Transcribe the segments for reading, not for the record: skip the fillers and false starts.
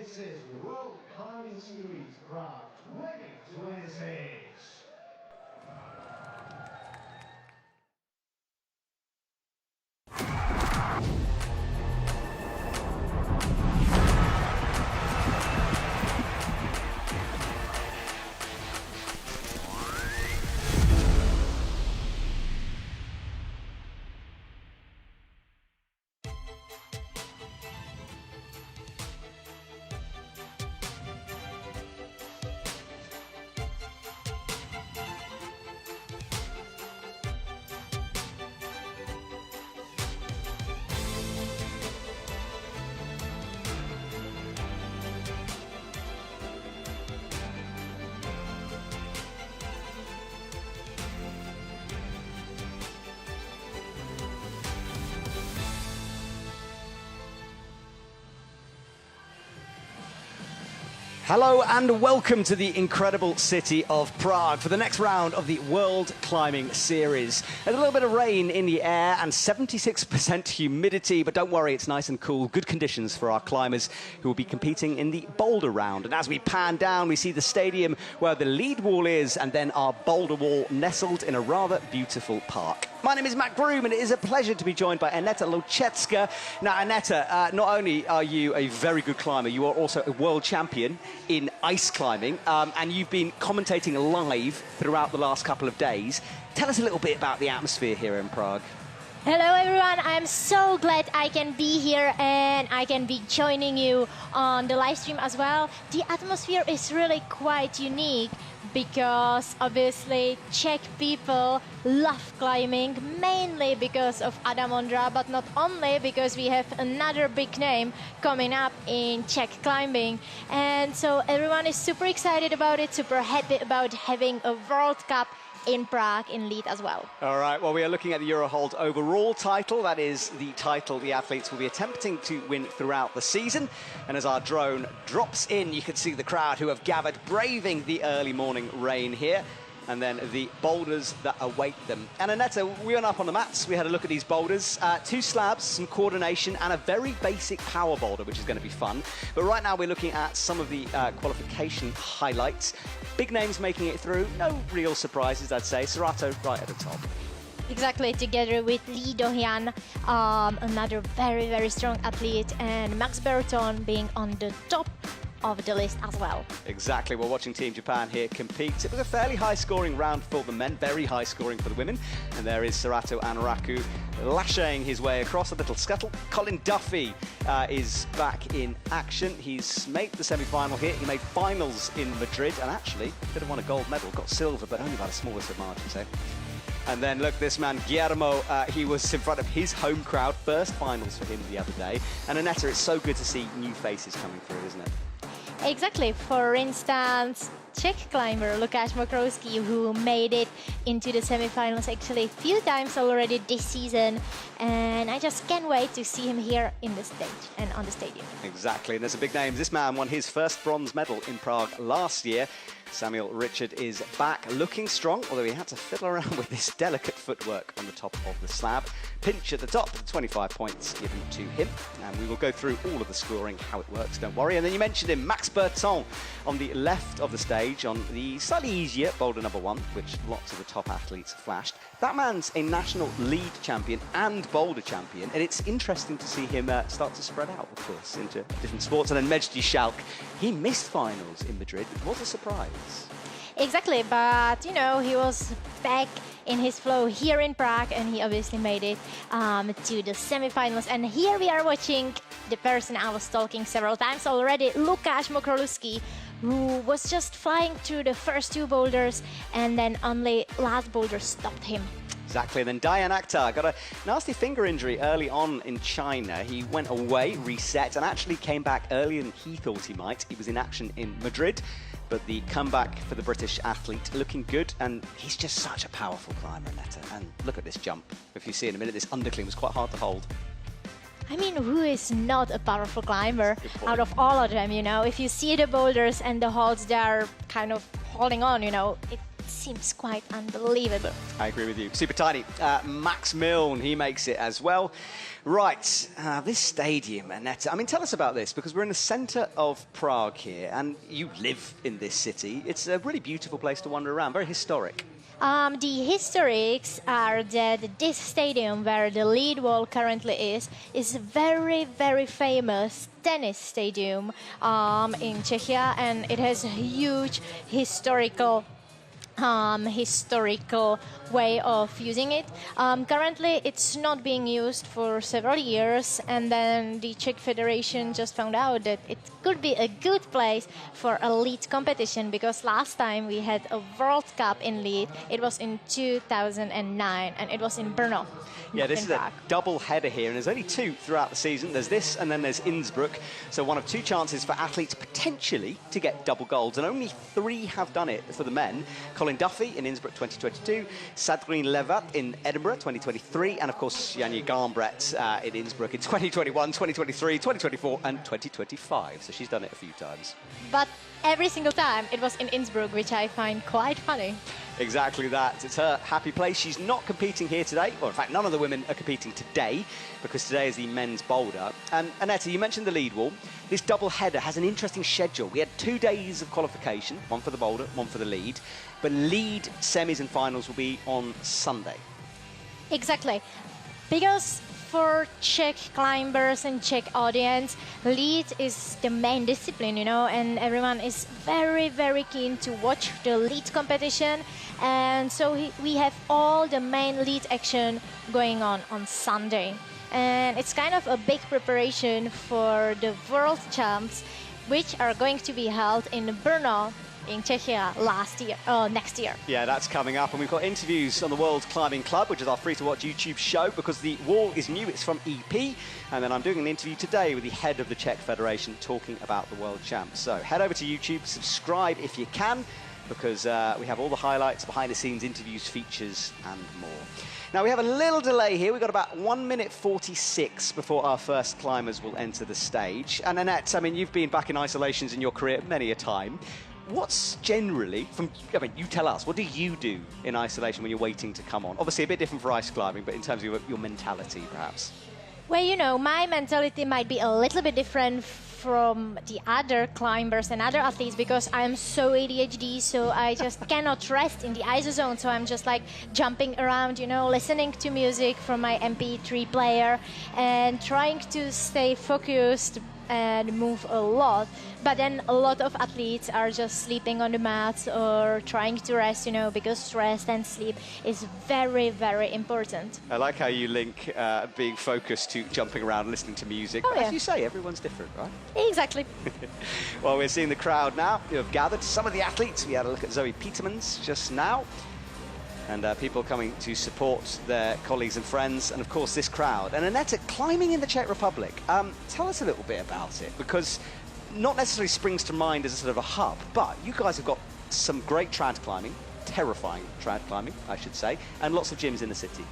This is World Climbing Series Prague 2026. Hello and welcome to the incredible city of Prague for the next round of the World Climbing Series. There's a little bit of rain in the air and 76% humidity, but don't worry, it's nice and cool. Good conditions for our climbers who will be competing in the Boulder round. And as we pan down, we see the stadium where the lead wall is and then our Boulder wall nestled in a rather beautiful park. My name is Matt Groom, and it is a pleasure to be joined by Aneta Lochetska. Now, Aneta, not only are you a very good climber, you are also a world champion in ice climbing, and you've been commentating live throughout the last couple of days. Tell us a little bit about the atmosphere here in Prague. Hello everyone, I'm so glad I can be here and I can be joining you on the live stream as well. The atmosphere is really quite unique because obviously Czech people love climbing, mainly because of Adam Ondra, but not only because we have another big name coming up in Czech climbing. And so everyone is super excited about it, super happy about having a World Cup in Prague in lead as well. All right, well, we are looking at the Eurohold overall title. That is the title the athletes will be attempting to win throughout the season. And as our drone drops in, you can see the crowd who have gathered, braving the early morning rain here, and then the boulders that await them. And Aneta, we went up on the mats, we had a look at these boulders. 2 slabs, some coordination, and a very basic power boulder, which is going to be fun. But right now we're looking at some of the qualification highlights. Big names making it through, no real surprises, I'd say. Serato right at the top. Exactly, together with Lee Do-hyun, another very, very strong athlete, and Max Berton being on the top of the list as well. Exactly, we're watching Team Japan here compete. It was a fairly high-scoring round for the men, very high-scoring for the women. And there is Serato Anaraku lashing his way across a little scuttle. Colin Duffy is back in action. He's made the semi-final here. He made finals in Madrid and actually could have won a gold medal, got silver, but only by the smallest of margins, eh? And then look, this man, Guillermo, he was in front of his home crowd, first finals for him the other day. And Aneta, it's so good to see new faces coming through, isn't it? Exactly. For instance, Czech climber Lukáš Mokrowski, who made it into the semi-finals actually a few times already this season, and I just can't wait to see him here in the stage and on the stadium. Exactly, and there's a big name. This man won his first bronze medal in Prague last year. Samuel Richard is back, looking strong, although he had to fiddle around with this delicate footwork on the top of the slab. Pinch at the top, 25 points given to him. And we will go through all of the scoring, how it works, don't worry. And then you mentioned him, Max Berton, on the left of the stage, on the slightly easier boulder number 1, which lots of the top athletes flashed. That man's a national lead champion and boulder champion, and it's interesting to see him start to spread out, of course, into different sports. And then Mejdi Schalk, he missed finals in Madrid. It was a surprise. Exactly, but you know, he was back in his flow here in Prague, and he obviously made it to the semi-finals. And here we are watching the person I was talking several times already, Lukáš Mokrowski, who was just flying through the first 2 boulders, and then only last boulder stopped him. Exactly, and then Dayan Akhtar got a nasty finger injury early on in China. He went away, reset, and actually came back earlier than he thought he might. He was in action in Madrid, but the comeback for the British athlete looking good, and he's just such a powerful climber, Aneta. And look at this jump. If you see in a minute, this undercling was quite hard to hold. I mean, who is not a powerful climber out of all of them, you know? If you see the boulders and the holds, they're kind of holding on, you know? It's seems quite unbelievable. I agree with you. Super tiny. Max Milne, he makes it as well. Right, this stadium, Annette, I mean, tell us about this, because we're in the centre of Prague here, and you live in this city. It's a really beautiful place to wander around, very historic. The historics are that this stadium where the lead wall currently is a very, very famous tennis stadium in Czechia, and it has a huge historical way of using it. Currently, it's not being used for several years, and then the Czech Federation just found out that it could be a good place for a lead competition, because last time we had a World Cup in lead, it was in 2009, and it was in Brno. Yeah, this is a double header here, and there's only two throughout the season. There's this, and then there's Innsbruck. So one of two chances for athletes potentially to get double golds, and only three have done it for the men. Colin Duffy in Innsbruck 2022, Sadrine Levat in Edinburgh 2023, and of course Janja Garnbret in Innsbruck in 2021, 2023, 2024, and 2025. So she's done it a few times. But every single time it was in Innsbruck, which I find quite funny. Exactly that. It's her happy place. She's not competing here today. Well, in fact, none of the women are competing today, because today is the men's Boulder. And Annette, you mentioned the lead wall. This double header has an interesting schedule. We had 2 days of qualification, one for the Boulder, one for the lead. But lead semis and finals will be on Sunday. Exactly. Because for Czech climbers and Czech audience, lead is the main discipline, you know, and everyone is very, very keen to watch the lead competition. And so we have all the main lead action going on Sunday. And it's kind of a big preparation for the World Champs, which are going to be held in Brno in Czechia next year. Yeah, that's coming up, and we've got interviews on the World Climbing Club, which is our free-to-watch YouTube show, because the wall is new. It's from EP, and then I'm doing an interview today with the head of the Czech Federation talking about the World Champs. So head over to YouTube, subscribe if you can, because we have all the highlights, behind-the-scenes interviews, features, and more. Now, we have a little delay here. We've got about 1 minute 46 before our first climbers will enter the stage. And Annette, I mean, you've been back in isolations in your career many a time. What's generally, you tell us, what do you do in isolation when you're waiting to come on? Obviously a bit different for ice climbing, but in terms of your mentality, perhaps. Well, you know, my mentality might be a little bit different from the other climbers and other athletes, because I'm so ADHD, so I just cannot rest in the iso zone. So I'm just like jumping around, you know, listening to music from my MP3 player and trying to stay focused and move a lot. But then a lot of athletes are just sleeping on the mats or trying to rest, you know, because rest and sleep is very, very important. I like how you link being focused to jumping around, listening to music. Oh, yeah. As you say, everyone's different, right? Exactly. Well, we're seeing the crowd now who have gathered. Some of the athletes, we had a look at Zoe Petermans just now. And people coming to support their colleagues and friends, and of course this crowd. And Annette, climbing in the Czech Republic, tell us a little bit about it, because not necessarily springs to mind as a sort of a hub, but you guys have got some great trad climbing, terrifying trad climbing, I should say, and lots of gyms in the city.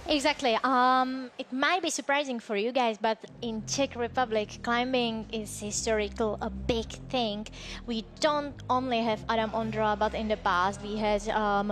Exactly. It might be surprising for you guys, but in Czech Republic, climbing is historical, a big thing. We don't only have Adam Ondra, but in the past we had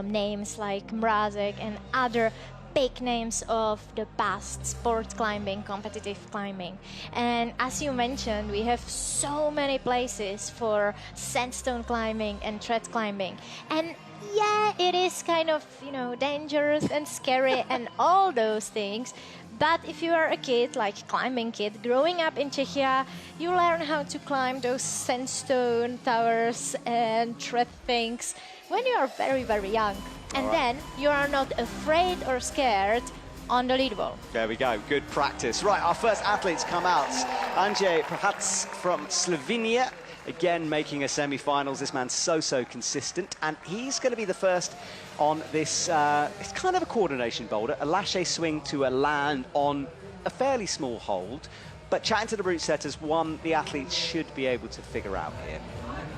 names like Mrazek and other big names of the past sport climbing, competitive climbing. And as you mentioned, we have so many places for sandstone climbing and trad climbing. And yeah, it is kind of, you know, dangerous and scary and all those things. But if you are a kid, like climbing kid, growing up in Czechia, you learn how to climb those sandstone towers and trad things when you are very, very young. And then you are not afraid or scared on the lead wall. There we go, good practice. Right, our first athletes come out. Andrzej Prohac from Slovenia, again making a semi-finals. This man's so consistent, and he's going to be the first on this, it's kind of a coordination boulder, a lâché swing to a land on a fairly small hold. But chatting to the route setters, one the athletes should be able to figure out here,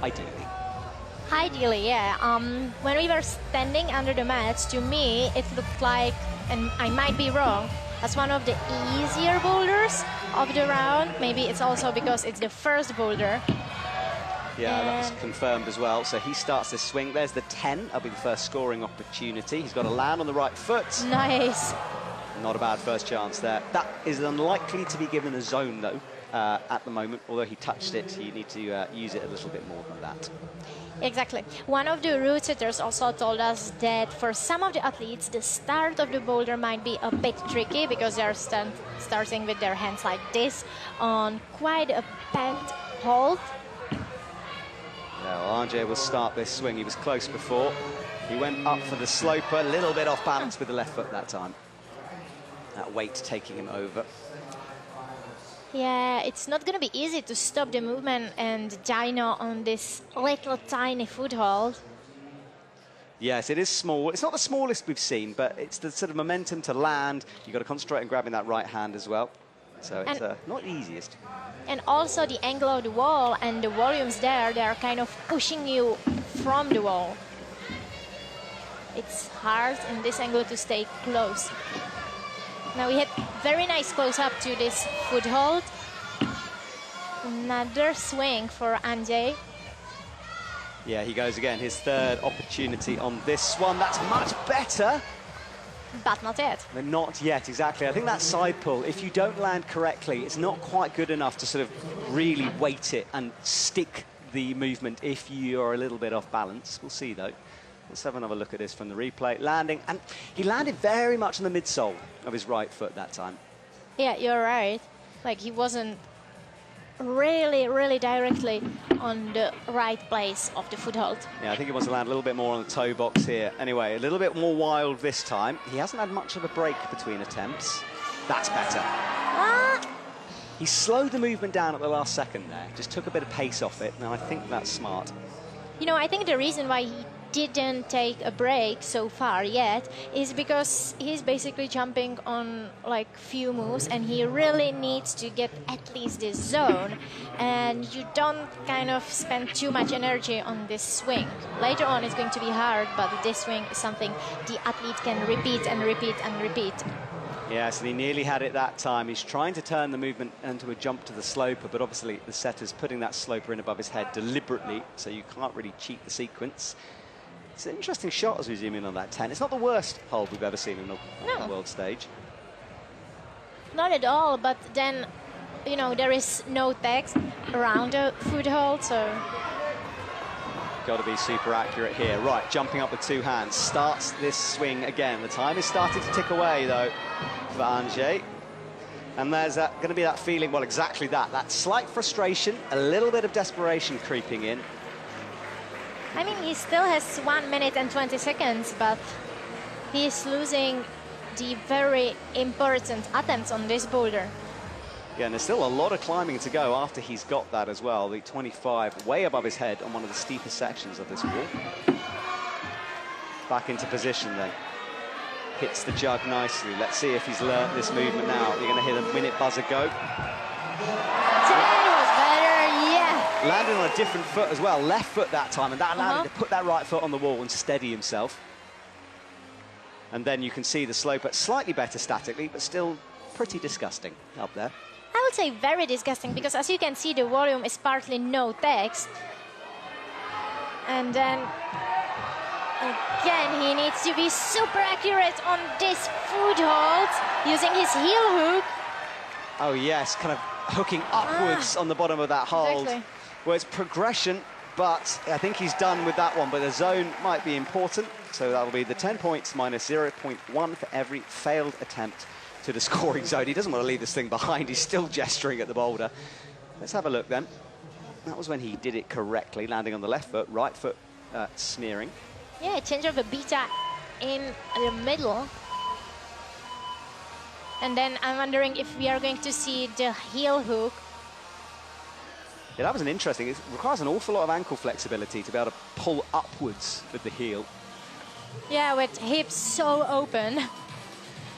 ideally. Ideally, yeah. When we were standing under the mats, to me, it looked like, and I might be wrong, as one of the easier boulders of the round. Maybe it's also because it's the first boulder. Yeah, that was confirmed as well. So he starts this swing. There's the 10. That'll be the first scoring opportunity. He's got to land on the right foot. Nice. Not a bad first chance there. That is unlikely to be given a zone, though, at the moment. Although he touched it, you need to use it a little bit more than that. Exactly. One of the route setters also told us that for some of the athletes, the start of the boulder might be a bit tricky because they're starting with their hands like this on quite a bent hold. Yeah, well, Andrzej will start this swing. He was close before. He went up for the sloper, a little bit off balance with the left foot that time. That weight taking him over. Yeah, it's not going to be easy to stop the movement and dyno on this little tiny foothold. Yes, it is small. It's not the smallest we've seen, but it's the sort of momentum to land. You've got to concentrate on grabbing that right hand as well. So it's not the easiest. And also the angle of the wall and the volumes there, they are kind of pushing you from the wall. It's hard in this angle to stay close. Now we had very nice close-up to this foothold. Another swing for Andrzej. Yeah, he goes again. His third opportunity on this one. That's much better. But not yet. But not yet, exactly. I think that side pull, if you don't land correctly, it's not quite good enough to sort of really weight it and stick the movement if you are a little bit off balance. We'll see, though. Let's have another look at this from the replay. Landing, and he landed very much on the midsole of his right foot that time. Yeah, you're right. Like, he wasn't really directly on the right place of the foothold. Yeah, I think he wants to land a little bit more on the toe box here. Anyway, a little bit more wild this time. He hasn't had much of a break between attempts. That's better. He slowed the movement down at the last second there. Just took a bit of pace off it, and I think that's smart. You know, I think the reason why he didn't take a break so far yet is because he's basically jumping on like few moves and he really needs to get at least this zone, and you don't kind of spend too much energy on this swing. Later on it's going to be hard, but this swing is something the athlete can repeat and repeat and repeat. Yes, and he nearly had it that time. He's trying to turn the movement into a jump to the sloper, but obviously the setter's putting that sloper in above his head deliberately, so you can't really cheat the sequence. It's an interesting shot as we zoom in on that 10. It's not the worst hold we've ever seen on the world stage. Not at all, but then, you know, there is no text around the foothold, so... Got to be super accurate here. Right, jumping up with two hands. Starts this swing again. The time is starting to tick away, though, for Andrzej. And there's going to be that feeling, well, exactly that slight frustration, a little bit of desperation creeping in. I mean, he still has 1 minute and 20 seconds, but he's losing the very important attempts on this boulder. Yeah, and there's still a lot of climbing to go after he's got that as well. The 25 way above his head on one of the steepest sections of this wall. Back into position then. Hits the jug nicely. Let's see if he's learnt this movement now. You're going to hear the minute buzzer go. Landed on a different foot as well, left foot that time, and that allowed him to put that right foot on the wall and steady himself. And then you can see the slope, but slightly better statically, but still pretty disgusting up there. I would say very disgusting, because as you can see, the volume is partly no text. And then, again, he needs to be super accurate on this foothold, using his heel hook. Oh, yes, kind of hooking upwards on the bottom of that hold. Exactly. Well, it's progression, but I think he's done with that one. But the zone might be important, so that'll be the 10 points minus 0.1 for every failed attempt to the scoring zone. He doesn't want to leave this thing behind. He's still gesturing at the boulder. Let's have a look then. That was when he did it correctly, landing on the left foot, right foot smearing. Yeah, change of a beta in the middle. And then I'm wondering if we are going to see the heel hook. Yeah, that was an interesting. It requires an awful lot of ankle flexibility to be able to pull upwards with the heel. Yeah, with hips so open.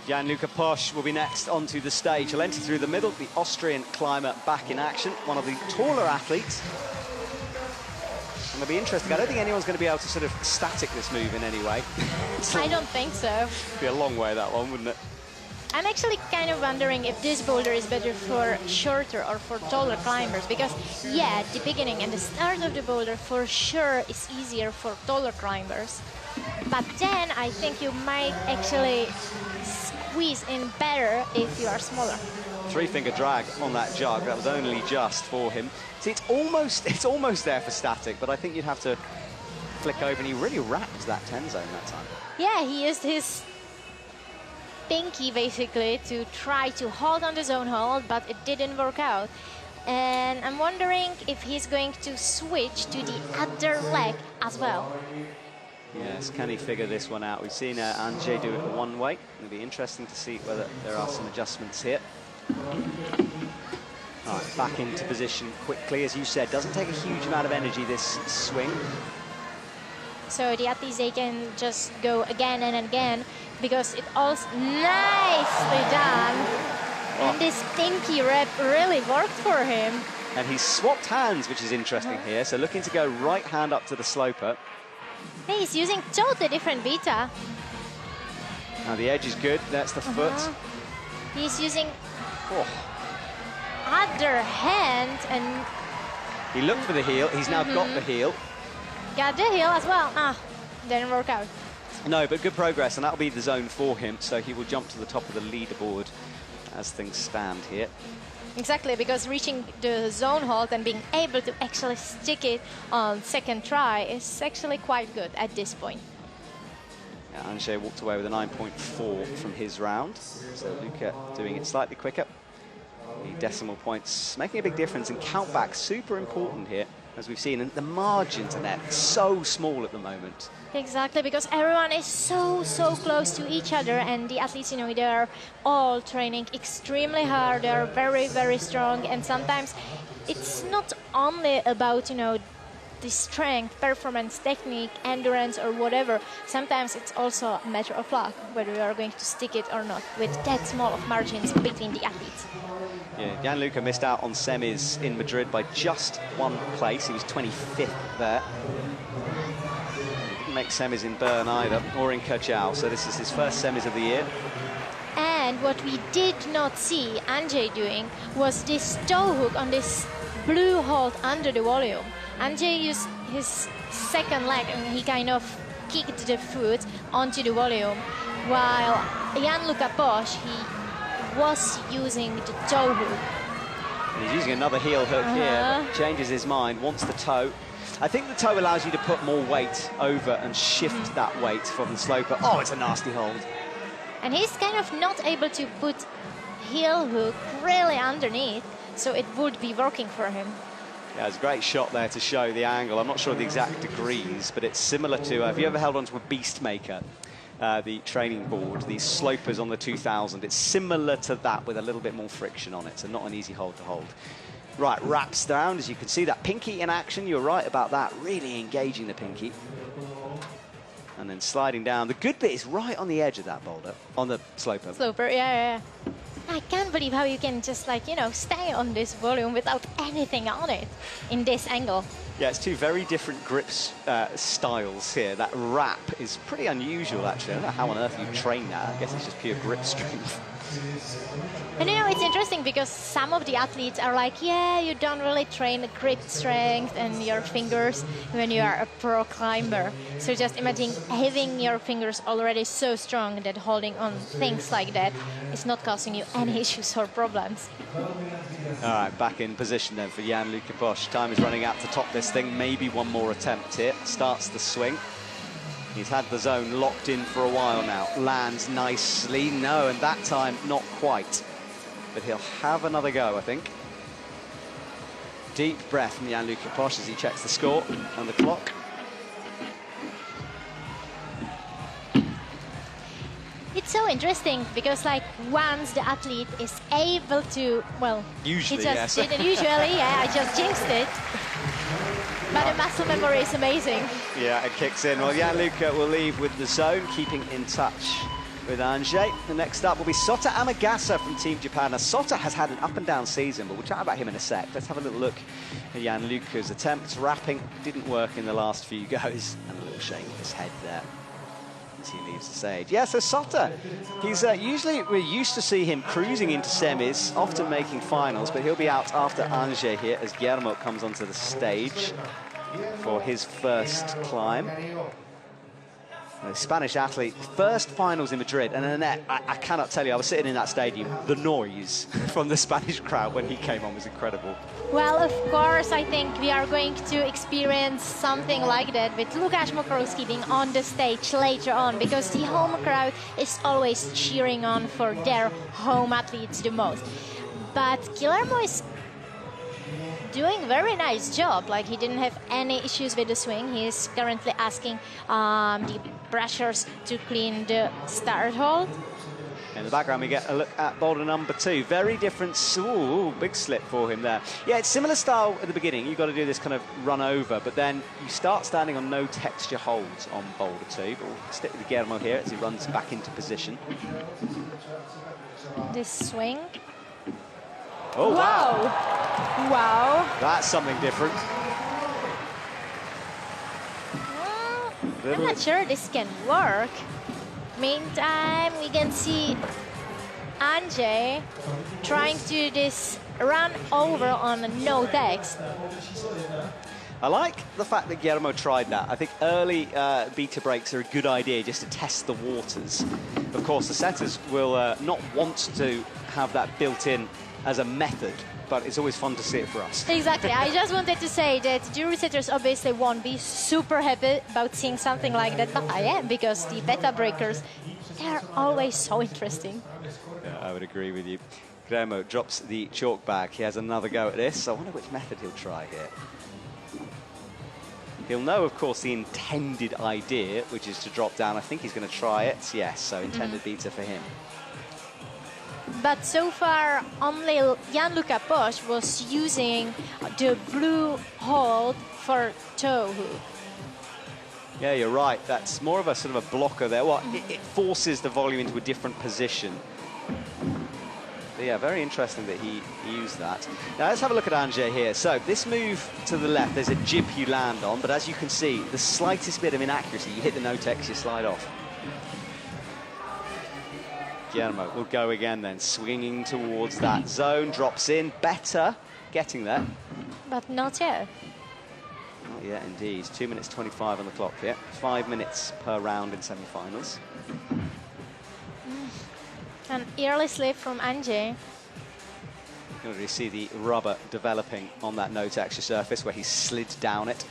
Jan-Luca Posch will be next onto the stage. He'll enter through the middle, the Austrian climber back in action, one of the taller athletes. And it'll be interesting. I don't think anyone's going to be able to sort of static this move in any way. I don't think so. Be a long way, that one, wouldn't it? I'm actually kind of wondering if this boulder is better for shorter or for taller climbers, because yeah, the beginning and the start of the boulder for sure is easier for taller climbers. But then I think you might actually squeeze in better if you are smaller. Three-finger drag on that jug. That was only just for him. See, it's almost there for static, but I think you'd have to flick over, and he really wrapped that 10 zone that time. Yeah, he used his pinky basically to try to hold on the zone hold, but it didn't work out. And I'm wondering if he's going to switch to the other leg as well. Yes, can he figure this one out? We've seen Andrzej do it one way. It'll be interesting to see whether there are some adjustments here. All right, back into position quickly. As you said, doesn't take a huge amount of energy, this swing. So the athletes, they can just go again and again, because it also nicely done. And this pinky rep really worked for him. And he's swapped hands, which is interesting here. So looking to go right hand up to the sloper. Hey, he's using totally different beta. Now the edge is good. That's the foot. He's using other hand, and he looked for the heel. He's now got the heel. Got the heel as well. Didn't work out. No, but good progress, and that'll be the zone for him. So he will jump to the top of the leaderboard as things stand here. Exactly, because reaching the zone hold and being able to actually stick it on second try is actually quite good at this point. Yeah, Andrzej walked away with a 9.4 from his round. So Luca doing it slightly quicker. The decimal points making a big difference, and countback super important here, as we've seen. And the margin to net so small at the moment. Exactly, because everyone is so close to each other, and the athletes, you know, they're all training extremely hard. They're very strong, and sometimes it's not only about, you know, the strength, performance, technique, endurance, or whatever. Sometimes it's also a matter of luck whether you are going to stick it or not, with that small of margins between the athletes. Yeah, Gianluca missed out on semis in Madrid by just one place. He was 25th there. He didn't make semis in Bern either, or in Kachau, so this is his first semis of the year. And what we did not see Andrzej doing was this toe hook on this blue hold under the volume. Andrzej used his second leg, and he kind of kicked the foot onto the volume, while Gianluca Bosch, he was using the toe hook. And he's using another heel hook here, but changes his mind, wants the toe. I think the toe allows you to put more weight over and shift that weight from the sloper. Oh, it's a nasty hold. And he's kind of not able to put heel hook really underneath, so it would be working for him. Yeah, it's a great shot there to show the angle. I'm not sure the exact degrees, but it's similar to, have you ever held onto a Beastmaker, the training board, these slopers on the 2000? It's similar to that with a little bit more friction on it, so not an easy hold to hold. Right, wraps down, as you can see, that pinky in action. You're right about that, really engaging the pinky. And then sliding down. The good bit is right on the edge of that boulder, on the sloper. Sloper, yeah. I can't believe how you can just, like, you know, stay on this volume without anything on it in this angle. Yeah, it's two very different grip styles here. That wrap is pretty unusual, actually. I don't know how on earth you train that. I guess it's just pure grip strength. And you know, it's interesting because some of the athletes are like, yeah, you don't really train the grip strength and your fingers when you are a pro climber. So just imagine having your fingers already so strong that holding on things like that is not causing you any issues or problems. All right, back in position then for Gianluca Bosch. Time is running out to top this thing. Maybe one more attempt here. Starts the swing. He's had the zone locked in for a while now. Lands nicely. No, and that time, not quite. But he'll have another go, I think. Deep breath from Gianluca Bosch as he checks the score and the clock. It's so interesting because, like, once the athlete is able to, well, usually, he just yes. didn't. Usually, yeah, I just jinxed it. But the muscle memory is amazing. Yeah, it kicks in. Well, Gianluca will leave with the zone, keeping in touch with Andrzej. The next up will be Sota Amagasa from Team Japan. Now, Sota has had an up-and-down season, but we'll chat about him in a sec. Let's have a little look at Gianluca's attempts. Wrapping didn't work in the last few goes, and a little shake of his head there. as he leaves the stage. Yeah, so Sotter, he's usually, we're used to see him cruising into semis, often making finals, but he'll be out after Angers here as Guillermo comes onto the stage for his first climb. The Spanish athlete, first finals in Madrid, and Annette, I cannot tell you, I was sitting in that stadium, the noise from the Spanish crowd when he came on was incredible. Well, of course, I think we are going to experience something like that with Lukáš Mokrowski being on the stage later on, because the home crowd is always cheering on for their home athletes the most. But Guillermo is doing a very nice job. Like, he didn't have any issues with the swing. He is currently asking the brushers to clean the start hold. In the background, we get a look at boulder number 2. Very different. Ooh, big slip for him there. Yeah, it's similar style at the beginning. You've got to do this kind of run over, but then you start standing on no texture holds on boulder 2. But we'll stick with Guillermo here as he runs back into position. This swing. Oh, wow. Wow. That's something different. I'm not sure this can work. Meantime, we can see Anže trying to do this run over on no text. I like the fact that Guillermo tried that. I think early beta breaks are a good idea just to test the waters. Of course, the setters will not want to have that built in as a method, but it's always fun to see it for us. Exactly. I just wanted to say that jury setters obviously won't be super happy about seeing something like that, but I am, because the beta breakers, they're always so interesting. Yeah, I would agree with you. Guillermo drops the chalk bag. He has another go at this. I wonder which method he'll try here. He'll know, of course, the intended idea, which is to drop down. I think he's going to try it. Yes, so intended beta for him. But so far, only Jan-Luca Bosch was using the blue hold for toe hook. Yeah, you're right. That's more of a sort of a blocker there. Well, it forces the volume into a different position. But yeah, very interesting that he used that. Now, let's have a look at Angers here. So this move to the left, there's a jib you land on, but as you can see, the slightest bit of inaccuracy, you hit the no-tex, you slide off. Guillermo will go again then, swinging towards that zone, drops in, better, getting there. But not yet. Not yet, indeed. 2 minutes 25 on the clock here. 5 minutes per round in semi-finals. An early slip from Anže. You can already see the rubber developing on that no texture surface where he slid down it.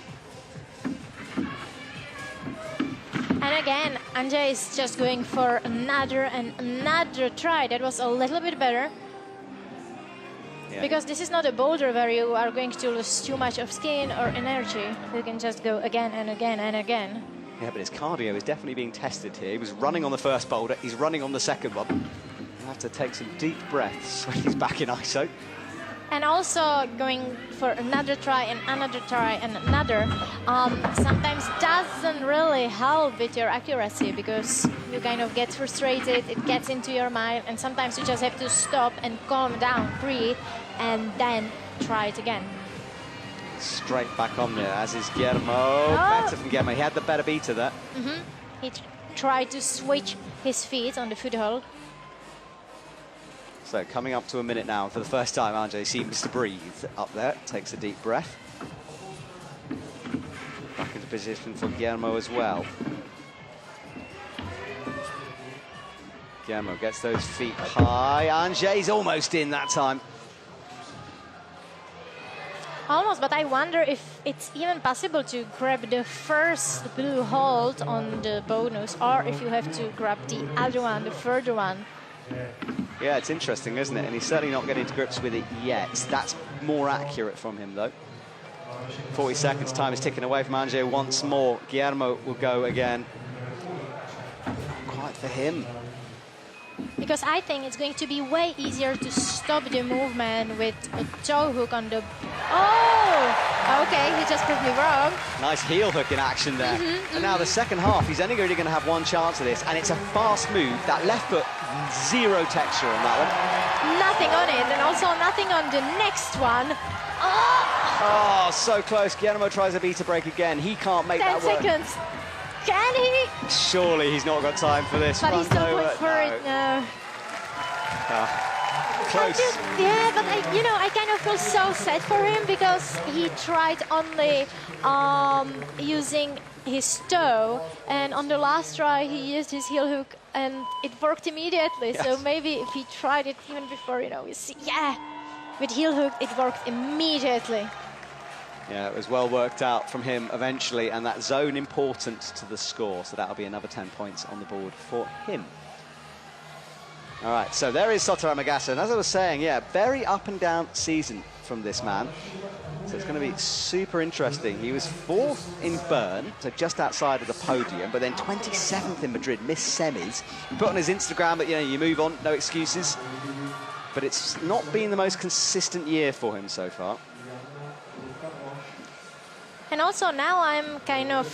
And again, Anže is just going for another and another try. That was a little bit better. Yeah. Because this is not a boulder where you are going to lose too much of skin or energy. You can just go again and again and again. Yeah, but his cardio is definitely being tested here. He was running on the first boulder. He's running on the second one. He'll have to take some deep breaths when he's back in ISO. And also going for another try and another try and another sometimes doesn't really help with your accuracy, because you kind of get frustrated, it gets into your mind, and sometimes you just have to stop and calm down, breathe, and then try it again. Straight back on there, as is Guillermo. Better from Guillermo. He had the better beater there. He tried to switch his feet on the foothold. So coming up to a minute now. For the first time, Anže seems to breathe up there. Takes a deep breath. Back into position for Guillermo as well. Guillermo gets those feet high. Ange's almost in that time. Almost, but I wonder if it's even possible to grab the first blue hold on the bonus, or if you have to grab the other one, the further one. Yeah, it's interesting, isn't it? And he's certainly not getting to grips with it yet. That's more accurate from him, though. 40 seconds, time is ticking away from Anže once more. Guillermo will go again. Quite for him. Because I think it's going to be way easier to stop the movement with a toe hook on the... Oh! Okay, he just proved me wrong. Nice heel hook in action there. And now the second half, he's only really going to have one chance of this, and it's a fast move. That left foot, zero texture on that one. Nothing on it, and also nothing on the next one. Oh, so close. Guillermo tries a beta break again. He can't make that work. 10 seconds. Can he? Surely he's not got time for this. But he's Front not over. going for it now. Close. Yeah, but I kind of feel so sad for him because he tried only using his toe, and on the last try he used his heel hook and it worked immediately. Yes. So maybe if he tried it even before, you see, with heel hook it worked immediately. Yeah, it was well worked out from him eventually, and that zone important to the score, so that'll be another 10 points on the board for him. All right, so there is Sota Hamagasa, and as I was saying, very up and down season from this man. So it's going to be super interesting. He was 4th in Bern, so just outside of the podium, but then 27th in Madrid, missed semis. He put on his Instagram that, you move on, no excuses. But it's not been the most consistent year for him so far. And also now I'm kind of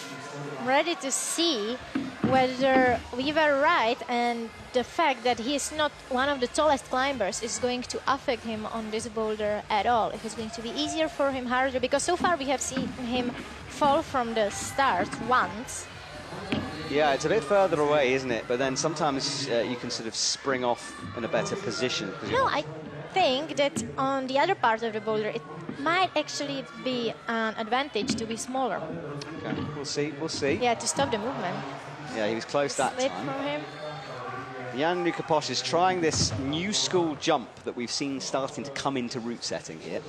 ready to see whether we were right and the fact that he is not one of the tallest climbers is going to affect him on this boulder at all. If it's going to be easier for him, harder, because so far we have seen him fall from the start once. Yeah, it's a bit further away, isn't it? But then sometimes you can sort of spring off in a better position. No, I think that on the other part of the boulder it might actually be an advantage to be smaller. Okay, we'll see. Yeah, to stop the movement. Yeah, he was close that Slip time. from him. Jan-Luca Posch is trying this new school jump that we've seen starting to come into route setting here.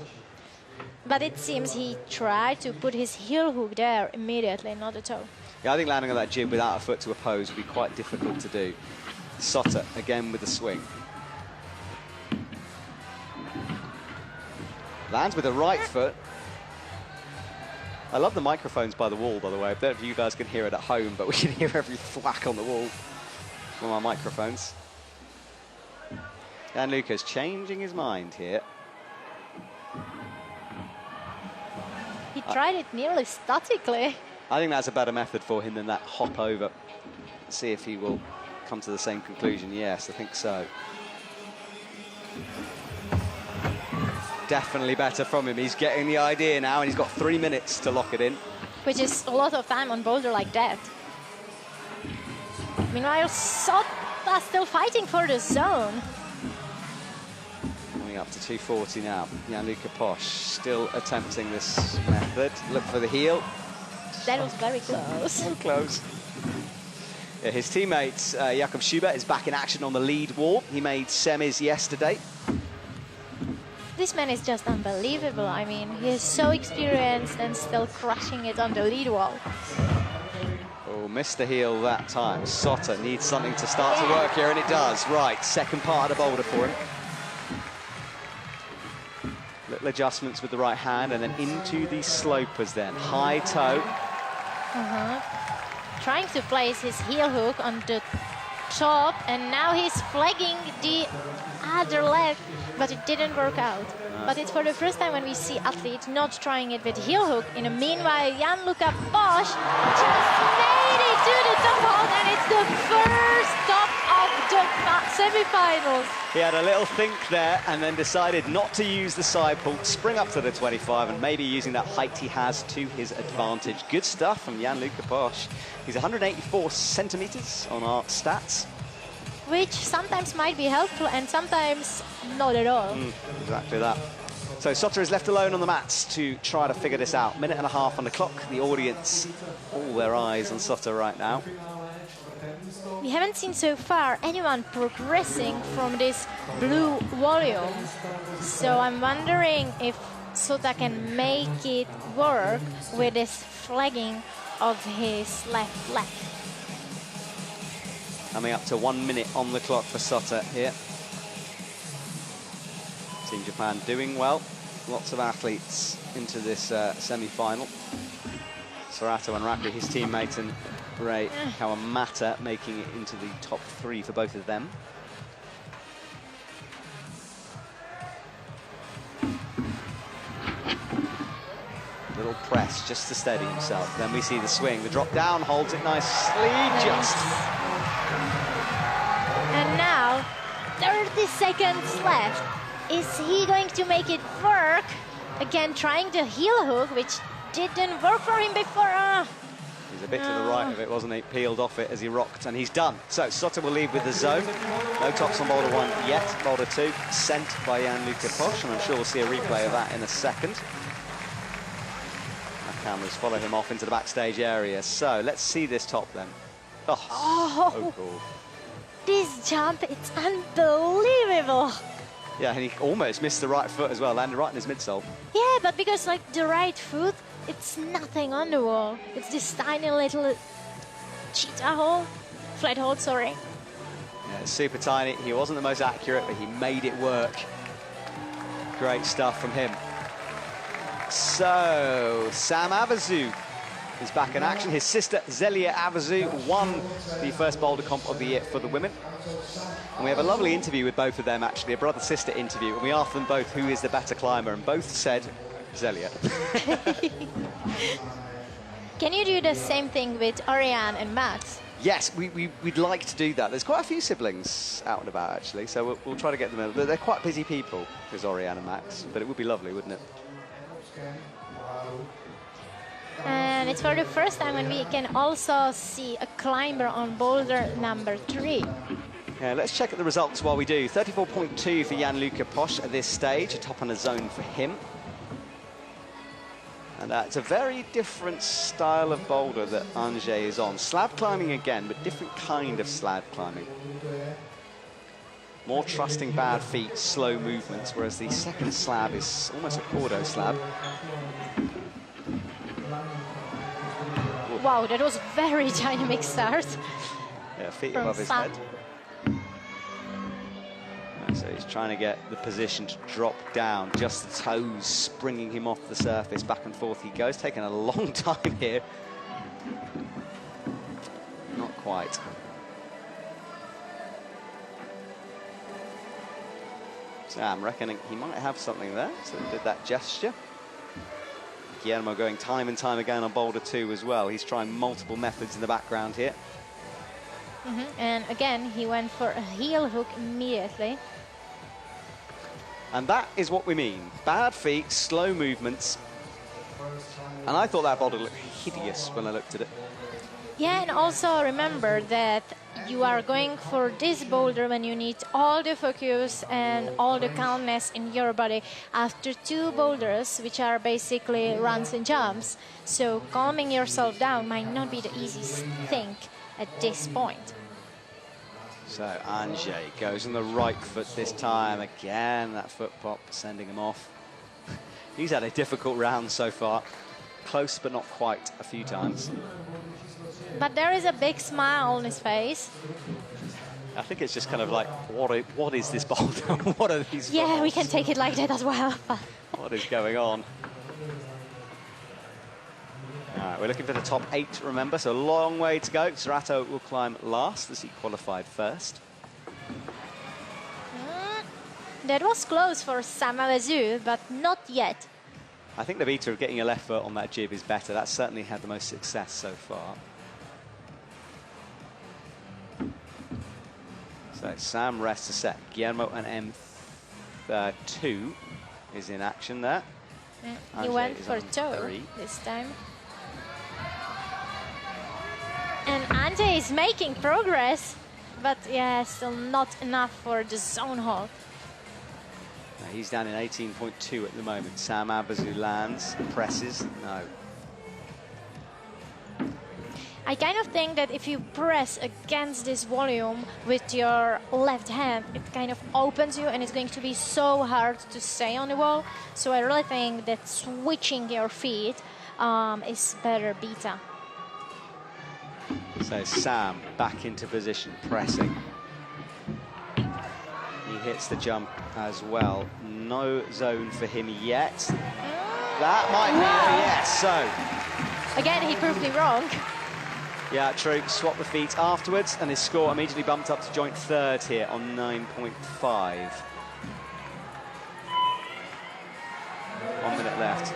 But it seems he tried to put his heel hook there immediately, not the toe. Yeah, I think landing on that jib without a foot to oppose would be quite difficult to do. Sota again with the swing. Lands with the right foot. I love the microphones by the wall, by the way. I don't know if you guys can hear it at home, but we can hear every thwack on the wall from our microphones. And Luca's changing his mind here. He tried it nearly statically. I think that's a better method for him than that hop over. See if he will come to the same conclusion. Yes, I think so. Definitely better from him. He's getting the idea now, and he's got 3 minutes to lock it in. Which is a lot of time on boulder like that. Meanwhile, Sota still fighting for the zone. Coming up to 240 now. Jan-Luca Posch still attempting this method. Look for the heel. That was very close. So close. Yeah, his teammate, Jakob Schubert, is back in action on the lead wall. He made semis yesterday. This man is just unbelievable. I mean, he is so experienced and still crushing it on the lead wall. Oh, missed the heel that time. Sota needs something to start to work here, and it does. Right, second part of the boulder for him. Little adjustments with the right hand, and then into the slopers then. High toe. Trying to place his heel hook on the top, and now he's flagging the other leg, but it didn't work out. But it's for the first time when we see athletes not trying it with heel hook. In the meanwhile, Jan-Luca Posch just made it to the top hold, and it's the first top of the semi-finals. He had a little think there and then decided not to use the side pull, spring up to the 25, and maybe using that height he has to his advantage. Good stuff from Jan-Luca Posch. He's 184 centimeters on our stats. Which sometimes might be helpful and sometimes not at all. Exactly that. So Sota is left alone on the mats to try to figure this out. Minute and a half on the clock. The audience, all their eyes on Sota right now. We haven't seen so far anyone progressing from this blue volume. So I'm wondering if Sota can make it work with this flagging of his left leg. Coming up to 1 minute on the clock for Sota here. Team Japan doing well. Lots of athletes into this semi-final. Sorato and Raku, his teammate, and Ray Kawamata making it into the top 3 for both of them. Little press just to steady himself. Then we see the swing. The drop down holds it nicely, just. And now, 30 seconds left. Is he going to make it work? Again, trying the heel hook, which didn't work for him before. He's a bit to the right of it, wasn't he? Peeled off it as he rocked, and he's done. So Sutter will leave with the zone. No tops on Boulder 1 yet. Boulder 2 sent by Jan-Luca Posch, and I'm sure we'll see a replay of that in a second. Our cameras follow him off into the backstage area. So let's see this top then. Oh, so cool. This jump, it's unbelievable. Yeah, and he almost missed the right foot as well, landed right in his midsole. Yeah, but because like the right foot, it's nothing on the wall. It's this tiny little cheetah hole, flat hole, sorry. Yeah, it's super tiny. He wasn't the most accurate, but he made it work. Great stuff from him. So, Sam Avazu is back in action. His sister, Zelia Avazu, won the first Boulder Comp of the year for the women. And we have a lovely interview with both of them, actually, a brother-sister interview. And we asked them both who is the better climber, and both said Zelia. Can you do the same thing with Ariane and Max? Yes, we'd like to do that. There's quite a few siblings out and about, actually, so we'll try to get them in. They're quite busy people, there's Oriane and Max, but it would be lovely, wouldn't it? And it's for the first time when we can also see a climber on boulder number 3. Yeah, let's check at the results while we do. 34.2 for Jan-Luca Posch at this stage, a top on a zone for him. And it's a very different style of boulder that Angers is on. Slab climbing again, but different kind of slab climbing. More trusting bad feet, slow movements, whereas the second slab is almost a Cordo slab. Wow, that was very dynamic start. Yeah, feet above his head. So he's trying to get the position to drop down, just the toes springing him off the surface. Back and forth he goes, taking a long time here. Not quite. So I'm reckoning he might have something there, so he did that gesture. Guillermo going time and time again on Boulder 2 as well. He's trying multiple methods in the background here. And again, he went for a heel hook immediately. And that is what we mean. Bad feet, slow movements. And I thought that boulder looked hideous when I looked at it. Yeah, and also remember that you are going for this boulder when you need all the focus and all the calmness in your body after 2 boulders, which are basically runs and jumps. So calming yourself down might not be the easiest thing at this point. So Angers goes on the right foot this time. Again, that foot pop sending him off. He's had a difficult round so far. Close, but not quite a few times. But there is a big smile on his face. I think it's just kind of like, what is this boulder? What are these Yeah, falls? we can take it like that as well. What is going on? All right, we're looking for the top 8, remember, so a long way to go. Zerato will climb last as he qualified first. That was close for Sam Avazu, but not yet. I think the beta of getting a left foot on that jib is better. That's certainly had the most success so far. So Sam rests a set. Guillermo and M2 is in action there. He went for toe this time. And Ante is making progress, but yeah, still not enough for the zone hold. He's down in 18.2 at the moment. Sam Avazu lands, presses, no. I kind of think that if you press against this volume with your left hand, it kind of opens you and it's going to be so hard to stay on the wall. So I really think that switching your feet is better beta. So Sam back into position, pressing. He hits the jump as well. No zone for him yet. That might be a yes, so. Again, he proved me wrong. Yeah, true. Swap the feet afterwards, and his score immediately bumped up to joint 3rd here on 9.5. 1 minute left.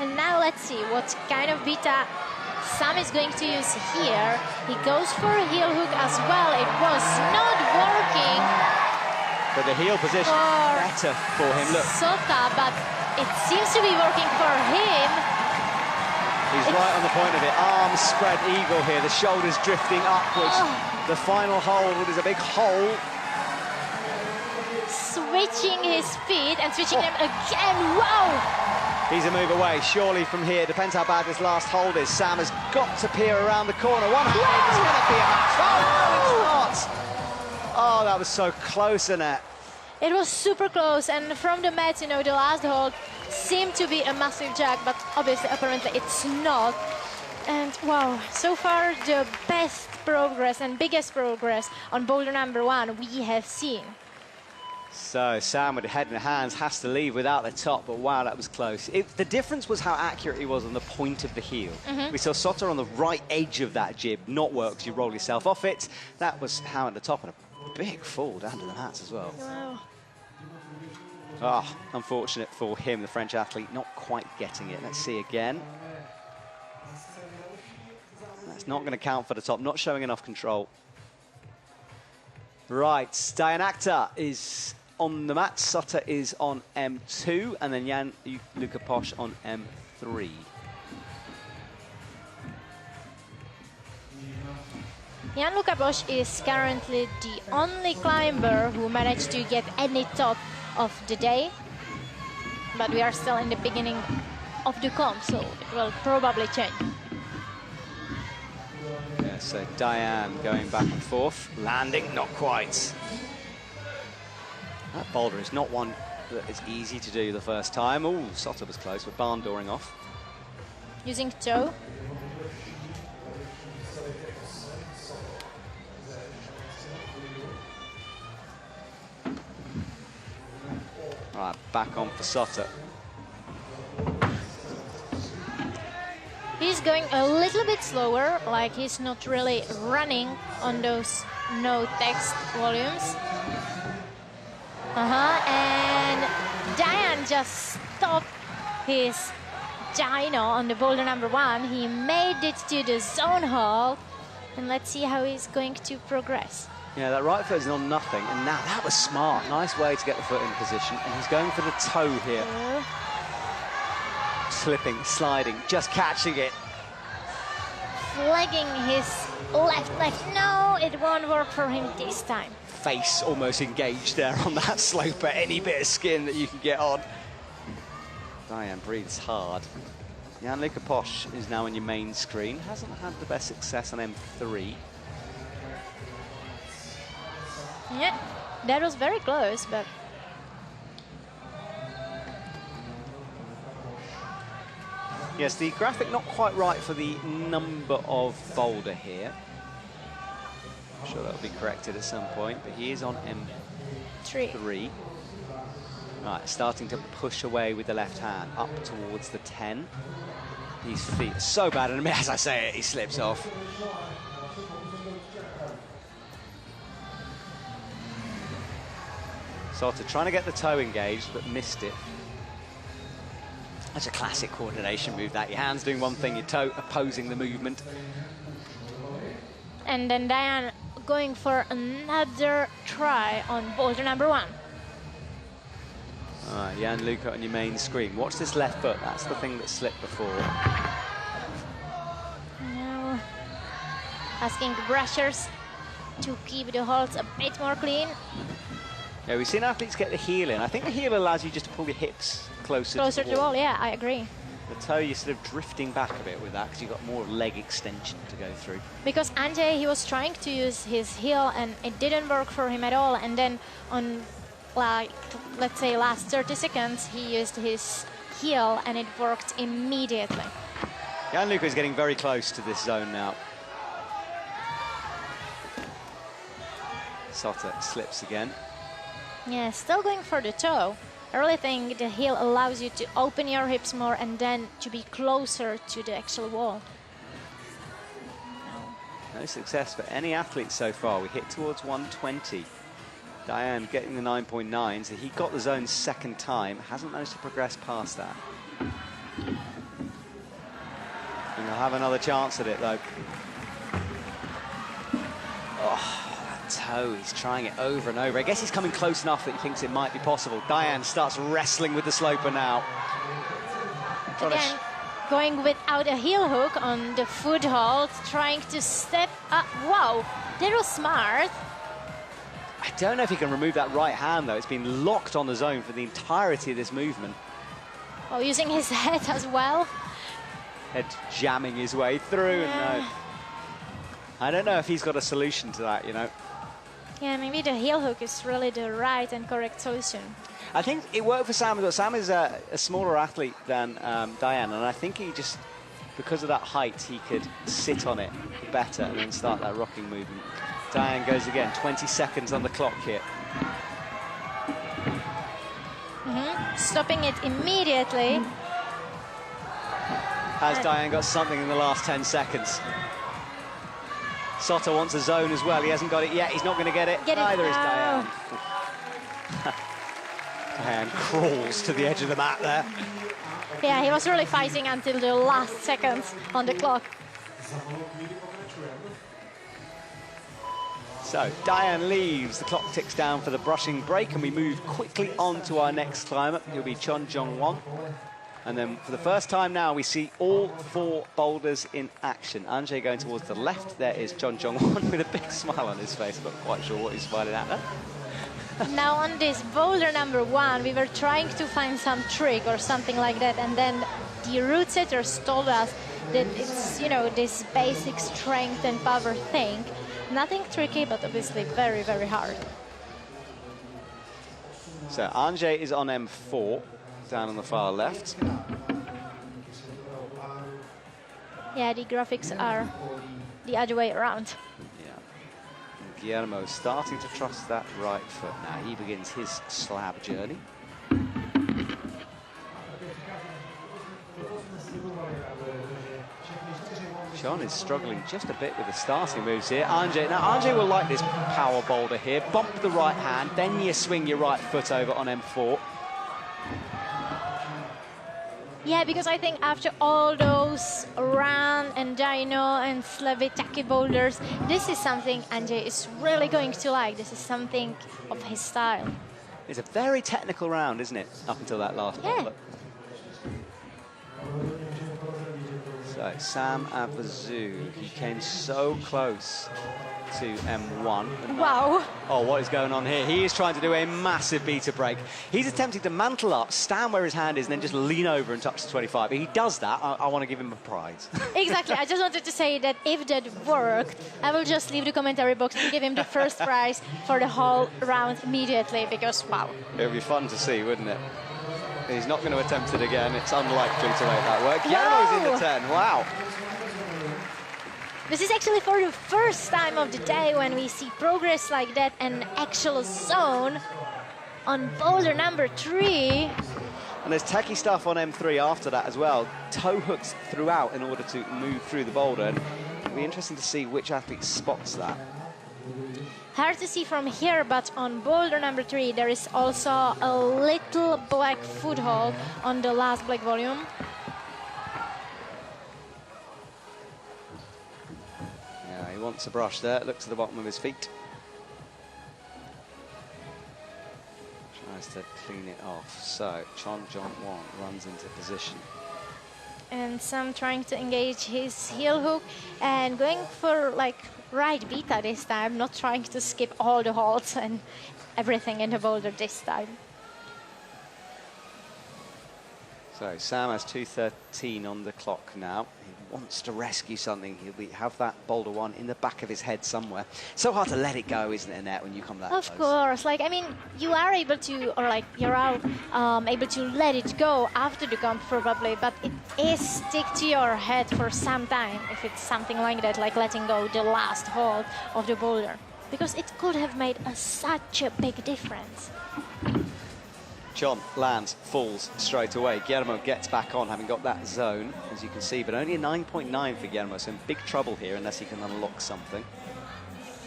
And now let's see what kind of beta Sam is going to use here. He goes for a heel hook as well. It was not working. But the heel position better for him. Look. Sota, but it seems to be working for him. He's right on the point of it. Arms spread eagle here. The shoulders drifting upwards. The final hold is a big hole. Switching his feet and switching them again. Wow! He's a move away, surely from here. Depends how bad this last hold is. Sam has got to peer around the corner. One hand, it's going to be a match. Oh, no, it's not. Oh, that was so close, Annette. It was super close, and from the match, you know, the last hold seemed to be a massive jack, but obviously, apparently, it's not. And wow, so far the best progress and biggest progress on boulder number 1 we have seen. So Sam with the head in the hands has to leave without the top, but wow, that was close. The difference was how accurate he was on the point of the heel. We saw Sotter on the right edge of that jib not work because you roll yourself off it. That was how at the top, and a big fall down to the mats as well. Wow. Ah, unfortunate for him, the French athlete, not quite getting it. Let's see again. That's not going to count for the top, not showing enough control. Right, Diane Akhtar is on the mat, Sutter is on M2, and then Jan-Luca Posch on M3. Jan-Luca Posch is currently the only climber who managed to get any top of the day, but we are still in the beginning of the comp, so it will probably change. Yeah, so Diane going back and forth, landing, not quite. That boulder is not one that is easy to do the first time. Oh, Sotter was close with barn dooring off. Using toe. Right, back on for Sotter. He's going a little bit slower, like he's not really running on those no text volumes. And Diane just stopped his dyno on the boulder number 1. He made it to the zone hold, and let's see how he's going to progress. Yeah, that right foot is on nothing, and now that was smart. Nice way to get the foot in position, and he's going for the toe here. Slipping, sliding, just catching it. Flagging his left leg. No, it won't work for him this time. Face almost engaged there on that slope at any bit of skin that you can get on. Diane breathes hard. Jan-Luca Posch is now on your main screen. Hasn't had the best success on M3. Yeah, that was very close, but... Yes, the graphic not quite right for the number of boulder here. I'm sure that'll be corrected at some point, but he is on M3. Right, starting to push away with the left hand, up towards the 10. His feet are so bad, and as I say it, he slips off. Sotter trying to get the toe engaged, but missed it. That's a classic coordination move, that. Your hand's doing one thing, your toe opposing the movement. And then Diane going for another try on boulder number 1. All right, Jan-Luca on your main screen. Watch this left foot. That's the thing that slipped before. Now asking the brushers to keep the holds a bit more clean. Yeah, we've seen athletes get the heel in. I think the heel allows you just to pull your hips closer to the wall. Yeah, I agree. The toe, you're sort of drifting back a bit with that because you've got more leg extension to go through. Because Andrzej, he was trying to use his heel and it didn't work for him at all. And then on, like, let's say last 30 seconds, he used his heel and it worked immediately. Jan-Luca is getting very close to this zone now. Sotter slips again. Yeah, still going for the toe. I really think the heel allows you to open your hips more and then to be closer to the actual wall. No success for any athlete so far. We hit towards 120. Diane getting the 9.9, so he got the zone second time. Hasn't managed to progress past that. And he'll have another chance at it, though. Oh. Toe, he's trying it over and over. I guess he's coming close enough that he thinks it might be possible. Diane starts wrestling with the sloper now. Again, going without a heel hook on the foothold, trying to step up. Wow, that was smart. I don't know if he can remove that right hand, though. It's been locked on the zone for the entirety of this movement. Oh, using his head as well. Head jamming his way through. Yeah. And I don't know if he's got a solution to that, you know. Yeah, maybe the heel hook is really the right and correct solution. I think it worked for Sam as well. Sam is a smaller athlete than Diane, and I think he just, because of that height, he could sit on it better and then start that rocking movement. Diane goes again, 20 seconds on the clock here. Stopping it immediately. Has Diane got something in the last 10 seconds? Soto wants a zone as well. He hasn't got it yet. He's not going to get it. Neither is Diane. Diane crawls to the edge of the mat there. Yeah, he was really fighting until the last seconds on the clock. So Diane leaves. The clock ticks down for the brushing break, and we move quickly on to our next climber. He'll be Chon Jong-won. And then for the first time now, we see all 4 boulders in action. Anjay going towards the left. There is Chon Jong-won with a big smile on his face. Not quite sure what he's smiling at there. Now on this boulder number 1, we were trying to find some trick or something like that, and then the route setters told us that it's, you know, this basic strength and power thing. Nothing tricky, but obviously very, very hard. So Anjay is on M4, down on the far left. Yeah, the graphics are the other way around. Yeah. Guillermo starting to trust that right foot now. He begins his slab journey. Chon is struggling just a bit with the starting moves here. Anjay, now Anjay will like this power boulder here. Bump the right hand, then you swing your right foot over on M4. Yeah, because I think after all those Ran and Dino and Slavitaki boulders, this is something Anjay is really going to like. This is something of his style. It's a very technical round, isn't it? Up until that last boulder. So Sam Abazou, he came so close to M1. Wow. Oh, what is going on here? He is trying to do a massive beta break. He's attempting to mantle up, stand where his hand is, and then just lean over and touch the 25. If he does that, I want to give him a prize. Exactly. I just wanted to say that if that worked, I will just leave the commentary box and give him the first prize for the whole round immediately, because, wow. It would be fun to see, wouldn't it? He's not going to attempt it again. It's unlikely to make that work. Guillermo's in the 10. Wow. This is actually for the first time of the day when we see progress like that, an actual zone on boulder number 3. And there's techie stuff on M3 after that as well. Toe hooks throughout in order to move through the boulder. And it'll be interesting to see which athlete spots that. Hard to see from here, but on boulder number 3 there is also a little black foothold on the last black volume. Yeah, he wants a brush there. Look to the bottom of his feet. Tries to clean it off. So Chon Jong-won runs into position. And Sam trying to engage his heel hook and going for like right beta this time, not trying to skip all the holds and everything in the boulder this time. So Sam has 2:13 on the clock now. He wants to rescue something. He'll have that boulder 1 in the back of his head somewhere. So hard to let it go, isn't it, Annette, when you come that close? Of course, like, I mean, you are able to, or like, you're able to let it go after the comp probably, but it is stick to your head for some time if it's something like that, like letting go the last hold of the boulder, because it could have made such a big difference. Chon lands, falls straight away. Guillermo gets back on, having got that zone, as you can see, but only a 9.9 for Guillermo, so in big trouble here unless he can unlock something.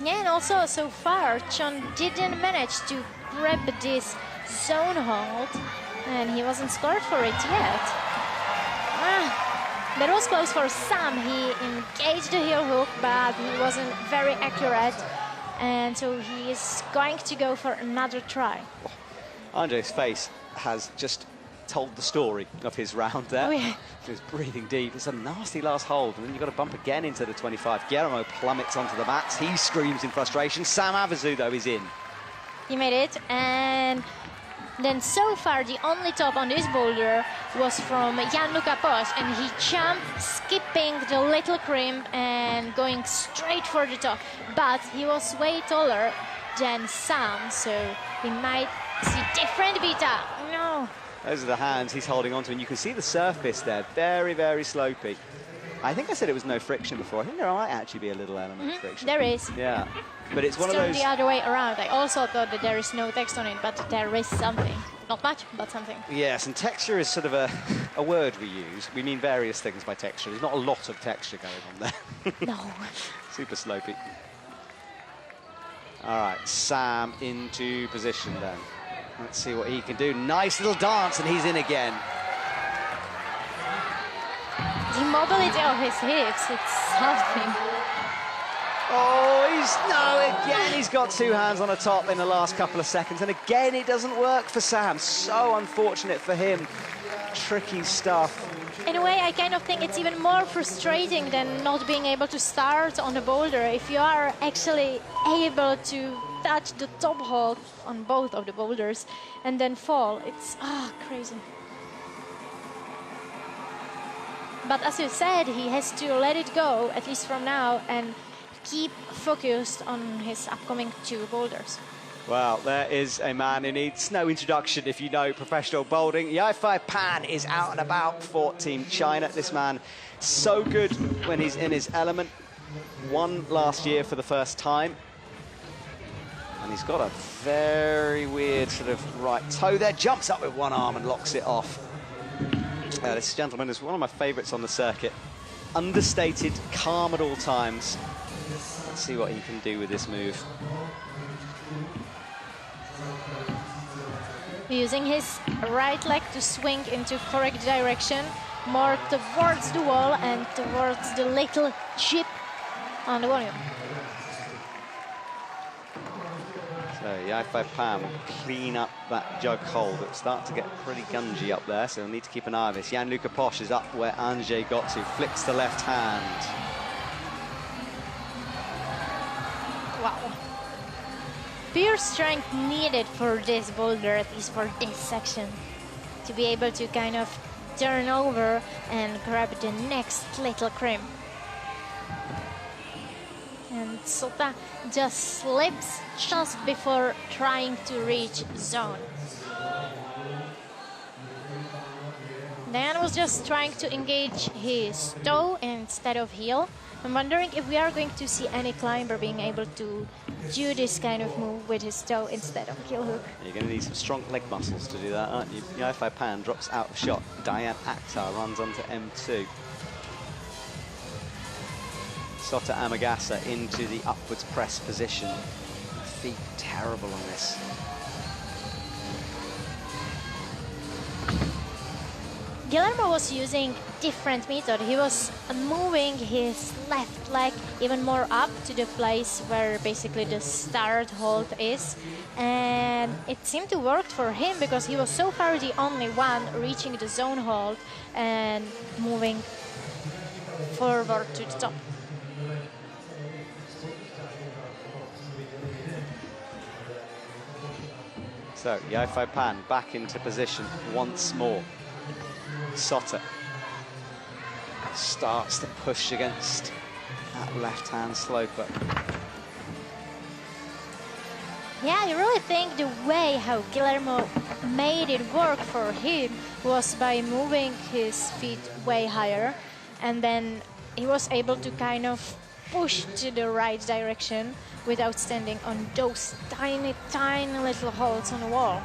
Yeah, and also, so far, Chon didn't manage to grab this zone hold, and he wasn't scored for it yet. That was close for Sam. He engaged the heel hook, but he wasn't very accurate, and so he is going to go for another try. Andre's face has just told the story of his round there. Oh, yeah. He was breathing deep. It's a nasty last hold, and then you've got to bump again into the 25. Guillermo plummets onto the mats. He screams in frustration. Sam Avizu, though, is in. He made it, and then so far the only top on this boulder was from Gianluca Posch, and he jumped, skipping the little crimp and going straight for the top. But he was way taller than Sam, so he might see different beta. No. Those are the hands he's holding onto, and you can see the surface there, very, very slopey. I think I said it was no friction before. I think there might actually be a little element of friction. There is. Yeah, but it's one of Still those... the other way around. I also thought that there is no text on it, but there is something. Not much, but something. Yes, and texture is sort of a word we use. We mean various things by texture. There's not a lot of texture going on there. No. Super slopey. All right, Sam into position then. Let's see what he can do. Nice little dance, and he's in again. The mobility of his hips, it's something. Oh, again he's got two hands on the top in the last couple of seconds, and again it doesn't work for Sam. So unfortunate for him. Tricky stuff. In a way, I kind of think it's even more frustrating than not being able to start on the boulder. If you are actually able to touch the top hold on both of the boulders and then fall, it's crazy. But as you said, he has to let it go, at least from now, and keep focused on his upcoming two boulders. Well, there is a man who needs no introduction if you know professional bouldering. Yifei Pan is out and about for Team China. This man, so good when he's in his element. Won last year for the first time. And he's got a very weird sort of right toe there. Jumps up with one arm and locks it off. This gentleman is one of my favourites on the circuit. Understated, calm at all times. Let's see what he can do with this move. Using his right leg to swing into correct direction, more towards the wall and towards the little chip on the volume. So Yifei Pan will clean up that jug hold. It'll start to get pretty gungy up there, so he'll need to keep an eye on this. Gianluca Posch is up where Anže got to, flicks the left hand. Wow. Pure strength needed for this boulder, at least for this section, to be able to kind of turn over and grab the next little crimp. And Sota just slips just before trying to reach zone. Dan was just trying to engage his toe instead of heel. I'm wondering if we are going to see any climber being able to do this kind of move with his toe instead of heel hook. You're going to need some strong leg muscles to do that, aren't you? Yifei Pan drops out of shot. Diane Akhtar runs onto M2. Sota Amagasa into the upwards press position. Feet terrible on this. Guillermo was using different method. He was moving his left leg even more up to the place where basically the start hold is. And it seemed to work for him because he was so far the only one reaching the zone hold and moving forward to the top. So Yifei Pan back into position once more. Sota starts to push against that left-hand sloper. Yeah, I really think the way how Guillermo made it work for him was by moving his feet way higher, and then he was able to kind of push to the right direction without standing on those tiny, tiny little holes on the wall.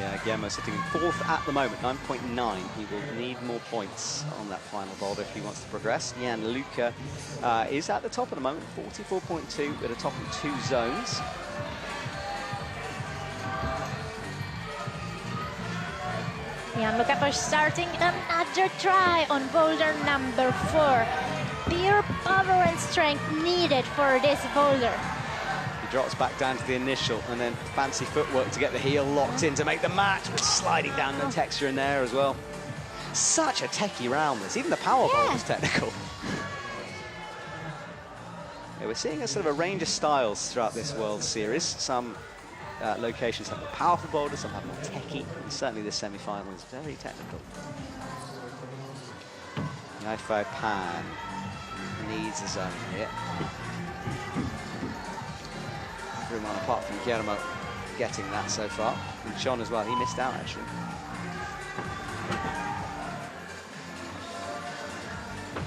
Yeah, Guillermo sitting in fourth at the moment, 9.9. He will need more points on that final boulder if he wants to progress. Gianluca is at the top at the moment, 44.2 with a top in 2 zones. Gianluca Posch starting another try on boulder number 4. Pure power and strength needed for this boulder. He drops back down to the initial, and then fancy footwork to get the heel locked in to make the match, but sliding down the texture in there as well. Such a techie round, this. Even the power bowl was technical. Yeah, we're seeing a sort of a range of styles throughout this World Series. Some locations have more powerful boulders, some have more techie, and certainly this semi-final is very technical. Yifei Pan needs a zone here. Everyone apart from Guillermo getting that so far. And John as well, he missed out actually.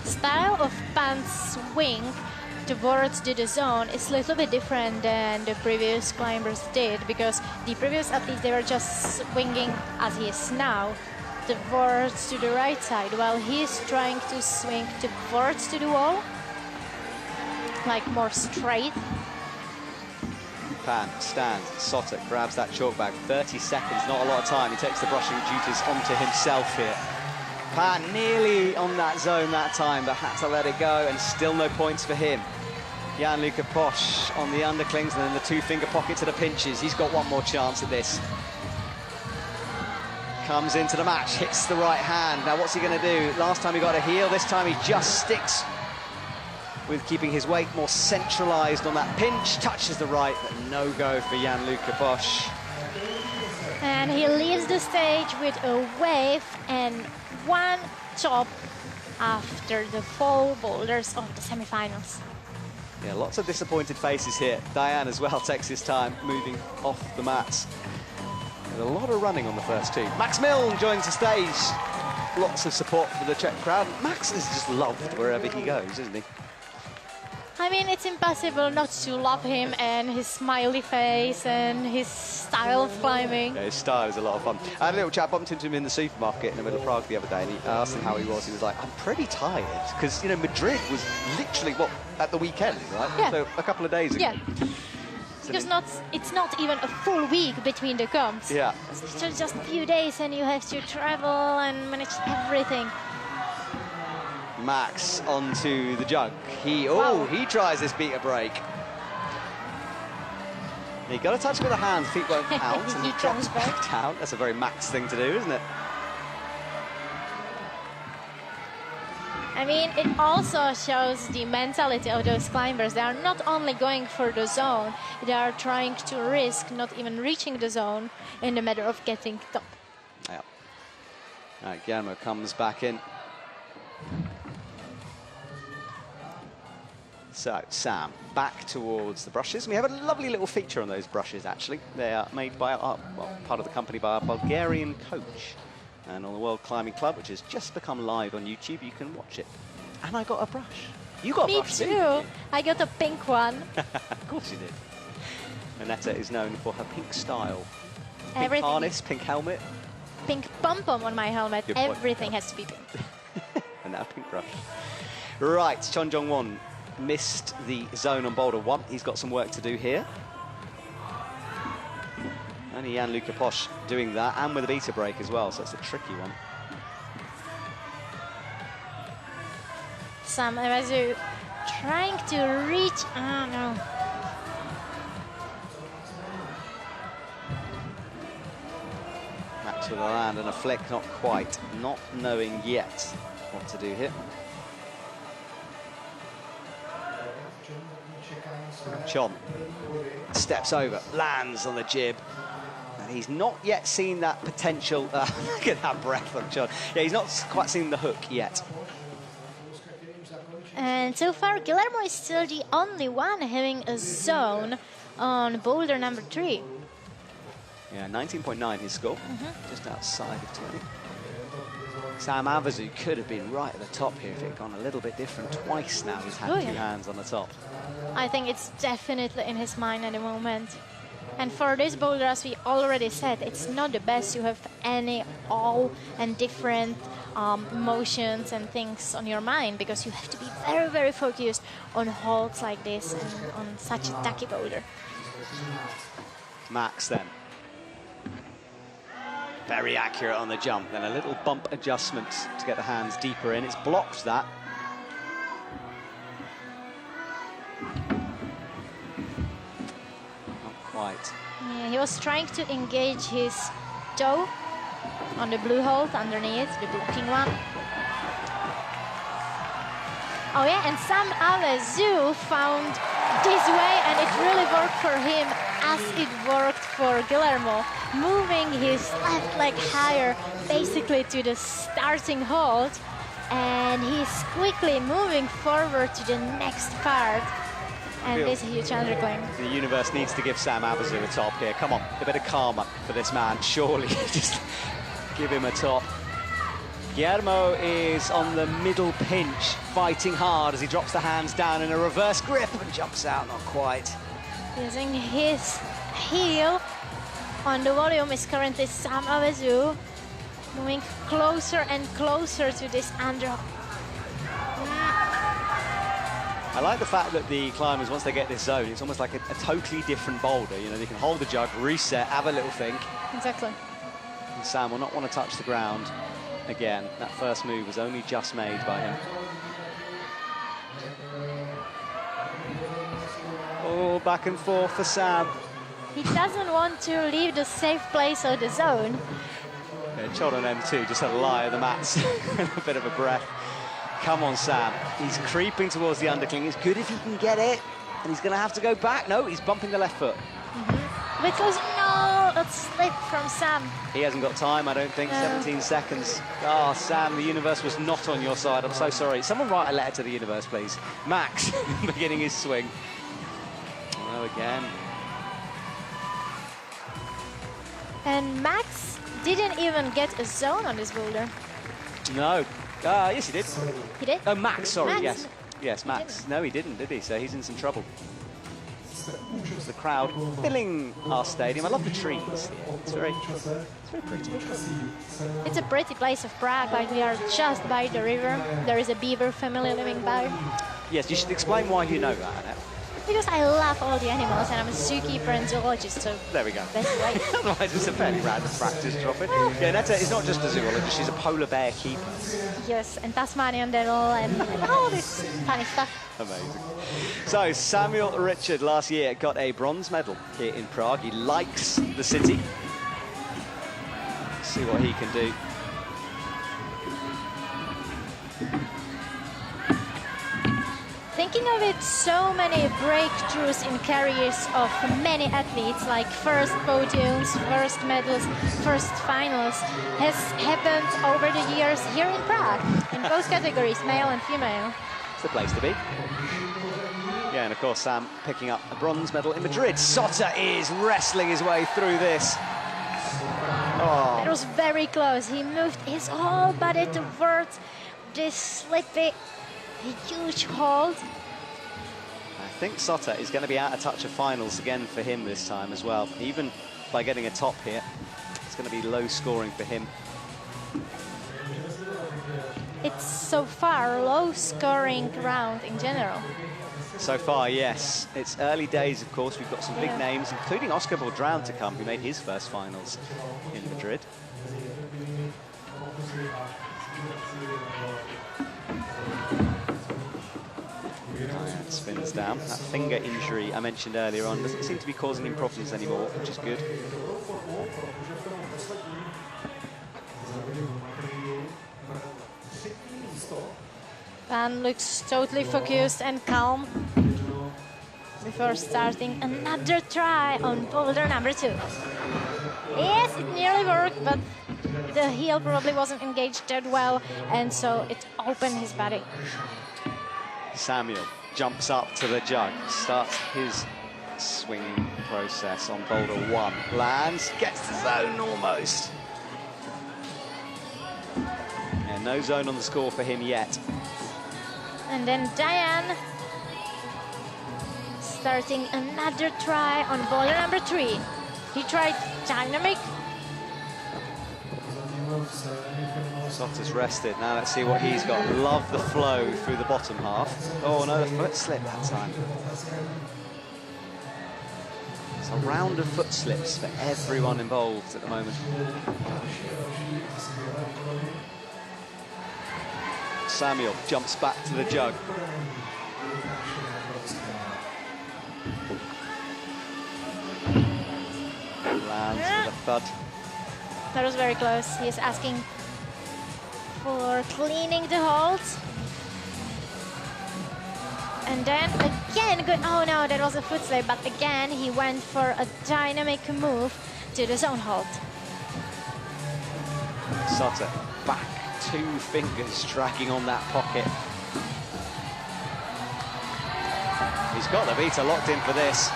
Style of Pan's swing towards the zone is a little bit different than the previous climbers did, because the previous athletes, they were just swinging as he is now towards to the right side, while he is trying to swing towards to the wall, like more straight. Pan stands, Sotek grabs that chalk bag, 30 seconds, not a lot of time. He takes the brushing duties onto himself here. Pan nearly on that zone that time, but had to let it go, and still no points for him. Jan-Luca Posch on the underclings, and then the two-finger pocket to the pinches. He's got one more chance at this. Comes into the match, hits the right hand. Now what's he going to do? Last time he got a heel, this time he just sticks with keeping his weight more centralised on that pinch. Touches the right, but no go for Jan-Luca Posch. And he leaves the stage with a wave and one chop after the 4 boulders of the semi-finals. Yeah, lots of disappointed faces here. Diane as well takes his time moving off the mats. And a lot of running on the first 2. Max Milne joins the stage. Lots of support for the Czech crowd. Max is just loved wherever he goes, isn't he? I mean, it's impossible not to love him and his smiley face and his style of climbing. Yeah, his style is a lot of fun. I had a little chap bumped into him in the supermarket in the middle of Prague the other day, and he asked him how he was. He was like, I'm pretty tired, because, you know, Madrid was literally, what, at the weekend, right? Yeah. So a couple of days ago. Yeah. Because it's not even a full week between the comps. Yeah. It's just a few days and you have to travel and manage everything. Max onto the jug. He tries this beater break. He got a touch with the hands, feet won't out, and he drops back down. That's a very Max thing to do, isn't it? I mean, it also shows the mentality of those climbers. They are not only going for the zone, they are trying to risk not even reaching the zone in the matter of getting top. Yeah. All right, Guillermo comes back in. So, Sam, back towards the brushes. We have a lovely little feature on those brushes, actually. They are made by part of the company by our Bulgarian coach. And on the World Climbing Club, which has just become live on YouTube, you can watch it. And I got a brush. You got a brush, Me too. I got a pink one. Of course you did. Annetta is known for her pink style. Pink Everything. harness, pink helmet. Pink pom-pom on my helmet. Good point. Everything has to be pink. And now pink brush. Right, Chon Jong-won missed the zone on Boulder 1. He's got some work to do here. Only Jan-Luca Posch doing that, and with a beater break as well, so it's a tricky one. Sam Evazu trying to reach... Oh, no. Max with a land and a flick, not quite. Not knowing yet what to do here. Chon steps over, lands on the jib. And he's not yet seen that potential. Look at that breath on Chon. Yeah, he's not quite seen the hook yet. And so far, Guillermo is still the only one having a zone on boulder number 3. Yeah, 19.9 his score, just outside of 20. Sam Avazu could have been right at the top here if it had gone a little bit different. Twice now he's had 2 hands on the top. I think it's definitely in his mind at the moment. And for this boulder, as we already said, it's not the best to have all and different motions and things on your mind, because you have to be very, very focused on holds like this and on such a tacky boulder. Max then. Very accurate on the jump, then a little bump adjustment to get the hands deeper in. It's blocked that. quite. Yeah, he was trying to engage his toe on the blue hold underneath, the blocking one. Oh yeah, and Sam Alezou found this way, and it really worked for him as it worked for Guillermo, moving his left leg higher, basically to the starting hold, and he's quickly moving forward to the next part. And this huge undercling. The universe needs to give Sam Alezou a top here. Come on, a bit of karma for this man, surely. Just give him a top. Guillermo is on the middle pinch, fighting hard as he drops the hands down in a reverse grip and jumps out, not quite. Using his heel on the volume is currently Sam Alezou, moving closer and closer to this under. I like the fact that the climbers, once they get this zone, it's almost like a totally different boulder. You know, they can hold the jug, reset, have a little think. Exactly. And Sam will not want to touch the ground again. That first move was only just made by him. Oh, back and forth for Sam. He doesn't want to leave the safe place of the zone. Yeah, Chod on M2 just had a lie of the mats. A bit of a breath. Come on, Sam. He's creeping towards the undercling. It's good if he can get it. And he's going to have to go back. No, he's bumping the left foot. Because no, a slip from Sam. He hasn't got time, I don't think. 17 seconds. Oh, Sam, the universe was not on your side. I'm so sorry. Someone write a letter to the universe, please. Max, beginning his swing. Oh, again. And Max didn't even get a zone on this boulder. No. Yes, he did. He did? Oh, Max, sorry, Max. yes. Yes, Max. No, he didn't, did he? So he's in some trouble. The crowd filling our stadium. I love the trees here. It's very pretty. It's a pretty place of Prague, like we are just by the river. There is a beaver family living by. Yes, you should explain why you know that, Annette. Because I love all the animals and I'm a zookeeper and zoologist, so There we go. that's right. Otherwise, it's a fairly random practice dropping. Yeah, Netta is not just a zoologist, she's a polar bear keeper. Yes, and Tasmanian devil and all this funny stuff. Amazing. So, Samuel Richard last year got a bronze medal here in Prague. He likes the city. Let's see what he can do. Thinking of it, so many breakthroughs in careers of many athletes, like first podiums, first medals, first finals, has happened over the years here in Prague, in both categories, male and female. It's the place to be. Yeah, and of course, Sam picking up a bronze medal in Madrid. Sotter is wrestling his way through this. Oh. It was very close. He moved his whole body towards this slippy, huge hold. I think Sotter is going to be out of touch of finals again for him this time as well. Even by getting a top here, it's going to be low scoring for him. It's so far low scoring round in general. So far, yes. It's early days, of course. We've got some big names, including Oscar Boldrown to come, who made his first finals in Madrid. Spins down. That finger injury I mentioned earlier on doesn't seem to be causing him problems anymore, which is good. Van looks totally focused and calm before starting another try on boulder number 2. Yes, it nearly worked, but the heel probably wasn't engaged that well, and so it opened his body. Samuel jumps up to the jug, starts his swing process on boulder 1. Lands, gets the zone almost. Yeah, no zone on the score for him yet. And then Diane starting another try on boulder number 3. He tried dynamic. Sotter's rested. Now let's see what he's got. Love the flow through the bottom half. Oh no, the foot slip that time. It's a round of foot slips for everyone involved at the moment. Samuel jumps back to the jug. bud. That was very close. He's asking for cleaning the hold. And then again, good. Oh no, that was a foot slip. But again, he went for a dynamic move to the zone hold. Sotter back, 2 fingers dragging on that pocket. He's got the Vita locked in for this.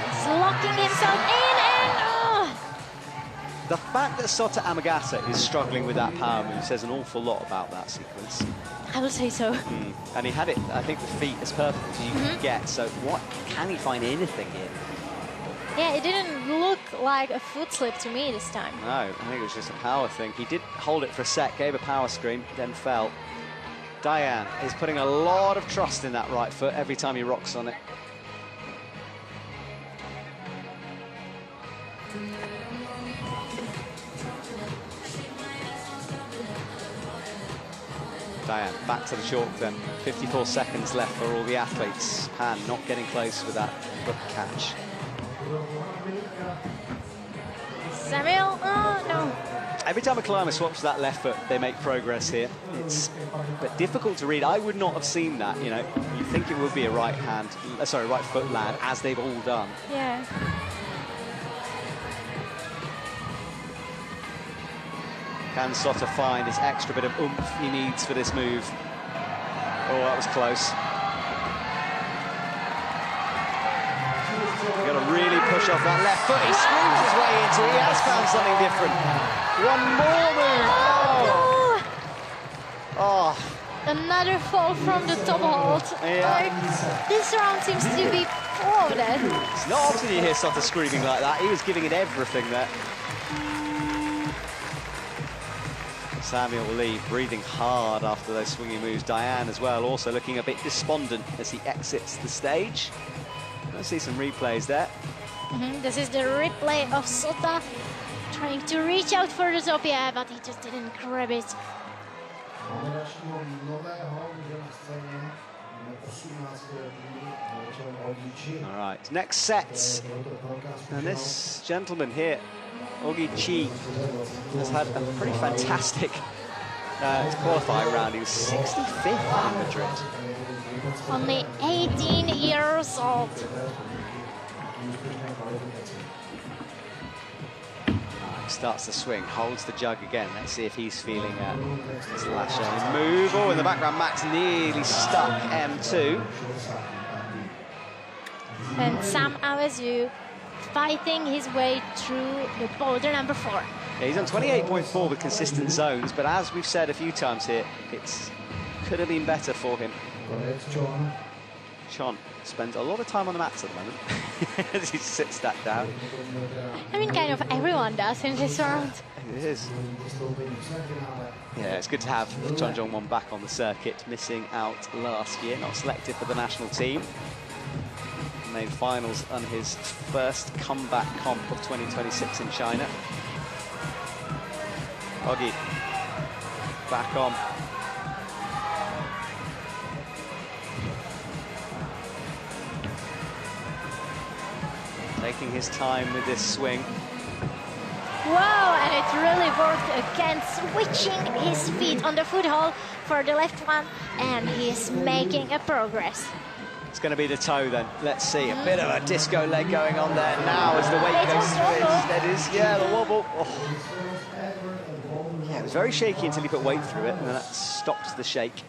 He's locking himself in and The fact that Sota Amagata is struggling with that power move says an awful lot about that sequence. I will say so. And he had it, I think, the feet as perfect as you can get. So what, can he find anything here? Yeah, it didn't look like a foot slip to me this time. No, I think it was just a power thing. He did hold it for a sec, gave a power scream, then fell. Diane is putting a lot of trust in that right foot every time he rocks on it. Diane, back to the chalk then. 54 seconds left for all the athletes. Pan not getting close with that foot catch. Samuel, oh no. Every time a climber swaps that left foot, they make progress here. It's but difficult to read. I would not have seen that, you know. You think it would be a right foot land, as they've all done. Yeah. Can Sotter find this extra bit of oomph he needs for this move? Oh, that was close. You've got to really push off that left foot. He screams his way into it. He has found something different. One more move. Oh. Another fall from the top hold. Yeah. Like, this round seems to be full of that. It's not often you hear Sotter screaming like that. He was giving it everything there. Samuel Lee breathing hard after those swinging moves. Diane as well, also looking a bit despondent as he exits the stage. Let's see some replays there. This is the replay of Sota trying to reach out for the top, yeah, but he just didn't grab it. All right, next set. And this gentleman here, Ogi Chi, has had a pretty fantastic qualifying round. He was 65th in Madrid. Only 18 years old. Starts the swing, holds the jug again. Let's see if he's feeling his lash on. Move. Oh, in the background, Max nearly stuck M2. And Sam Awesu fighting his way through the boulder number 4. Yeah, he's on 28.4 with consistent zones, but as we've said a few times here, could have been better for him. Chon spends a lot of time on the mats at the moment as he sits that down. I mean, kind of everyone does in this round. It is. Yeah, it's good to have Chon Jong-won back on the circuit, missing out last year, not selected for the national team. Made finals on his first comeback comp of 2026 in China. Ogi back on. Taking his time with this swing. Wow, and it really worked again, switching his feet on the foothold for the left one, and he's making a progress. It's going to be the toe then. Let's see. A bit of a disco leg going on there now as the weight goes through it. That is, yeah, the wobble. Oh. Yeah, it was very shaky until he put weight through it, and then that stopped the shake.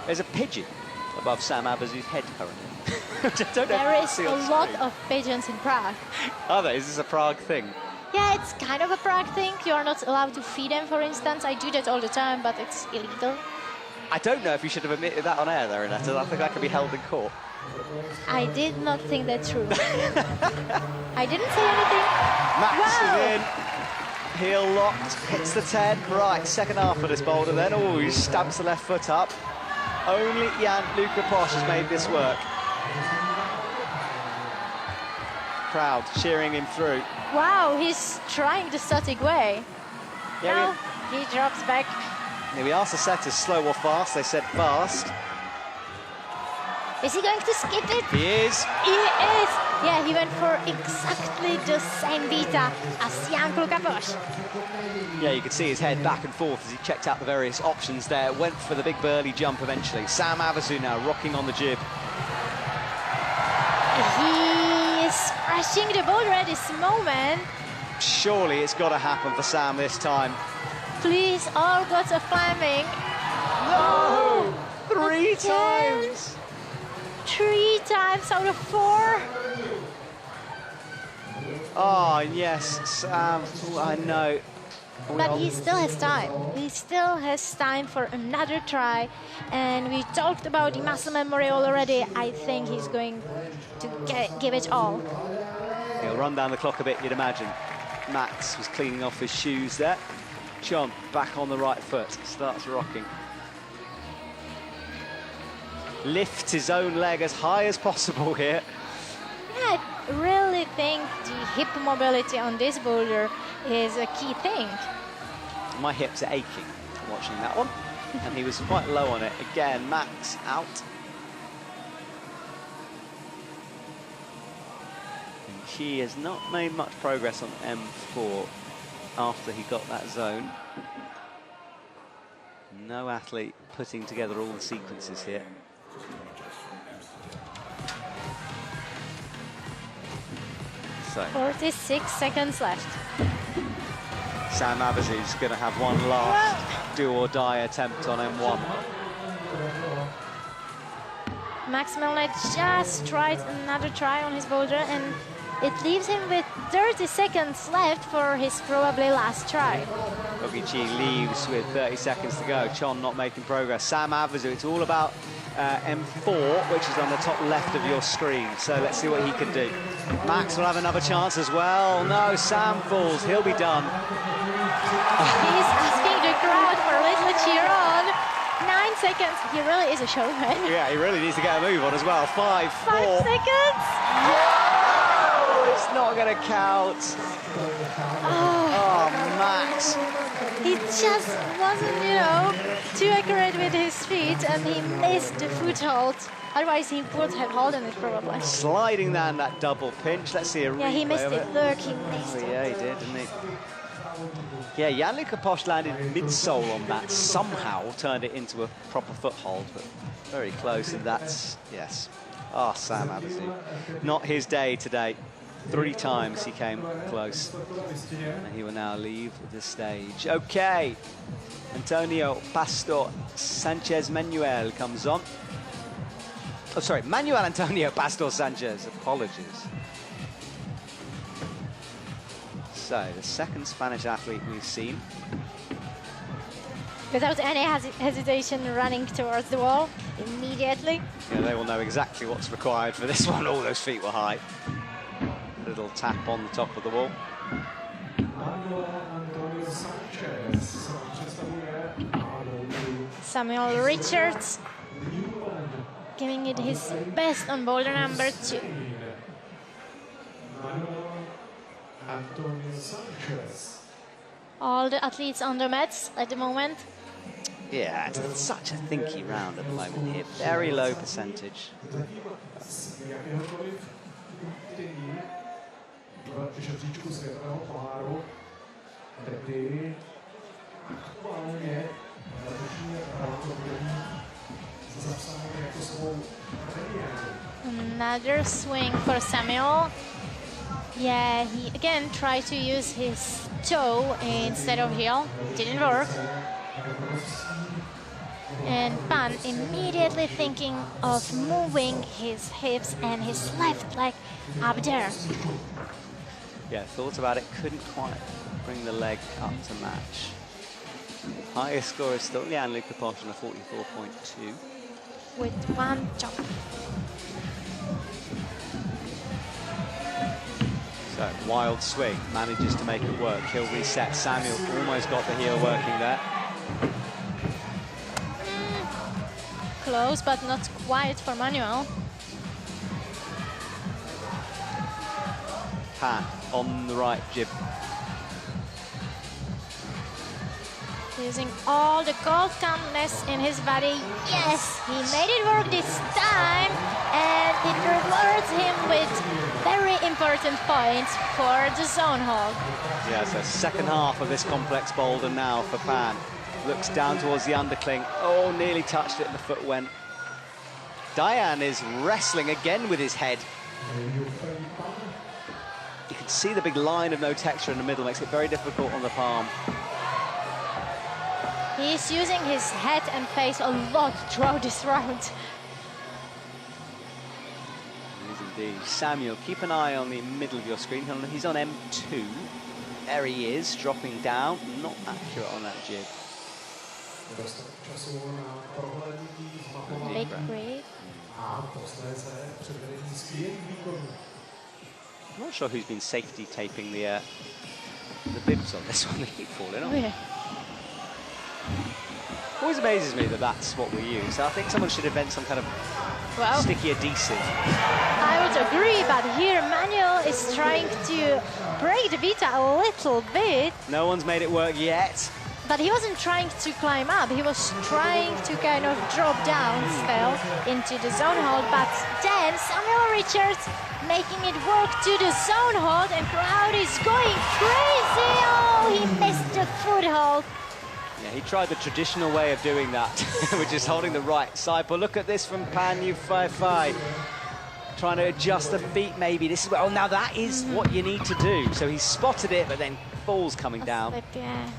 There's a pigeon above Sam Abezu's head currently. There is a lot of pigeons in Prague. Are there? Is this a Prague thing? Yeah, it's kind of a Prague thing. You are not allowed to feed them, for instance. I do that all the time, but it's illegal. I don't know if you should have admitted that on air there, Renata. I think that could be held in court. I did not think that through. I didn't say anything. Max Wow. is in. Heel locked, hits the 10. Right, second half of this boulder then. Oh, he stamps the left foot up. Only Jan Luca Posch has made this work. Crowd cheering him through. Wow, he's trying the static way. Yeah, Now he drops back. We asked the setters slow or fast. They said fast. Is he going to skip it? He is. He is. Yeah, he went for exactly the same beta as Jan Kluka-Bosch. Yeah, you could see his head back and forth as he checked out the various options there. Went for the big burly jump eventually. Sam Havasu now rocking on the jib. He is crashing the boulder at this moment. Surely it's got to happen for Sam this time. Please, all gods of climbing. No! 3 times! 3 times out of 4. Oh, yes, Sam. I know. But he still has time. He still has time for another try. And we talked about the muscle memory already. I think he's going to give it all. He'll run down the clock a bit, you'd imagine. Max was cleaning off his shoes there. John back on the right foot, starts rocking. Lifts his own leg as high as possible here. Yeah, I really think the hip mobility on this boulder is a key thing. My hips are aching watching that one. And he was quite low on it. Again, Max out. And he has not made much progress on M4 after he got that zone. No athlete putting together all the sequences here. So 46 seconds left. Sam Havasu going to have one last do-or-die attempt on M1. Max Milner just tried another try on his boulder, and it leaves him with 30 seconds left for his probably last try. Ogichi leaves with 30 seconds to go. Chon not making progress. Sam Havasu, it's all about M4, which is on the top left of your screen. So let's see what he can do. Max will have another chance as well. No, Sam falls. He'll be done. He's asking the crowd for a little cheer on. 9 seconds. He really is a showman. Yeah, he really needs to get a move on as well. 5, 4. 5 seconds. Oh, it's not going to count. Oh, Max. He just wasn't, you know, too accurate with his feet, and he missed the foothold. Otherwise, he would have held it probably. Sliding down that double pinch. Let's see a replay. Yeah, he missed of it. Look, he missed it. Yeah, he did, didn't he? Yeah, Jan Kluka-Bosch landed midsole on that, somehow turned it into a proper foothold, but very close, and that's, yes. Ah, Sam Havasu. Not his day today. 3 times he came close. And he will now leave the stage. Okay. Antonio Pastor Sanchez Manuel comes on. Oh, sorry, Manuel Antonio Pastor Sanchez. Apologies. So, the second Spanish athlete we've seen. Without any hesitation, running towards the wall immediately. Yeah, they will know exactly what's required for this one. All those feet were high. Little tap on the top of the wall. Samuel Richards giving it his best on boulder number 2. All the athletes on the mats at the moment. Yeah, it's such a thinky round at the moment here. Very low percentage. Another swing for Samuel. Yeah, he again tried to use his toe instead of heel. Didn't work. And Pan immediately thinking of moving his hips and his left leg up there. Yeah, thought about it, couldn't quite bring the leg up to match. Highest score is still Jan Kluka-Bosch on a 44.2. With 1 jump. So, wild swing, manages to make it work. He'll reset. Samuel almost got the heel working there. Close, but not quite for Manuel. Pan on the right jib. Using all the gold calmness in his body. Yes, he made it work this time. important point for the zone hold. Yeah, so second half of this complex boulder now for Pan. Looks down towards the undercling. Oh, nearly touched it and the foot went. Diane is wrestling again with his head. You can see the big line of no texture in the middle, makes it very difficult on the palm. He's using his head and face a lot throughout this round. Indeed. Samuel, keep an eye on the middle of your screen. He's on M2. There he is, dropping down. Not accurate on that jib. Big break. I'm not sure who's been safety taping the bibs on this one. They keep falling off. Oh, yeah. Always amazes me that that's what we use. I think someone should invent some kind of sticky adhesive. I would agree, but here Manuel is trying to break the beta a little bit. No one's made it work yet. But he wasn't trying to climb up, he was trying to kind of drop down still into the zone hold, but then Samuel Richards making it work to the zone hold, and crowd is going crazy. Oh, he missed the foothold. Yeah, he tried the traditional way of doing that, which is holding the right side. But look at this from Pan U55. Trying to adjust the feet, maybe. This is well, now that is what you need to do. So he spotted it, but then falls coming down. Flip, yeah.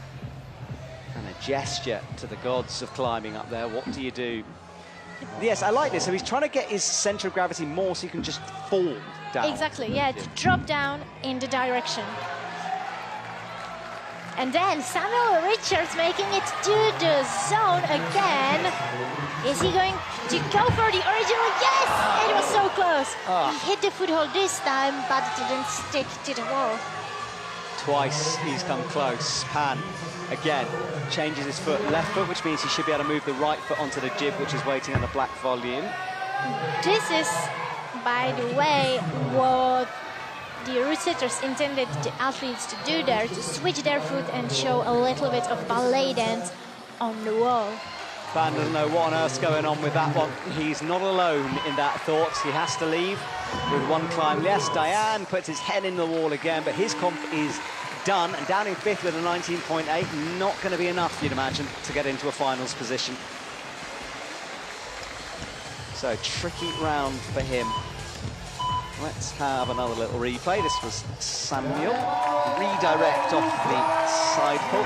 And a gesture to the gods of climbing up there. What do you do? Yes, I like this. So he's trying to get his center of gravity more so he can just fall down. Exactly, yeah, to drop down in the direction. And then Samuel Richards making it to the zone again. Is he going to go for the original? Yes! It was so close. He hit the foothold this time, but it didn't stick to the wall. Twice he's come close. Pan, again, changes his foot, left foot, which means he should be able to move the right foot onto the jib, which is waiting on the black volume. This is, by the way, what the route setters intended the athletes to do there, to switch their foot and show a little bit of ballet dance on the wall. Pan doesn't know what on earth's going on with that one. He's not alone in that thought. He has to leave with one climb. Yes, Diane puts his head in the wall again, but his comp is done, and down in fifth with a 19.8. Not going to be enough, you'd imagine, to get into a finals position. So, tricky round for him. Let's have another little replay. This was Samuel. Redirect off the side pull.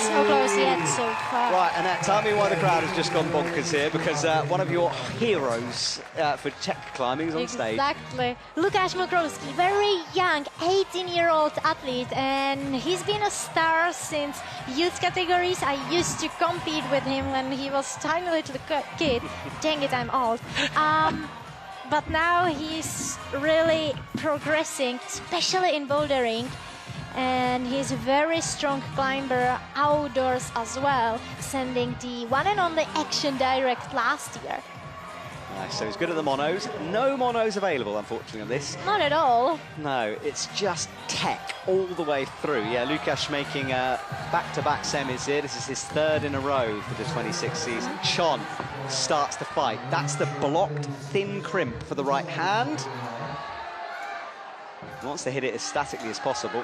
So close yet so far. Right, Annette, tell me why the crowd has just gone bonkers here, because one of your heroes for Czech climbing is on stage. Exactly. Lukáš Mokrowski, very young, 18-year-old athlete, and he's been a star since youth categories. I used to compete with him when he was a tiny little kid. Dang it, I'm old. But now he's really progressing, especially in bouldering. And he's a very strong climber outdoors as well, sending the one and only Action Direct last year. Nice, so he's good at the monos. No monos available, unfortunately, on this. Not at all. No, it's just tech all the way through. Yeah, Lukáš making back-to-back semis here. This is his third in a row for the 26 season. Chon starts the fight. That's the blocked thin crimp for the right hand. He wants to hit it as statically as possible.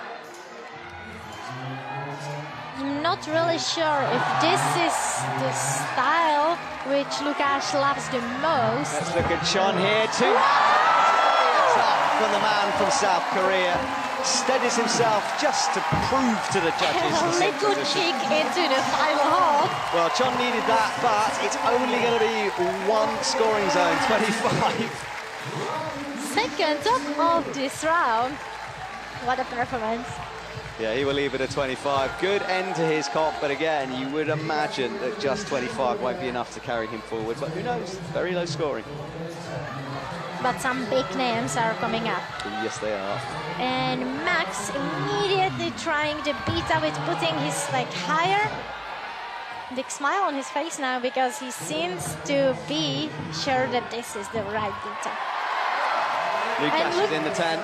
I'm not really sure if this is the style which Lukáš loves the most. Let's look at Chon here too. From the man from South Korea. Steadies himself just to prove to the judges. A little kick into the final hole. Well, Chon needed that, but it's only going to be one scoring zone, 25. Second top of this round. What a performance. Yeah, he will leave it at 25. Good end to his comp, but again, you would imagine that just 25 won't be enough to carry him forward. But who knows? Very low scoring. But some big names are coming up. Yes, they are. And Max immediately trying the beta with putting his leg higher. Big smile on his face now because he seems to be sure that this is the right beta. Lukáš is in the 10.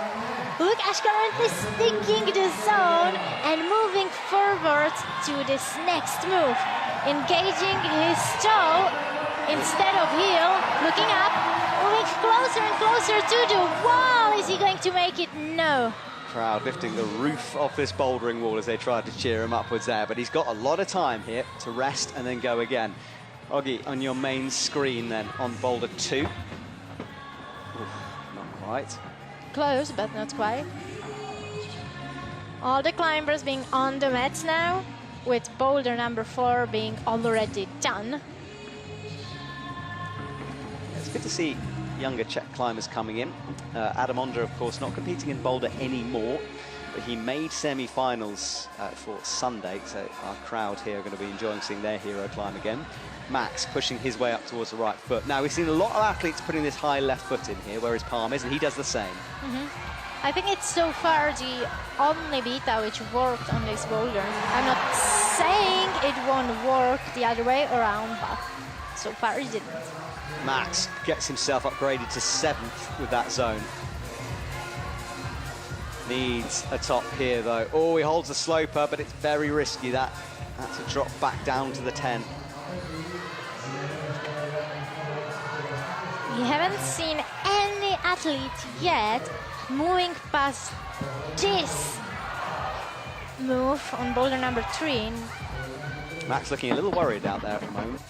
Lukáš currently sticking the zone and moving forward to this next move. Engaging his toe instead of heel, looking up, moving closer and closer to the wall. Is he going to make it? No. Crowd lifting the roof off this bouldering wall as they tried to cheer him upwards there, but he's got a lot of time here to rest and then go again. Oggy, on your main screen then on Boulder 2. Oof, not quite. Close, but not quite. All the climbers being on the mats now, with boulder number 4 being already done. It's good to see younger Czech climbers coming in. Adam Onder, of course, not competing in Boulder anymore, but he made semi-finals for Sunday, so our crowd here are going to be enjoying seeing their hero climb again. Max pushing his way up towards the right foot. Now, we've seen a lot of athletes putting this high left foot in here, where his palm is, and he does the same. I think it's so far the only beta which worked on this boulder. I'm not saying it won't work the other way around, but so far it didn't. Max gets himself upgraded to 7th with that zone. Needs a top here, though. Oh, he holds the sloper, but it's very risky. That's a drop back down to the 10. We haven't seen any athlete yet moving past this move on boulder number 3. Max looking a little worried out there at the moment.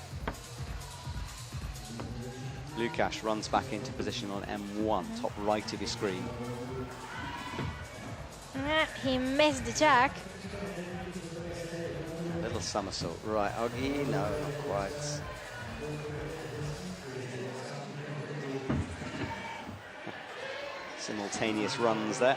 Lukáš runs back into position on M1, top right of your screen. He missed the jack. A little somersault. Right, Oggy, no, not quite. Simultaneous runs there.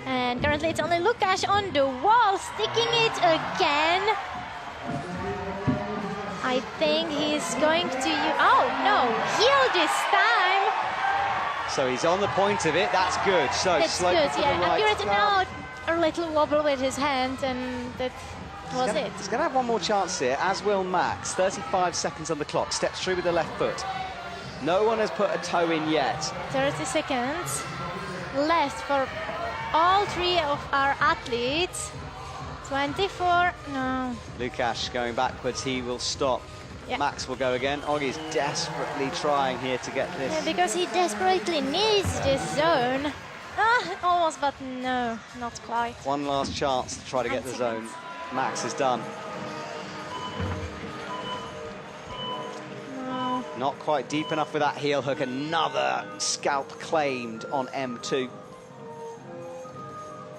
And currently it's only Lukáš on the wall, sticking it again. I think he's going to use... Oh, no, heel this time. So he's on the point of it, that's good. So That's slope good, to yeah. the right. Accurate now, a little wobble with his hand, and that was it. He's going to have one more chance here, as will Max. 35 seconds on the clock, steps through with the left foot. No one has put a toe in yet. 30 seconds left for all 3 of our athletes. 24, no. Lukáš going backwards, he will stop. Yeah. Max will go again. Oggy's desperately trying here to get this. Yeah, because he desperately needs this zone. Almost, but no, not quite. One last chance to try to get the zone. Max is done. No. Not quite deep enough with that heel hook. Another scalp claimed on M2.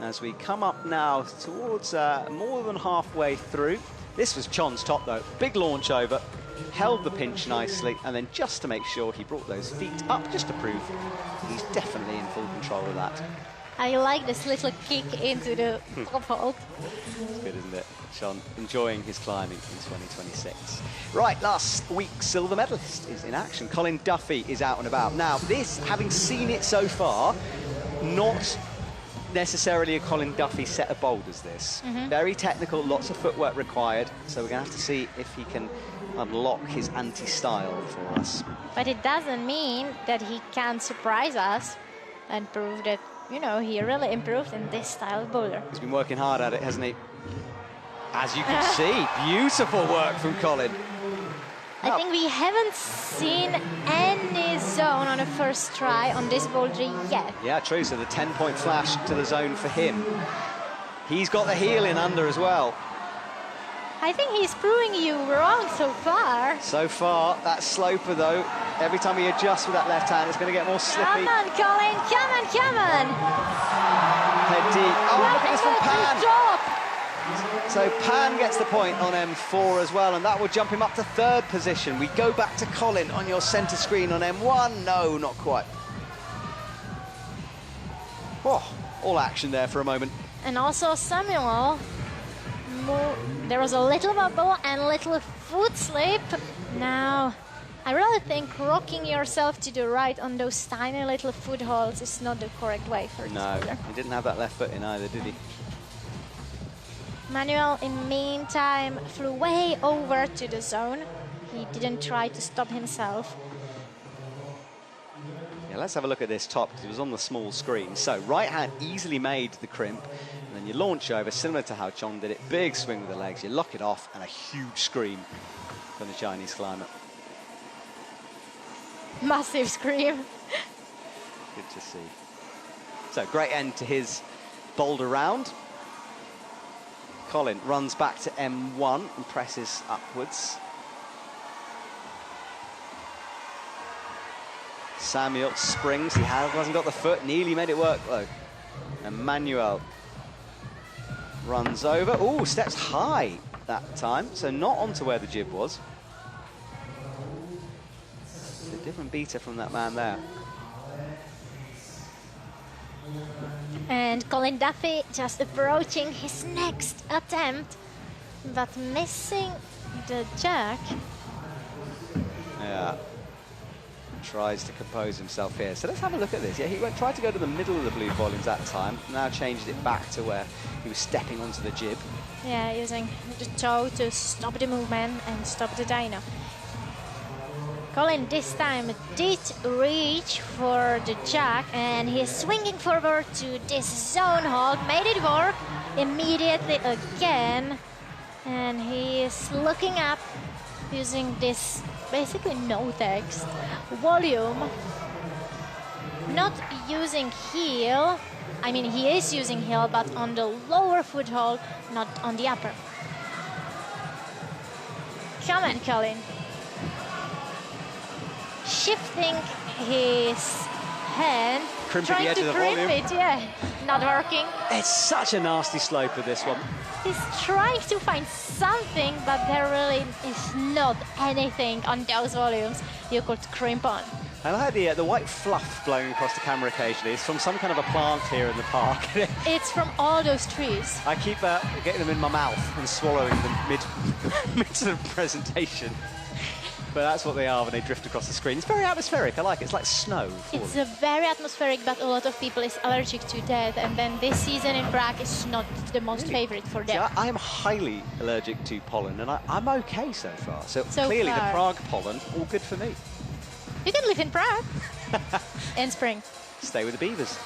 As we come up now towards more than halfway through. This was Chon's top, though. Big launch over, held the pinch nicely, and then just to make sure he brought those feet up, just to prove he's definitely in full control of that. I like this little kick into the top hold. It's good, isn't it? Chon enjoying his climbing in 2026. Right, last week's silver medalist is in action. Colin Duffy is out and about. Now, this, having seen it so far, not necessarily a Colin Duffy set of boulders, this. Very technical, lots of footwork required, so we're going to have to see if he can unlock his anti-style for us. But it doesn't mean that he can't surprise us and prove that, you know, he really improved in this style of boulder. He's been working hard at it, hasn't he? As you can see, beautiful work from Colin. I think we haven't seen any zone on the first try on this boulder yet. Yeah, true, so the 10-point flash to the zone for him. He's got the heel in under as well. I think he's proving you wrong so far. So far, that sloper, though, every time he adjusts with that left hand, it's going to get more slippy. Come on, Colin, come on, come on. Head deep. Oh, look at this from Pan. Good job. So Pan gets the point on M4 as well, and that will jump him up to 3rd position. We go back to Colin on your centre screen on M1. No, not quite. Oh, all action there for a moment. And also Samuel, there was a little bubble and a little foot slip. Now, I really think rocking yourself to the right on those tiny little footholds is not the correct way for this boulder. He didn't have that left foot in either, did he? Manuel, in the meantime, flew way over to the zone. He didn't try to stop himself. Yeah, let's have a look at this top, because it was on the small screen. So right hand easily made the crimp, and then you launch over, similar to how John did it. Big swing with the legs, you lock it off, and a huge scream from the Chinese climber. Massive scream. Good to see. So great end to his Boulder round. Colin runs back to M1 and presses upwards. Samuel springs, he hasn't got the foot, nearly made it work though. And Manuel runs over, ooh, steps high that time, so not onto where the jib was. It's a different beater from that man there. And Colin Duffy just approaching his next attempt, but missing the jack. Yeah. Tries to compose himself here. So let's have a look at this. Yeah, he tried to go to the middle of the blue volumes that time, now changed it back to where he was stepping onto the jib. Yeah, using the toe to stop the movement and stop the dyno. Colin this time did reach for the jack, and he's swinging forward to this zone hold, made it work immediately again, and he is looking up using this basically no text volume, not using heel. I mean, he is using heel, but on the lower foothold, not on the upper. Come on, Colin. Shifting his hand, Crimping the trying edge to of the crimp volume. it, yeah, not working. It's such a nasty slope of this one. He's trying to find something, but there really is not anything on those volumes you could crimp on. I like the white fluff blowing across the camera occasionally. It's from some kind of a plant here in the park. It's from all those trees. I keep getting them in my mouth and swallowing them mid sort of presentation. But that's what they are when they drift across the screen. It's very atmospheric. I like it. It's like snow. It's a very atmospheric, but a lot of people is allergic to that. And then this season in Prague is not the most favorite for them. Yeah, I am highly allergic to pollen, and I'm okay so far. So clearly far. the Prague pollen, all good for me. You can live in Prague in spring. Stay with the Beavers.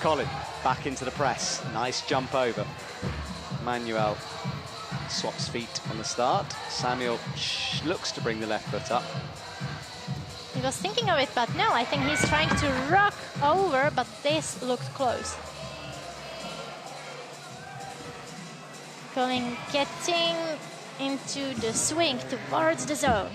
Colin back into the press. Nice jump over. Manuel swaps feet on the start. Samuel looks to bring the left foot up. He was thinking of it, but no, I think he's trying to rock over, but this looked close. Colin getting into the swing towards the zone.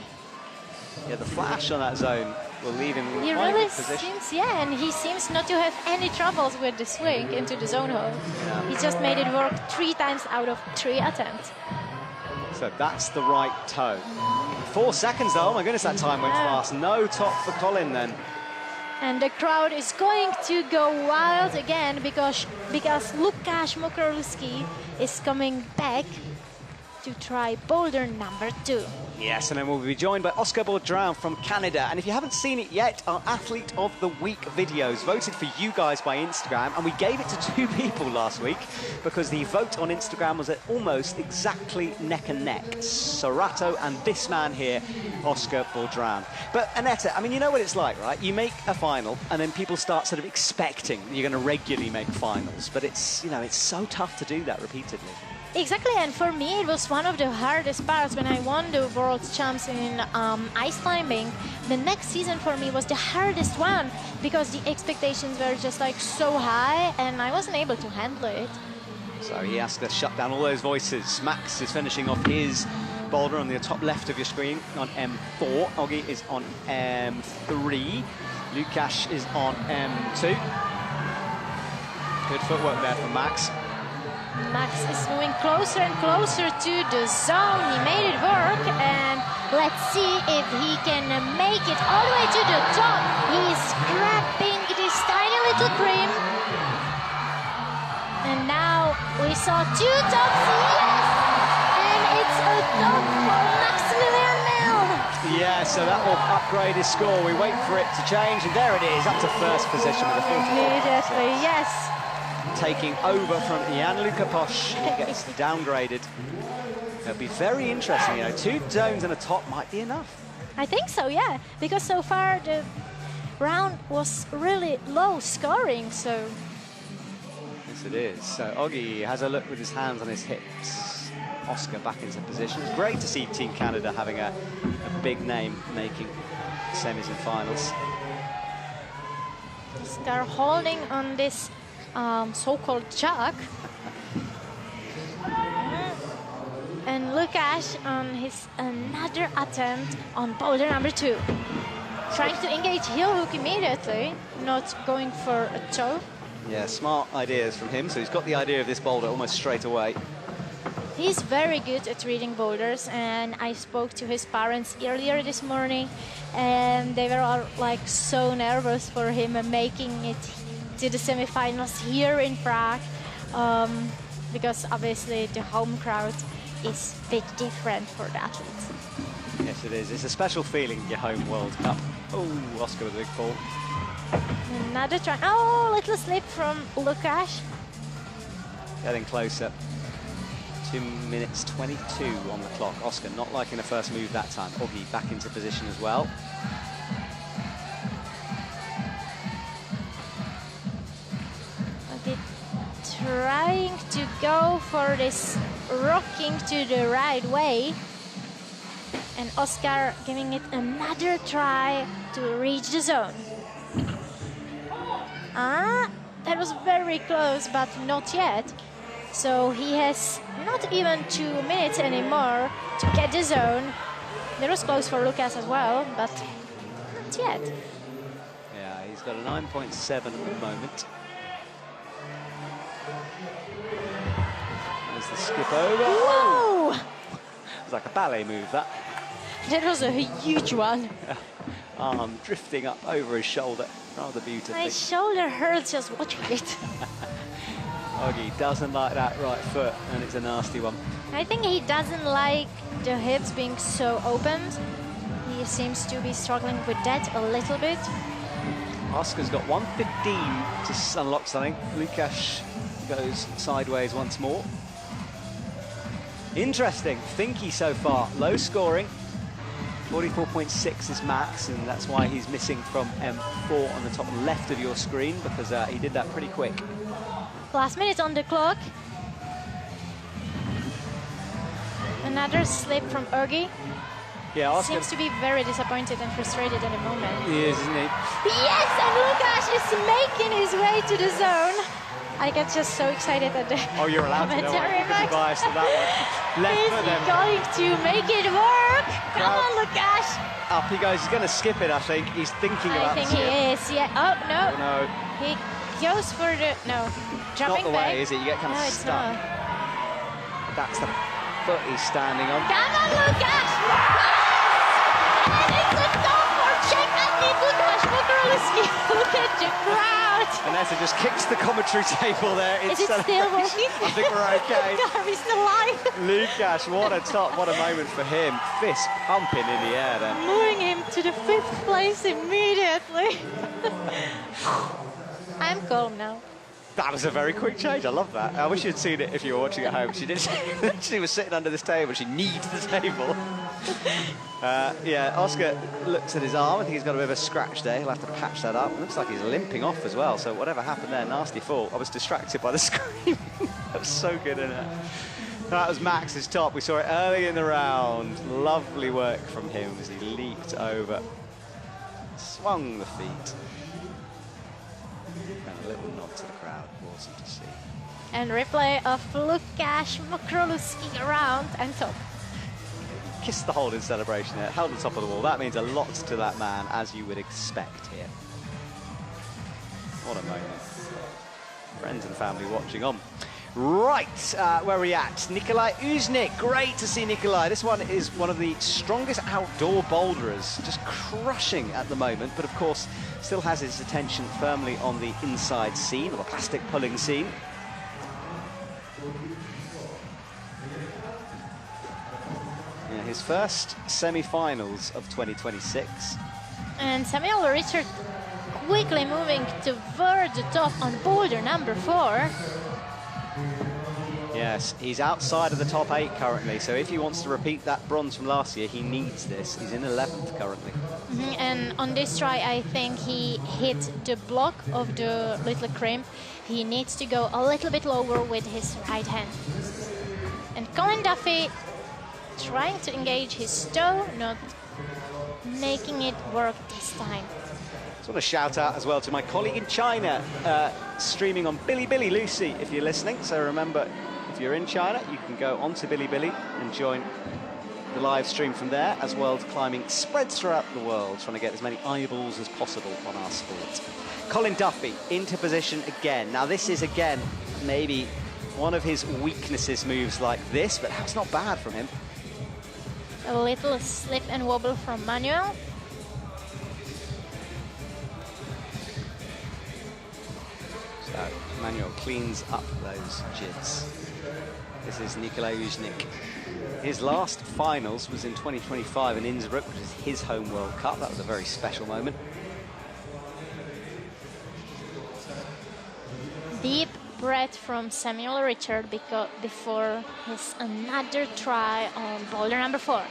Yeah, the flash on that zone will leave him in He quite a really good position. seems, yeah, and he seems not to have any troubles with the swing into the zone hole. Yeah. He just made it work 3 times out of 3 attempts. So that's the right toe. 4 seconds though, oh my goodness, that time went fast. No top for Colin then. And the crowd is going to go wild again because Lukáš Mokrolski is coming back to try boulder number 2. Yes, and then we'll be joined by Oscar Bourdrin from Canada. And if you haven't seen it yet, our Athlete of the Week videos voted for you guys by Instagram, and we gave it to 2 people last week because the vote on Instagram was at almost exactly neck and neck. Sorato and this man here, Oscar Bourdrin. But Annetta, I mean, you know what it's like, right? You make a final and then people start sort of expecting that you're going to regularly make finals. But it's, you know, it's so tough to do that repeatedly. Exactly, and for me it was one of the hardest parts when I won the World Champs in ice climbing. The next season for me was the hardest one because the expectations were just like so high and I wasn't able to handle it. So he has to shut down all those voices. Max is finishing off his boulder on the top left of your screen on M4. Ogi is on M3. Lukáš is on M2. Good footwork there from Max. Max is moving closer and closer to the zone. He made it work, and let's see if he can make it all the way to the top. He's grabbing this tiny little crimp. And now we saw 2 tops, yes! And it's a top for Maximilian Milne. Yeah, so that will upgrade his score. We wait for it to change, and there it is, up to first position with a 44. Immediately, yes. Taking over from Jan-Luca Posch. He gets downgraded. It'll be very interesting, you know. 2 zones and a top might be enough. I think so, yeah. Because so far round was really low scoring, so... Yes, it is. So Oggy has a look with his hands on his hips. Oscar back into position. It's great to see Team Canada having a big name making semis and finals. They're holding on this so-called chuck. And Lukáš on his another attempt on boulder number 2. Trying to engage heel hook immediately, not going for a toe. Yeah, smart ideas from him. So he's got the idea of this boulder almost straight away. He's very good at reading boulders, and I spoke to his parents earlier this morning, and they were all like so nervous for him making it to the semifinals here in Prague, because obviously the home crowd is a bit different for the athletes. Yes, it is. It's a special feeling, your home World Cup. Oh, Oscar with a big fall. Another try. Oh, little slip from Lukáš. Getting closer. 2 minutes 22 on the clock. Oscar not liking the first move that time. Oggy back into position as well. Oggy trying to go for this rocking to the right way. And Oscar giving it another try to reach the zone. That was very close, but not yet. So he has not even 2 minutes anymore to get the zone. That was close for Lukáš as well, but not yet. Yeah, he's got a 9.7 at the moment. There's the skip over. Whoa! It was like a ballet move, that. That was a huge one. Arm drifting up over his shoulder, rather beautifully. My shoulder hurts just watching it. Oggy doesn't like that right foot, and it's a nasty one. I think he doesn't like the hips being so opened. He seems to be struggling with that a little bit. Oscar's got 1:15 to unlock something. Lukáš goes sideways once more. Interesting, Finky so far, low scoring. 44.6 is max, and that's why he's missing from M4 on the top left of your screen, because he did that pretty quick. Last minute on the clock. Another slip from Oggy. Yeah, Oscar Seems to be very disappointed and frustrated at the moment. He is, isn't he? Yes, and Lukáš is making his way to the zone. I get just so excited at the Oh, you're allowed to know. commentary I'm pretty box. biased to that one. Left Is foot he then. going to make it work? Come on, Lukáš. Up he goes. He's going to skip it, I think. He's thinking I about think the skip. he is, yeah. Oh, no. Oh, no. He goes for the, no. Not Jumping the back. way, is it? You get kind of No, it's stuck. not. That's the foot he's standing on. Come on, Lukáš! And it's a goal for Czech athlete Lukáš Mokrolowski. Look at the crowd. Vanessa just kicks the commentary table there. Is it still working? I think we're okay. He's still alive. Lukáš, what a top, what a moment for him. Fist pumping in the air there. Moving him to the 5th place immediately. I'm calm now. That was a very quick change. I love that. I wish you'd seen it if you were watching at home. She did. She was sitting under this table. She kneed the table. Yeah, Oscar looks at his arm. I think he's got a bit of a scratch there. He'll have to patch that up. Looks like he's limping off as well. So whatever happened there, nasty fall. I was distracted by the scream. That was so good, isn't it? That was Max's top. We saw it early in the round. Lovely work from him as he leaped over, swung the feet. And a little nod to the crowd, awesome to see. And replay of Lukáš Mokrolowski around and top. Kissed the hold in celebration there, held the top of the wall. That means a lot to that man, as you would expect here. What a moment. Friends and family watching on. Right, where are we at? Nikolai Uznik, great to see Nikolai. This one is one of the strongest outdoor boulderers, just crushing at the moment, but of course still has his attention firmly on the inside scene, or the plastic pulling scene. Yeah, his first semi-finals of 2026. And Samuel Richard quickly moving toward the top on boulder number 4. Yeah, Yes, he's outside of the top 8 currently, so if he wants to repeat that bronze from last year, he needs this. He's in 11th currently. And on this try, I think he hit the block of the little crimp. He needs to go a little bit lower with his right hand. And Colin Duffy trying to engage his toe, not making it work this time. I just want to shout out as well to my colleague in China, streaming on Bilibili, Lucy, if you're listening. So remember, if you're in China, you can go onto Bilibili and join the live stream from there, as world climbing spreads throughout the world, trying to get as many eyeballs as possible on our sport. Colin Duffy into position again. Now this is again maybe one of his weaknesses, moves like this, but that's not bad from him. A little slip and wobble from Manuel. So Manuel cleans up those jids. This is Nikolai Uznik. His last finals was in 2025 in Innsbruck, which is his home World Cup. That was a very special moment. Deep breath from Samuel Richard before his another try on boulder number 4.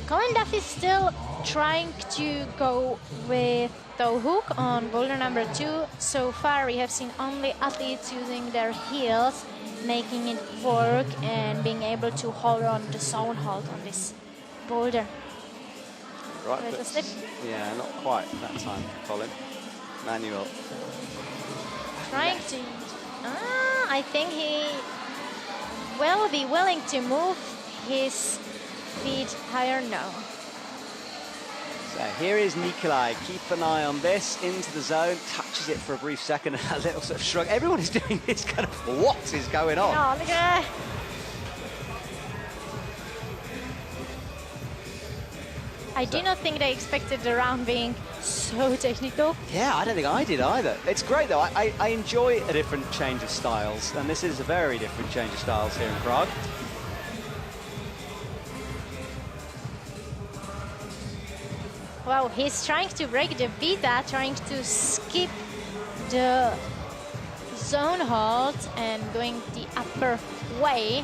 Colin Duffy is still trying to go with toe hook on boulder number 2. So far we have seen only athletes using their heels, making it work and being able to hold on the zone hold on this boulder. Right, There's a slip. Yeah, not quite that time, Colin. Manuel. Trying to... I think he will be willing to move his feet higher now. So here is Nikolai. Keep an eye on this. Into the zone. Touches it for a brief second and a little sort of shrug. Everyone is doing this kind of, what is going on? Oh, look at that. I do not think they expected the round being so technical. Yeah, I don't think I did either. It's great though. I enjoy a different change of styles, and this is a very different change of styles here in Prague. Wow, he's trying to break the beta, trying to skip the zone hold and going the upper way.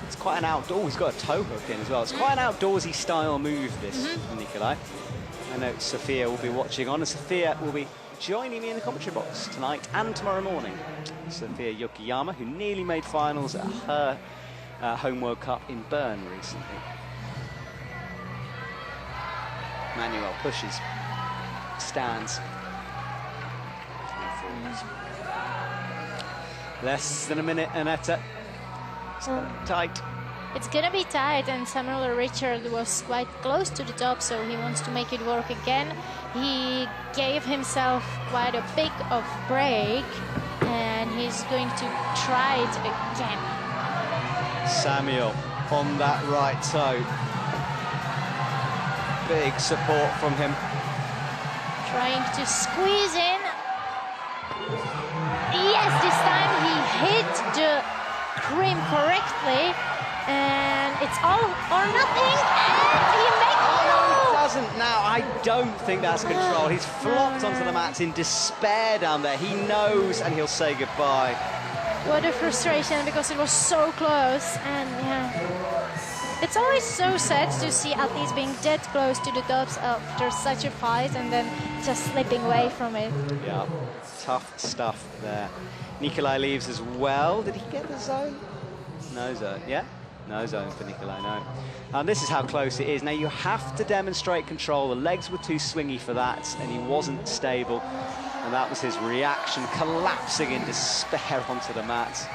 It's quite an outdoor. He's got a toe hook in as well. It's quite an outdoorsy style move, this, from Nikolai. I know Sophia will be watching on, and Sophia will be joining me in the commentary box tonight and tomorrow morning. Sophia Yokiyama, who nearly made finals at her home World Cup in Bern recently. Manuel pushes, stands. Less than a minute, Aneta. Tight. It's gonna be tight, and Samuel Richard was quite close to the top, so he wants to make it work again. He gave himself quite a big of break, and he's going to try it again. Samuel on that right toe. Big support from him. Trying to squeeze in. Yes, this time he hit the crimp correctly, and it's all or nothing, and he makes it. No, he doesn't now. I don't think that's control. He's flopped onto the mats in despair down there. He knows, and he'll say goodbye. What a frustration, because it was so close, and yeah. It's always so sad to see athletes being dead close to the tops after such a fight and then just slipping away from it. Yeah, tough stuff there. Nikolai leaves as well. Did he get the zone? No zone, yeah? No zone for Nikolai, no. And this is how close it is. Now you have to demonstrate control. The legs were too swingy for that, and he wasn't stable. And that was his reaction, collapsing in despair onto the mat.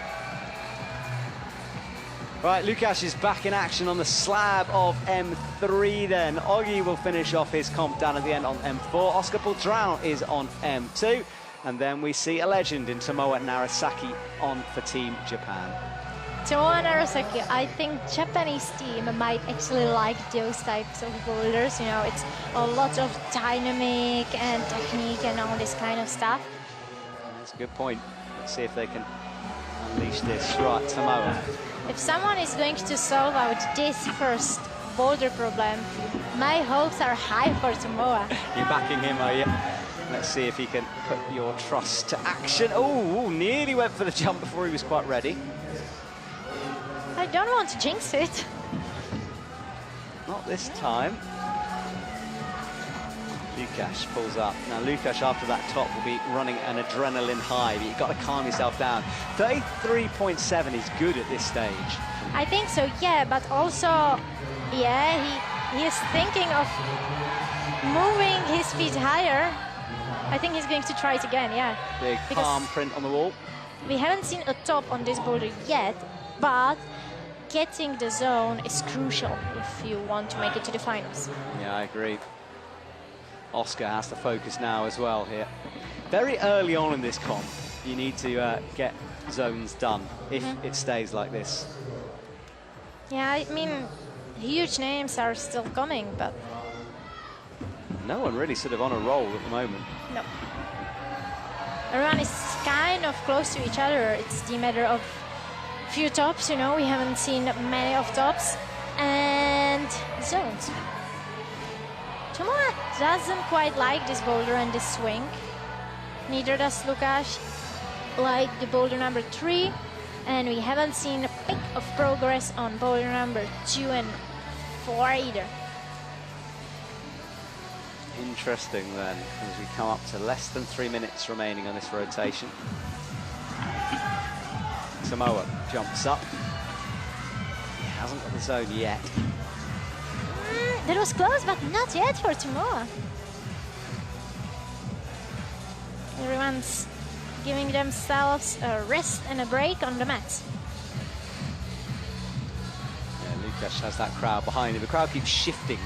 Right, Lukasz is back in action on the slab of M3 then. Ogi will finish off his comp down at the end on M4. Oscar Poltrão is on M2. And then we see a legend in Tomoa Narasaki on for Team Japan. Tomoa Narasaki, I think Japanese team might actually like those types of boulders. You know, it's a lot of dynamic and technique and all this kind of stuff. That's a good point. Let's see if they can unleash this. Right, Tomoa. If someone is going to solve out this first boulder problem, my hopes are high for Tomoa. You're backing him, are you? Let's see if he can put your trust to action. Oh, nearly went for the jump before he was quite ready. I don't want to jinx it. Not this time. Lukáš pulls up. Now Lukáš after that top will be running an adrenaline high, but you've got to calm yourself down. 33.7 is good at this stage. I think so, yeah, but also, yeah, he is thinking of moving his feet higher. I think he's going to try it again, yeah. Big palm print on the wall. We haven't seen a top on this boulder yet, but getting the zone is crucial if you want to make it to the finals. Yeah, I agree. Oscar has to focus now as well here. Very early on in this comp, you need to get zones done if it stays like this. Yeah, I mean, huge names are still coming, but... No one really sort of on a roll at the moment. No. Everyone is kind of close to each other. It's the matter of few tops, you know, we haven't seen many of tops. And zones. Tomoa doesn't quite like this boulder and this swing. Neither does Lukáš like the boulder number 3. And we haven't seen a peak of progress on boulder number 2 and 4 either. Interesting then, as we come up to less than 3 minutes remaining on this rotation. Tomoa jumps up. He hasn't got the zone yet. That was close, but not yet for Tomoa. Everyone's giving themselves a rest and a break on the mats. Yeah, Lukáš has that crowd behind him. The crowd keeps shifting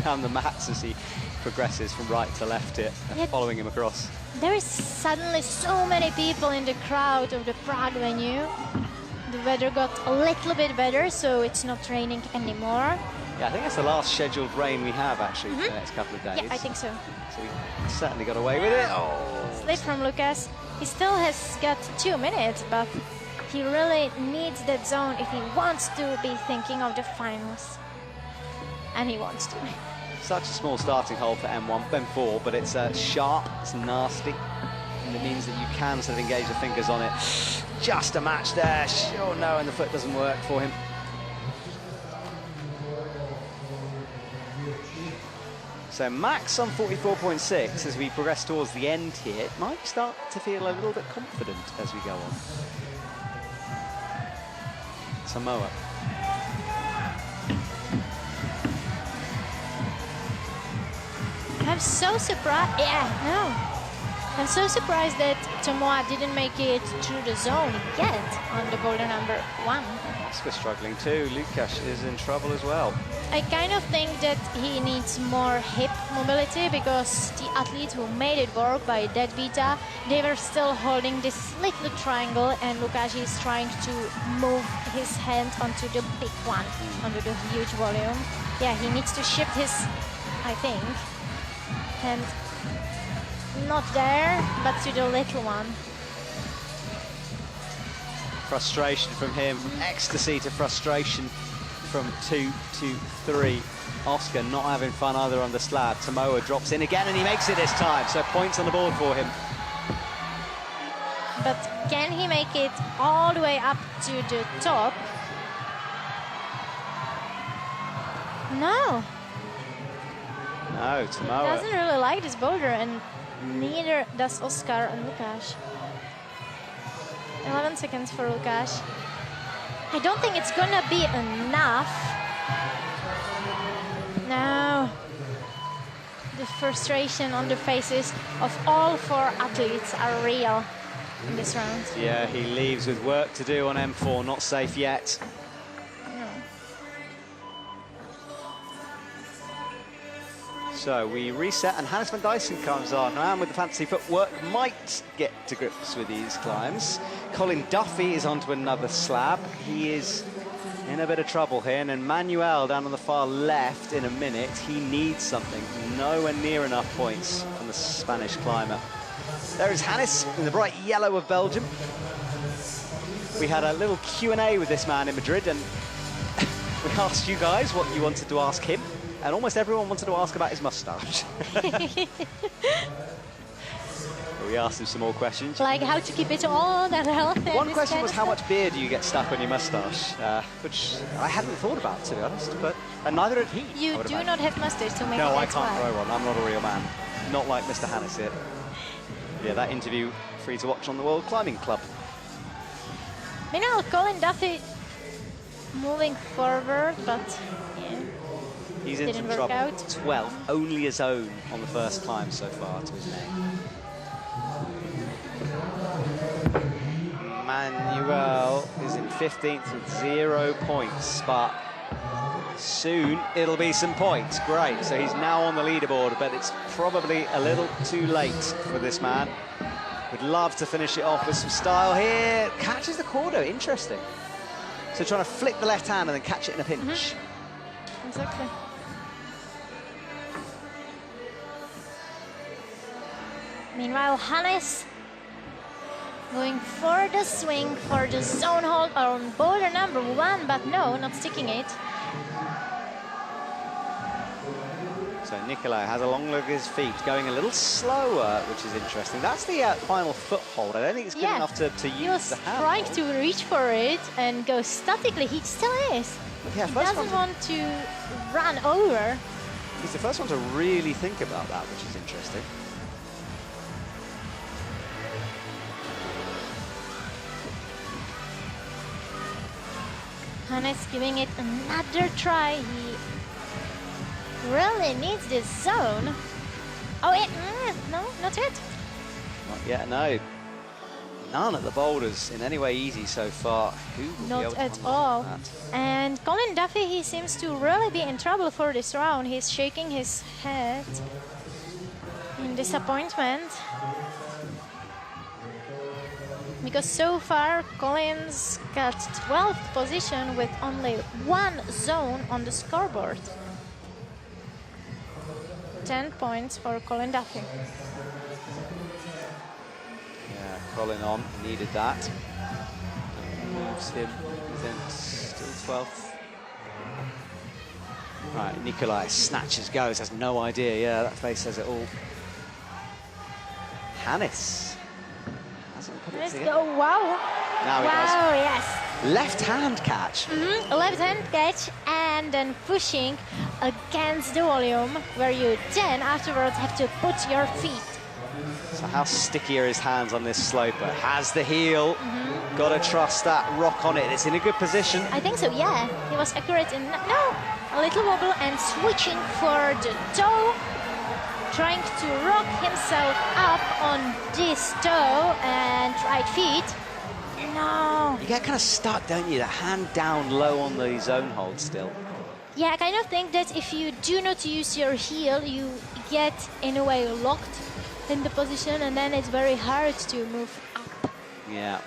down the mats as he progresses from right to left here, following him across. There is suddenly so many people in the crowd of the Prague venue. The weather got a little bit better, so it's not raining anymore. Yeah, I think that's the last scheduled rain we have, actually, for the next couple of days. Yeah, I think so. So we certainly got away with it. Oh. Slip from Lukáš. He still has got 2 minutes, but he really needs that zone if he wants to be thinking of the finals. And he wants to. Such a small starting hole for M4, but it's sharp, it's nasty, and it means that you can sort of engage the fingers on it. Just a match there. Oh no, and the foot doesn't work for him. So max on 44.6 as we progress towards the end here. It might start to feel a little bit confident as we go on. Tomoa. I'm so surprised. Yeah, no. I'm so surprised that Tomoa didn't make it through the zone yet on the boulder number 1. Oscar struggling too. Lukáš is in trouble as well. I kind of think that he needs more hip mobility because the athlete who made it work by that beta, they were still holding this little triangle and Lukáš is trying to move his hand onto the big one, onto the huge volume. Yeah, he needs to shift his, I think, hand not there, but to the little one. Frustration from him, ecstasy to frustration from 2 to 3. Oscar not having fun either on the slab. Tomoa drops in again and he makes it this time, so points on the board for him. But can he make it all the way up to the top? No. No, Tomoa Doesn't really like this boulder, and neither does Oscar and Lukáš. 11 seconds for Lukáš. I don't think it's gonna be enough. No. The frustration on the faces of all 4 athletes are real in this round. Yeah, he leaves with work to do on M4, not safe yet. So we reset and Hannes van Duysen comes on. Man with the fancy footwork might get to grips with these climbs. Colin Duffy is onto another slab. He is in a bit of trouble here. And then Manuel down on the far left in a minute. He needs something. Nowhere near enough points from the Spanish climber. There is Hannes in the bright yellow of Belgium. We had a little Q&A with this man in Madrid and we asked you guys what you wanted to ask him. And almost everyone wanted to ask about his moustache. We asked him some more questions. Like how to keep it on and healthy. One question was how much beer do you get stuck on your moustache, which I hadn't thought about, to be honest, but and neither had he. You do not have mustache to make no, it. I can't grow one. I'm not a real man. Not like Mr. Hannes here. Yeah, that interview free to watch on the World Climbing Club. Meanwhile, Colin Duffy moving forward, but yeah, he's in some trouble. 12th, only a zone on the first climb so far to his name. Manuel is in 15th with 0 points, but soon it'll be some points. Great, so he's now on the leaderboard, but it's probably a little too late for this man. Would love to finish it off with some style here. Catches the cordo, interesting. So trying to flick the left hand and then catch it in a pinch. Exactly. Meanwhile, Hannes going for the swing for the zone hold on boulder number 1, but no, not sticking it. So Nikolai has a long look at his feet, going a little slower, which is interesting. That's the final foothold. I don't think it's good enough to use the hand. He was trying to reach for it and go statically. He still is. Yeah, he doesn't want to run over. He's the first one to really think about that, which is interesting. Hannes giving it another try. He really needs this zone. Oh, no, not yet. Not yet, no. None of the boulders in any way easy so far. Who will not be able to at all. That? And Colin Duffy, he seems to really be in trouble for this round. He's shaking his head in disappointment. Because so far, Colin's got 12th position with only 1 zone on the scoreboard. 10 points for Colin Duffy. Yeah, Colin on, needed that. Moves him within still 12th. Right, Nikolai snatches, goes, has no idea. Yeah, that face says it all. Hannes. Let's go, wow. Now he wow, yes. Left hand catch. Left hand catch and then pushing against the volume where you then afterwards have to put your feet. So how sticky are his hands on this sloper? Has the heel. Got to trust that rock on it. It's in a good position. I think so, yeah. He was accurate in, no, a little wobble and switching for the toe. Trying to rock himself up on this toe and right feet. No. You get kind of stuck, don't you? The hand down low on the zone hold still. Yeah, I kind of think that if you do not use your heel, you get in a way locked in the position and then it's very hard to move up. Yeah.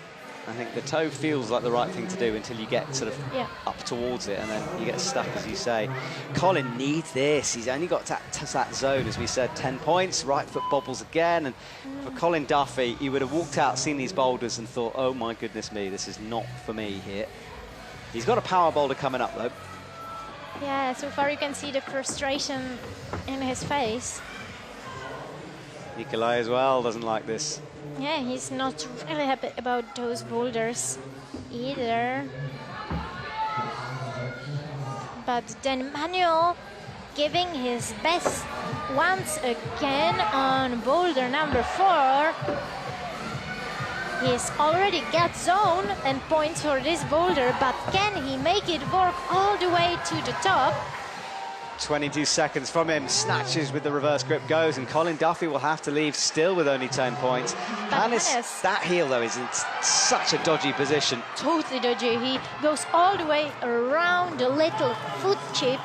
I think the toe feels like the right thing to do until you get sort of up towards it and then you get stuck, as you say. Colin needs this. He's only got that zone, as we said, 10 points. Right foot bobbles again. And for Colin Duffy, he would have walked out, seen these boulders and thought, oh, my goodness me, this is not for me here. He's got a power boulder coming up, though. Yeah, so far you can see the frustration in his face. Nikolai as well doesn't like this. Yeah, he's not really happy about those boulders either. But then Manuel giving his best once again on boulder number 4. He's already got zone and points for this boulder, but can he make it work all the way to the top? 22 seconds from him, snatches with the reverse grip, goes, and Colin Duffy will have to leave still with only 10 points. Hannes, that heel, though, is in such a dodgy position. Totally dodgy. He goes all the way around the little foot chip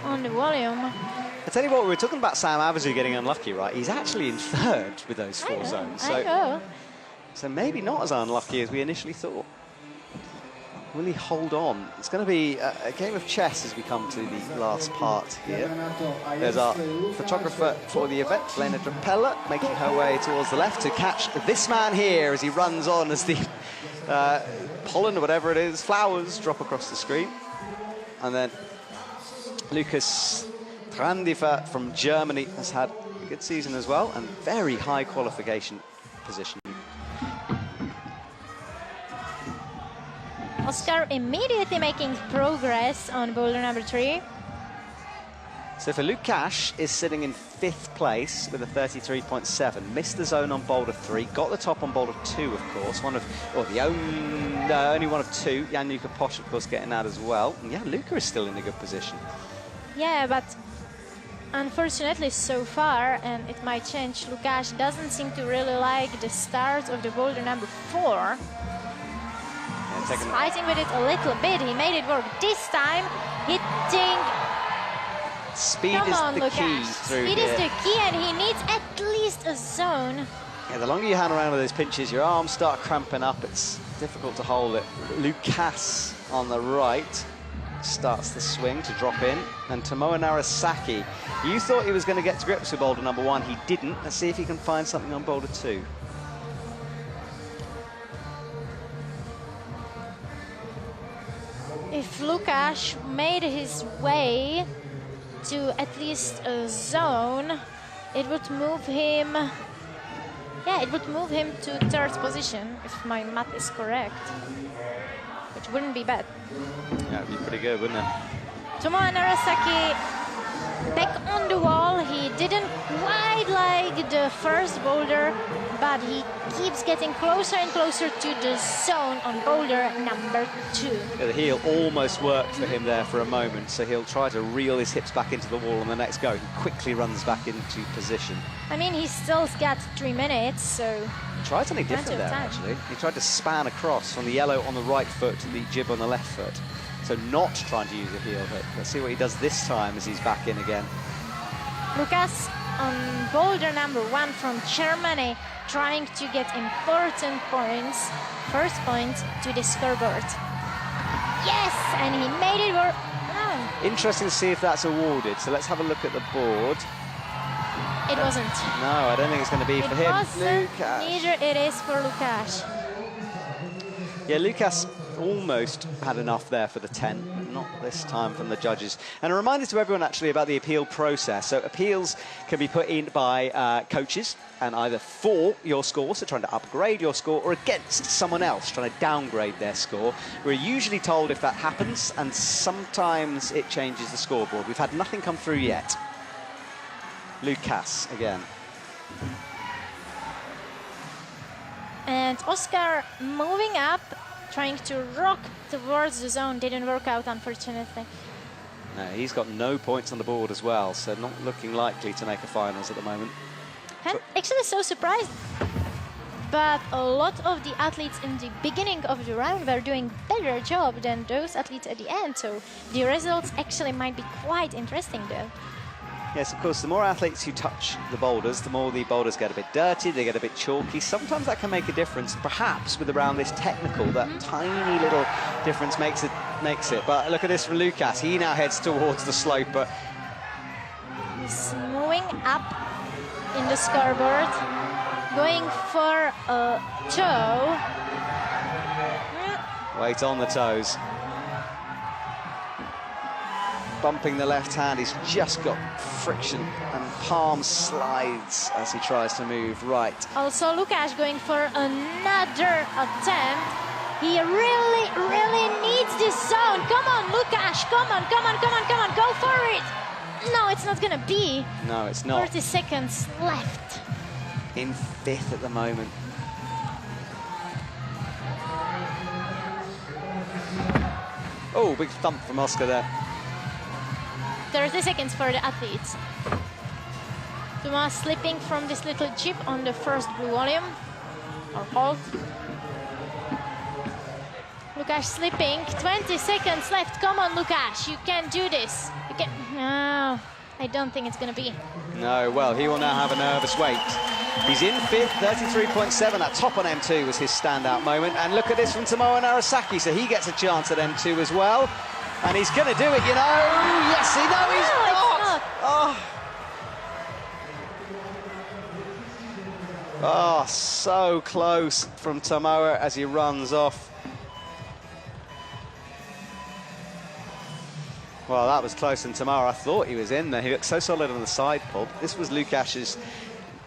on the volume. I tell you what, we were talking about Sam Avisu getting unlucky, right? He's actually in 3rd with those 4 zones. I know. So maybe not as unlucky as we initially thought. Will he hold on? It's going to be a game of chess as we come to the last part here. There's our photographer for the event, Lena Drapella, making her way towards the left to catch this man here as he runs on as the pollen or whatever it is, flowers drop across the screen. And then Lucas Trandifer from Germany has had a good season as well, and very high qualification position. Oscar immediately making progress on boulder number 3. So for Lukáš is sitting in 5th place with a 33.7. Missed the zone on boulder 3, got the top on boulder 2, of course. Only one of 2. Jan-Luka Posch, of course, getting that as well. And yeah, Luka is still in a good position. Yeah, but unfortunately so far, and it might change, Lukáš doesn't seem to really like the start of the boulder number 4. He's fighting with it a little bit. He made it work this time, hitting. Speed is the key through Speed here. is the key, and he needs at least a zone. Yeah, the longer you hang around with those pinches, your arms start cramping up. It's difficult to hold it. Lukáš on the right starts the swing to drop in, and Tomoe Narasaki. You thought he was going to get to grips with boulder number 1. He didn't. Let's see if he can find something on boulder 2. If Lukáš made his way to at least a zone, it would move him. Yeah, it would move him to 3rd position, if my math is correct, which wouldn't be bad. Yeah, it'd be pretty good, wouldn't it? Tomoe Narasaki back on the wall. He didn't quite like the first boulder, but he keeps getting closer and closer to the zone on boulder number 2. Yeah, the heel almost worked for him there for a moment, so he'll try to reel his hips back into the wall on the next go. He quickly runs back into position. I mean, he's still got 3 minutes, so... He tried something different there, actually. He tried to span across from the yellow on the right foot to the jib on the left foot. So not trying to use a heel hook. Let's see what he does this time as he's back in again. Lukáš on boulder number 1 from Germany, trying to get important points, first point to the scoreboard. Yes, and he made it work. Oh. Interesting to see if that's awarded. So let's have a look at the board. It wasn't. No, I don't think it's going to be for him. Lukáš. Neither it is for Lukáš. Yeah, Lukáš almost had enough there for the 10, but not this time from the judges. And a reminder to everyone actually about the appeal process. So appeals can be put in by coaches, and either for your score, so trying to upgrade your score, or against someone else trying to downgrade their score. We're usually told if that happens, and sometimes it changes the scoreboard. We've had nothing come through yet. Lukáš again. And Oscar moving up, trying to rock towards the zone. Didn't work out, unfortunately. No, he's got no points on the board as well, so not looking likely to make a finals at the moment. I'm actually so surprised. But a lot of the athletes in the beginning of the round were doing better job than those athletes at the end. So the results actually might be quite interesting there. Yes, of course, the more athletes who touch the boulders, the more the boulders get a bit dirty, they get a bit chalky. Sometimes that can make a difference. Perhaps with the round this technical, that tiny little difference makes it. But look at this from Lukáš. He now heads towards the slope, but he's moving up in the scoreboard, going for a toe. Weight on the toes. Bumping the left hand, he's just got friction and palm slides as he tries to move right. Also Lukáš going for another attempt. He really, really needs this zone. Come on, Lukáš, come on, go for it. No, it's not gonna be. No, it's not. 30 seconds left. In 5th at the moment. Oh, big thump from Oscar there. 30 seconds for the athletes. Tomáš slipping from this little chip on the first blue volume, or hold. Lukáš slipping, 20 seconds left. Come on, Lukáš, you can do this. You can. No, I don't think it's gonna be. No, well, he will now have a nervous wait. He's in 5th, 33.7. That top on M2 was his standout moment. And look at this from Tomoe Narasaki, so he gets a chance at M2 as well. And he's going to do it, you know. Yes, he's not. Oh, so close from Tomoe as he runs off. Well, that was close, and tomorrow I thought he was in there. He looked so solid on the side pull. This was Lukasz's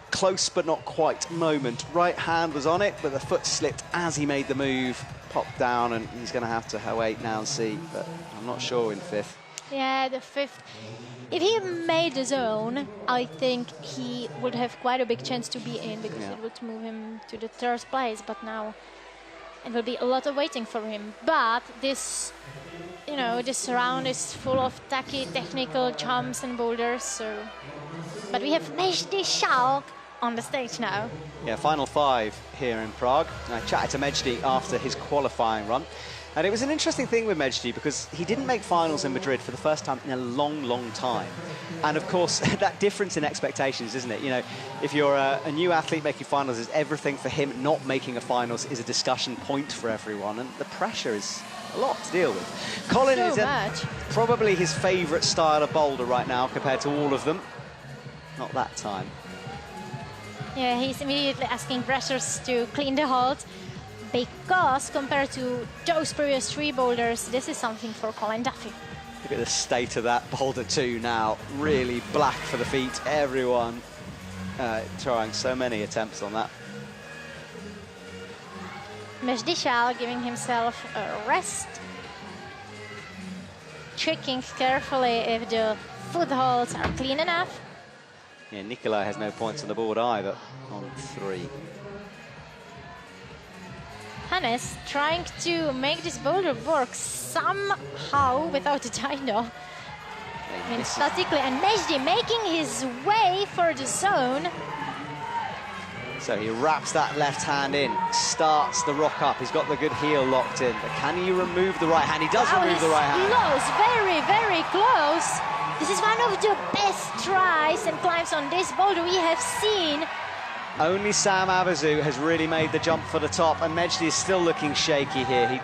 close but not quite moment. Right hand was on it, but the foot slipped as he made the move, popped down, and he's going to have to wait now and see, but I'm not sure in fifth. Yeah, the fifth. If he made the zone, I think he would have quite a big chance to be in, because it would move him to the third place, but now it will be a lot of waiting for him. But this, you know, this round is full of tacky technical jumps and boulders, so... But we have Mejdi Schalk on the stage now. Yeah, final 5 here in Prague. I chatted to Mejdi after his qualifying run. And it was an interesting thing with Mejdi because he didn't make finals in Madrid for the first time in a long, long time. And of course, that difference in expectations, isn't it? You know, if you're a new athlete making finals, is everything for him. Not making a finals is a discussion point for everyone. And the pressure is a lot to deal with. Colin is probably his favourite style of boulder right now compared to all of them. Not that time. Yeah, he's immediately asking pressures to clean the hold, because compared to those previous 3 boulders, this is something for Colin Duffy. Look at the state of that boulder too now. Really black for the feet. Everyone trying so many attempts on that. Mejdi Schalk giving himself a rest, checking carefully if the footholds are clean enough. Yeah, Nikolai has no points on the board either, on 3. Hannes trying to make this boulder work somehow without the dyno. I mean, statically, and Mejdi making his way for the zone. So he wraps that left hand in, starts the rock up. He's got the good heel locked in, but can he remove the right hand? He does remove the right hand. Close, very, very close. This is one of the best tries and climbs on this boulder we have seen. Only Sam Abazu has really made the jump for the top, and Mejdi is still looking shaky here. He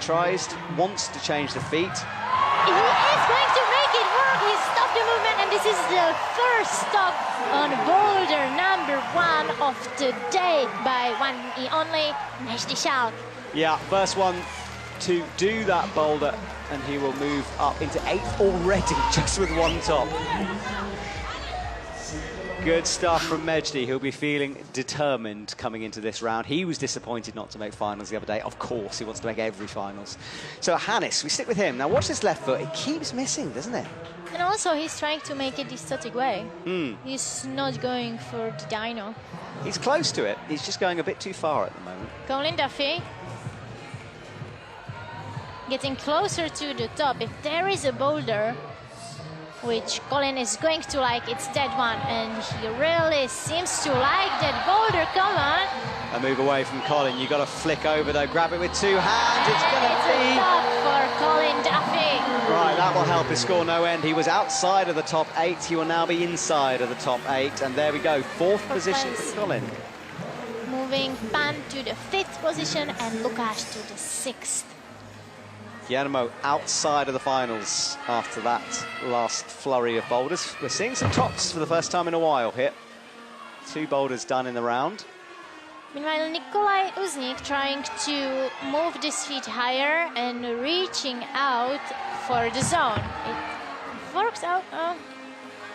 wants to change the feet. He is going to make it work. He stopped the movement, and this is the first stop on boulder number 1 of the day by one and only Mejdi Schalk. Yeah, first one to do that boulder, and he will move up into 8th already, just with 1 top. Good stuff from Mejdi. He'll be feeling determined coming into this round. He was disappointed not to make finals the other day. Of course, he wants to make every finals. So Hannes, we stick with him. Now watch this left foot. It keeps missing, doesn't it? And also, he's trying to make it the static way. He's not going for the dyno. He's close to it. He's just going a bit too far at the moment. Colin Duffy getting closer to the top. If there is a boulder which Colin is going to like, it's that one, and he really seems to like that boulder. Come on. A move away from Colin. You've got to flick over though, grab it with 2 hands. It's going to be... a top for Colin Duffy. Right, that will help his score no end. He was outside of the top 8. He will now be inside of the top 8. And there we go, 4th position for Colin. Moving Pan to the 5th position and Lukáš to the 6th. Guillermo outside of the finals after that last flurry of boulders. We're seeing some tops for the first time in a while here. 2 boulders done in the round. Meanwhile, Nikolai Uznik trying to move this feet higher and reaching out for the zone. It works out.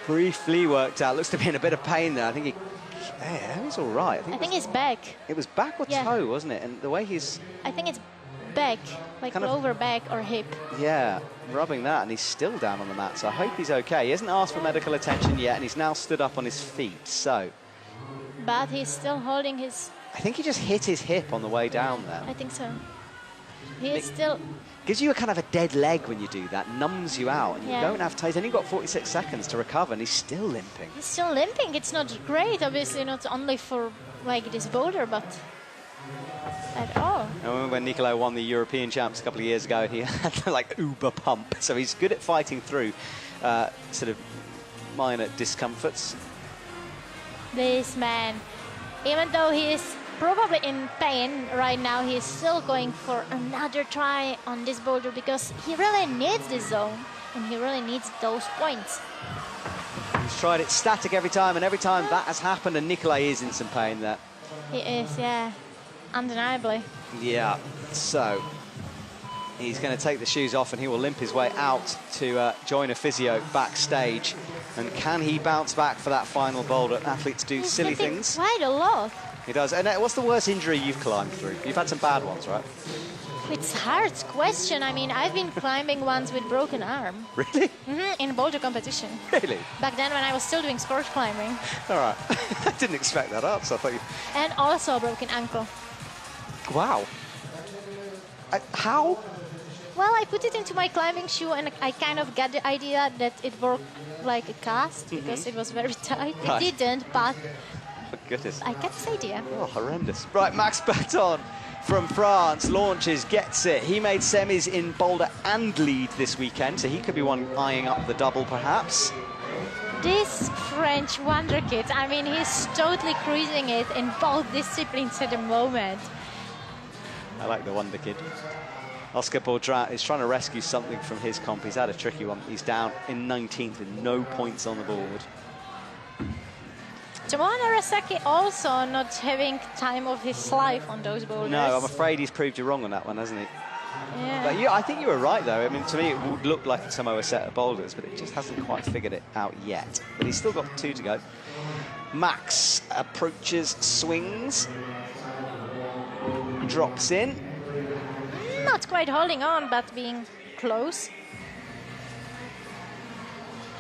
Briefly worked out. Looks to be in a bit of pain there. I think he's all right. I think it's back. It was back or toe, wasn't it? And the way he's... I think it's back, like kind of lower back or hip. Yeah, rubbing that, and he's still down on the mat, so I hope he's okay. He hasn't asked for medical attention yet, and he's now stood up on his feet, so... But he's still holding his... I think he just hit his hip on the way down there. I think so. He is still... Gives you a kind of a dead leg when you do that, numbs you out, and you don't have time. He's only got 46 seconds to recover, and he's still limping. He's still limping. It's not great, obviously, not only for, like, this boulder, but... at all. I remember when Nikolai won the European Champs a couple of years ago, he had like uber pump, so he's good at fighting through sort of minor discomforts. This man, even though he is probably in pain right now, he is still going for another try on this boulder because he really needs this zone and he really needs those points. He's tried it static every time, and every time that has happened, and Nikolai is in some pain there. He is, yeah. Undeniably. Yeah, so He's going to take the shoes off and he will limp his way out to join a physio backstage. And can he bounce back for that final boulder? Athletes do silly things. Quite a lot. He does. And what's the worst injury you've climbed through? You've had some bad ones, right? It's a hard question. I mean, I've been climbing once with broken arm. Really? In boulder competition. Really? Back then when I was still doing sport climbing. All right. I didn't expect that answer. I thought you... And also a broken ankle. Wow. How? Well, I put it into my climbing shoe and I kind of got the idea that it worked like a cast because it was very tight. Right. It didn't, but Oh, goodness. I got this idea. Oh, horrendous. Right, Max Berton from France launches, gets it. He made semis in Boulder and lead this weekend, so he could be one eyeing up the double, perhaps. This French wonder kid, I mean, he's totally cruising it in both disciplines at the moment. I like the wonder kid. Oscar Baudrin is trying to rescue something from his comp. He's had a tricky one. He's down in 19th with no points on the board. Tomohiro Arasaki also not having time of his life on those boulders. No, I'm afraid he's proved you wrong on that one, hasn't he? Yeah. But I think you were right, though. I mean, to me, it would look like a Samoa set of boulders, but it just hasn't quite figured it out yet. But he's still got 2 to go. Max approaches, swings, drops in. Not quite holding on, but being close.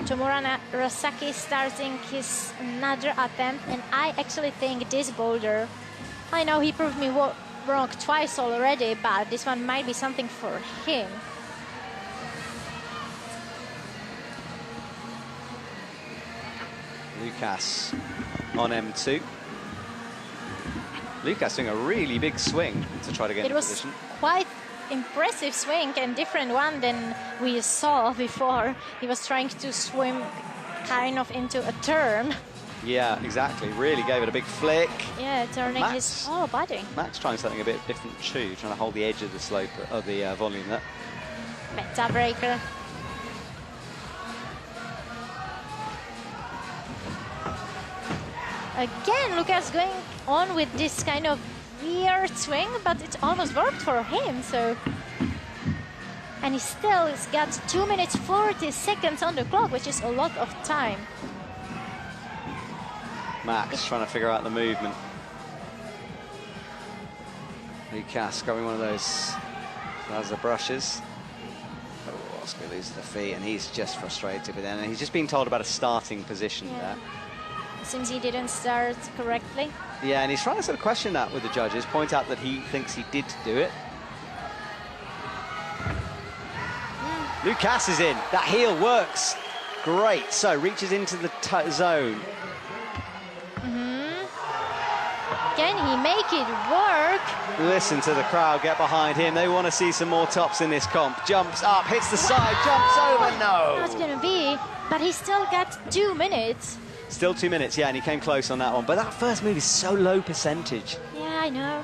Tomohiro Arasaki starting his another attempt, and I actually think this boulder, I know he proved me wrong twice already, but this one might be something for him. Lucas on M2. Lucas doing a really big swing to try to get in position. It was quite impressive swing and different one than we saw before. He was trying to swim kind of into a turn. Yeah, exactly. Really gave it a big flick. Yeah, turning his whole body. Max trying something a bit different too, trying to hold the edge of the slope of the volume there. Meta breaker. Again, Lucas going on with this kind of weird swing, but it almost worked for him, so... And he still has got 2 minutes 40 seconds on the clock, which is a lot of time. Max trying to figure out the movement. Lucas grabbing one of those Lazar brushes. Oh, Oscar loses the feet, and he's just frustrated with it. And he's just been told about a starting position there. Seems he didn't start correctly. Yeah, and he's trying to sort of question that with the judges, point out that he thinks he did do it. Lucas is in. That heel works. Great. So reaches into the zone. Can he make it work? Listen to the crowd get behind him. They want to see some more tops in this comp. Jumps up, hits the side, jumps over. No. That's going to be, but he still got 2 minutes. Still 2 minutes, yeah, and he came close on that one. But that first move is so low percentage. Yeah, I know.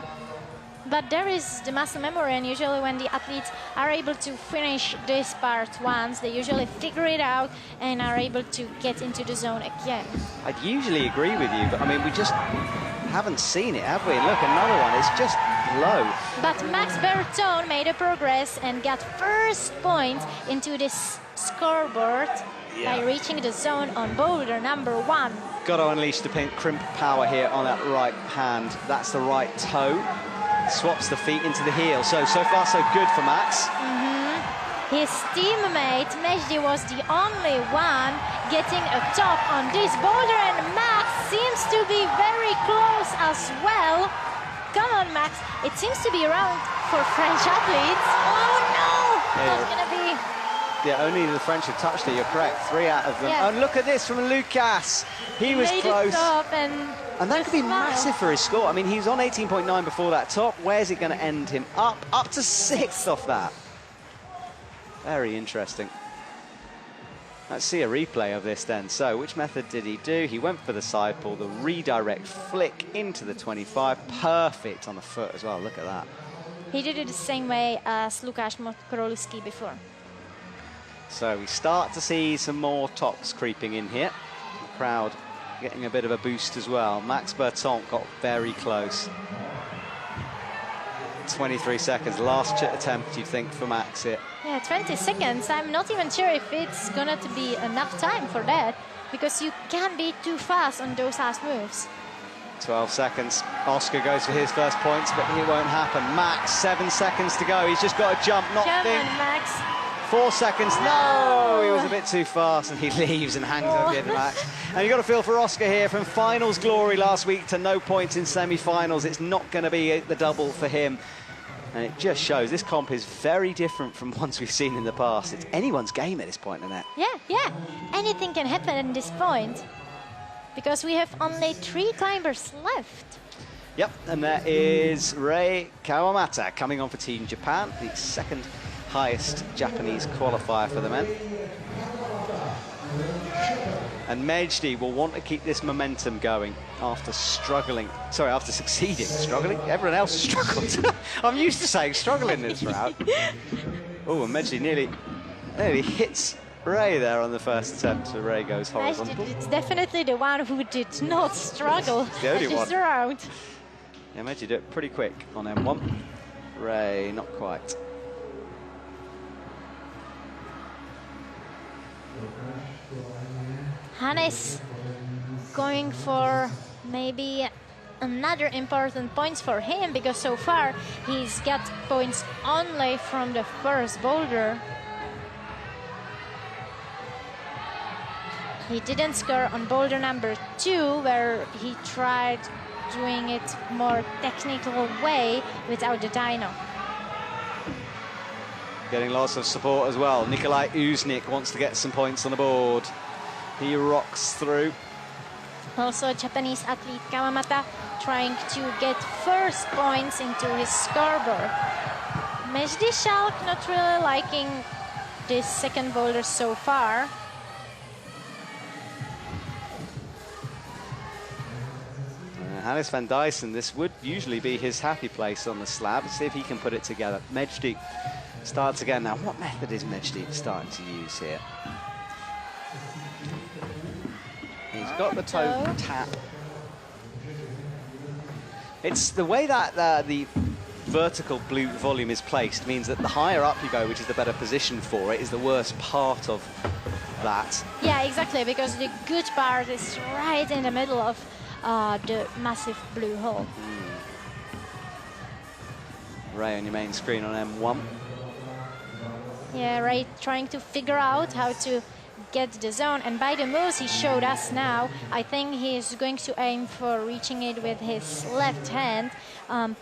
But there is the muscle memory, and usually when the athletes are able to finish this part once, they usually figure it out and are able to get into the zone again. I'd usually agree with you, but I mean, we just haven't seen it, have we? Look, another one, it's just low. But Max Berton made a progress and got first point into this scoreboard by reaching the zone on boulder number 1. Got to unleash the crimp power here on that right hand. That's the right toe. Swaps the feet into the heel. So far, so good for Max. His teammate, Mejdi, was the only one getting a top on this boulder, and Max seems to be very close as well. Come on, Max. It seems to be around for French athletes. Oh, no! That's going to be... Yeah, only the French have touched it, you're correct. 3 out of them. Yeah. And look at this from Lucas. He was made close. It up And that could be massive for his score. I mean, he's on 18.9 before that top. Where's it going to end him? Up to 6th off that. Very interesting. Let's see a replay of this then. So, which method did he do? He went for the side pull, the redirect flick into the 25. Perfect on the foot as well. Look at that. He did it the same way as Lukáš Mokrolski before. So we start to see some more tops creeping in here. The crowd getting a bit of a boost as well. Max Berton got very close. 23 seconds. Last attempt, you'd think, for Max here. Yeah, 20 seconds. I'm not even sure if it's gonna to be enough time for that, because you can't be too fast on those last moves. 12 seconds. Oscar goes for his first points, but it won't happen. Max, 7 seconds to go. He's just got to jump, not Come think. on, Max. 4 seconds. No, he was a bit too fast, and he leaves and hangs up the end of Max. And you've got to feel for Oscar here, from finals glory last week to no points in semi-finals. It's not going to be the double for him. And it just shows this comp is very different from ones we've seen in the past. It's anyone's game at this point, Annette. Yeah. Anything can happen at this point, because we have only 3 climbers left. Yep, and that is Rei Kawamata coming on for Team Japan, the second highest Japanese qualifier for the men. And Mejdi will want to keep this momentum going after struggling. Sorry, after succeeding. Struggling? Everyone else struggled. I'm used to saying struggling this round. Oh, and Mejdi nearly hits Ray there on the first attempt, so Ray goes horizontal. It's definitely the one who did not struggle the only this one. round. Yeah, Mejdi did it pretty quick on M1. Ray, not quite. Hannes going for maybe another important points for him, because so far he's got points only from the first boulder. He didn't score on boulder number 2, where he tried doing it more technical way without the dyno. Getting lots of support as well. Nikolai Uznik wants to get some points on the board. He rocks through. Also, Japanese athlete Kawamata trying to get first points into his scoreboard. Mejdi Schalk not really liking this second boulder so far. Hannes van Dyssen, this would usually be his happy place on the slab. Let's see if he can put it together. Mejdi starts again. Now, what method is Mejdi starting to use here? He's got the toe tap. It's the way that the vertical blue volume is placed means that the higher up you go, which is the better position for it, is the worst part of that. Yeah, exactly, because the good part is right in the middle of the massive blue hole. Ray on your main screen on M1. Yeah, Ray trying to figure out how to get the zone, and by the moves he showed us now, I think he's going to aim for reaching it with his left hand,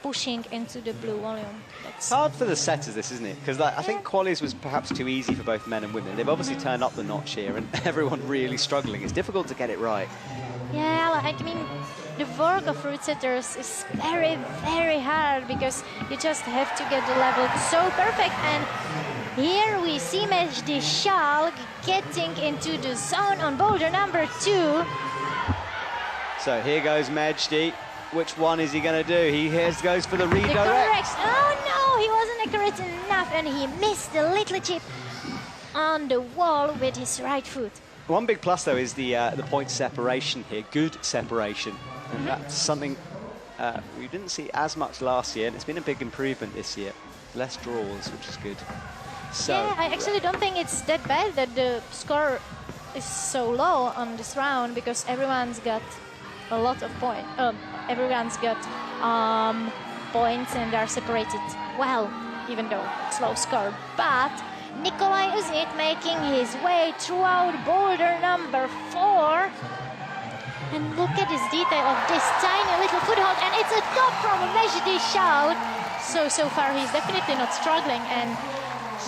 pushing into the blue volume. It's hard for the setters, this, isn't it? Because I think qualies was perhaps too easy for both men and women. They've obviously turned up the notch here, and everyone really struggling. It's difficult to get it right. Yeah, I mean, the work of route setters is very, very hard, because you just have to get the level so perfect. And here we see Mejdi Schalk getting into the zone on boulder number 2. So here goes Mejdi. Which one is he going to do? He goes for the redirect. Oh no, he wasn't accurate enough, and he missed the little chip on the wall with his right foot. One big plus, though, is the point separation here. Good separation. And that's something we didn't see as much last year, and it's been a big improvement this year. Less draws, which is good. So, yeah, I actually don't think it's that bad that the score is so low on this round, because everyone's got a lot of points. Everyone's got points, and are separated well, even though it's low score. But Nikolai Uznik making his way throughout boulder number 4. And look at this detail of this tiny little foothold, and it's a top from Mejdi Schalk. So far he's definitely not struggling, and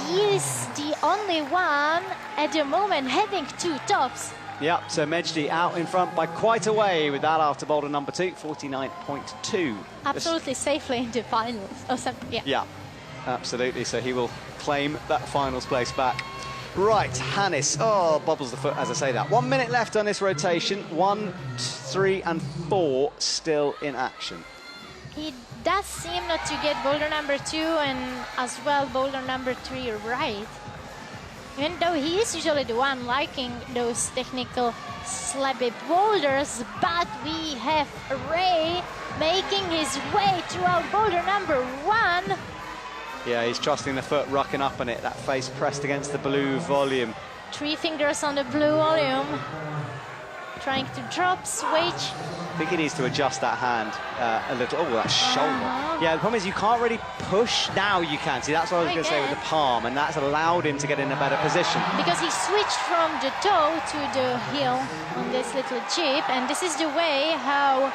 he is the only one at the moment having 2 tops. Yeah, so Mejdi out in front by quite a way with that after boulder number 2, 49.2. Absolutely safely in the finals. Oh, yeah. Yeah, absolutely. So he will claim that finals place back. Right, Hannes. Oh, bobbles the foot as I say that. 1 minute left on this rotation. 1, 3, and 4 still in action. He does seem not to get boulder number 2 and as well boulder number 3 right. Even though he is usually the one liking those technical slabby boulders, but we have Ray making his way throughout boulder number 1. Yeah, he's trusting the foot, rocking up on it, that face pressed against the blue volume. 3 fingers on the blue volume. Trying to drop, switch. I think he needs to adjust that hand a little. Oh, that shoulder. Yeah, the problem is you can't really push. Now you can. See, that's what I was going to say with the palm, and that's allowed him to get in a better position. Because he switched from the toe to the heel on this little chip, and this is the way how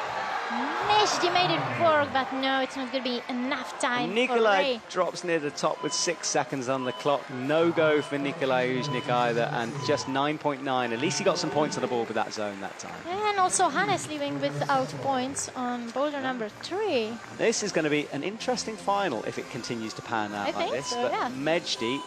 Meshdi made it work, but no, it's not going to be enough time Nikolai for Ray. drops near the top with 6 seconds on the clock. No go for Nikolai Uznik either, and just 9.9. At least he got some points on the board with that zone that time. And also Hannes leaving without points on boulder number 3. This is going to be an interesting final if it continues to pan out like this. So, but yeah. Mejdi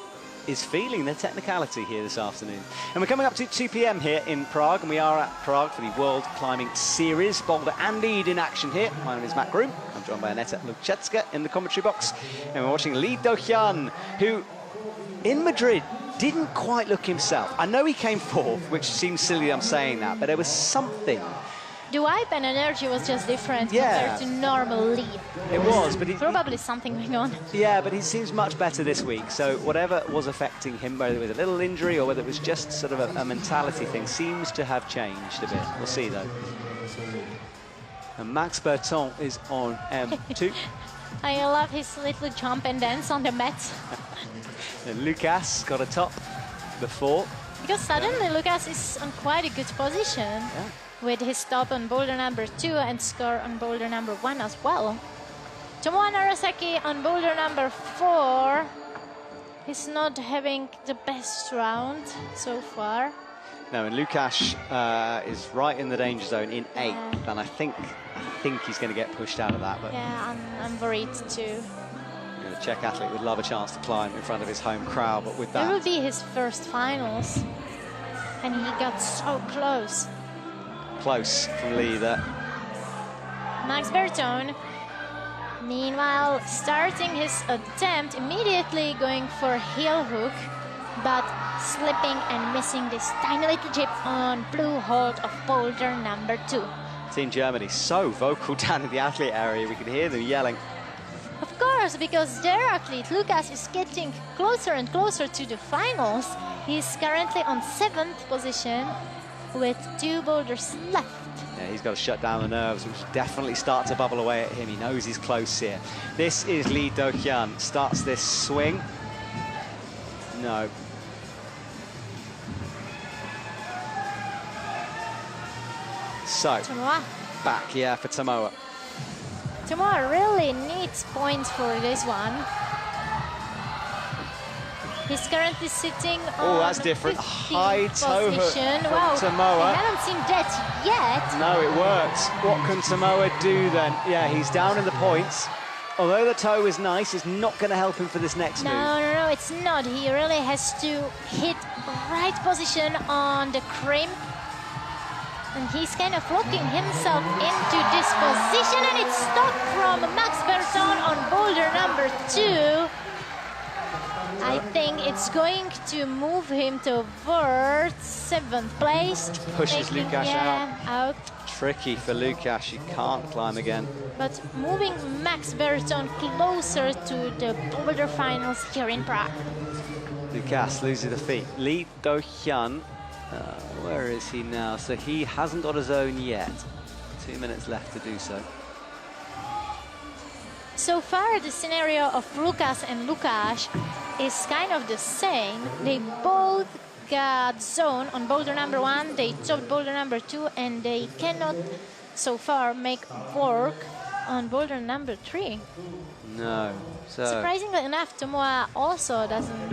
is feeling the technicality here this afternoon. And we're coming up to 2 p.m. here in Prague, and we are at Prague for the World Climbing Series. Boulder and lead in action here. My name is Matt Groom. I'm joined by Aneta Luchetska in the commentary box. And we're watching Lee Do-hyun, who in Madrid didn't quite look himself. I know he came fourth, which seems silly I'm saying that, but there was something. The vibe and energy was just different compared to normal Lee. It was, but probably something going on. Yeah, but he seems much better this week. So whatever was affecting him, whether it was a little injury or whether it was just sort of a mentality thing, seems to have changed a bit. We'll see, though. And Max Berton is on M2. I love his little jump and dance on the mat. And Lucas got a top before. Because suddenly Lucas is on quite a good position. Yeah. With his stop on boulder number 2 and score on boulder number 1 as well. Tomoa Narasaki on boulder number 4. He's not having the best round so far. No, and Lukáš is right in the danger zone in 8th, and I think he's going to get pushed out of that. But yeah, I'm worried too. You know, the Czech athlete would love a chance to climb in front of his home crowd, but with that... It will be his first finals, and he got so close. Close from Lee there. Max Berton, meanwhile, starting his attempt, immediately going for heel hook, but slipping and missing this tiny little chip on blue hold of boulder number 2. Team Germany so vocal down in the athlete area, we can hear them yelling. Of course, because their athlete, Lucas, is getting closer and closer to the finals. He's currently on 7th position, with 2 boulders left. Yeah, he's got to shut down the nerves, which definitely start to bubble away at him. He knows he's close here. This is Lee Do-hyun. Starts this swing. No. So, Tomoa. back, for Tomoa. Tomoa really needs points for this one. He's currently sitting on that's different. 15th High toe hook position. from Wow, Tomoa. I haven't seen that yet. No, it works. What can Tomoa do then? Yeah, he's down in the points. Although the toe is nice, it's not going to help him for this next move. No, it's not. He really has to hit right position on the crimp. And he's kind of locking himself into this position, and it's stopped from Max Berton on boulder number 2. I think it's going to move him towards 7th place. Pushes Lucas out. Tricky for Lucas, he can't climb again. But moving Max Berton closer to the boulder finals here in Prague. Lucas loses the feet. Lee Do-hyun, where is he now? So he hasn't got a zone yet. 2 minutes left to do so. So far, the scenario of Lucas and Lucas is kind of the same. They both got zone on boulder number 1, they topped boulder number 2, and they cannot, so far, make work on boulder number 3. No. So surprisingly enough, Tomoa also doesn't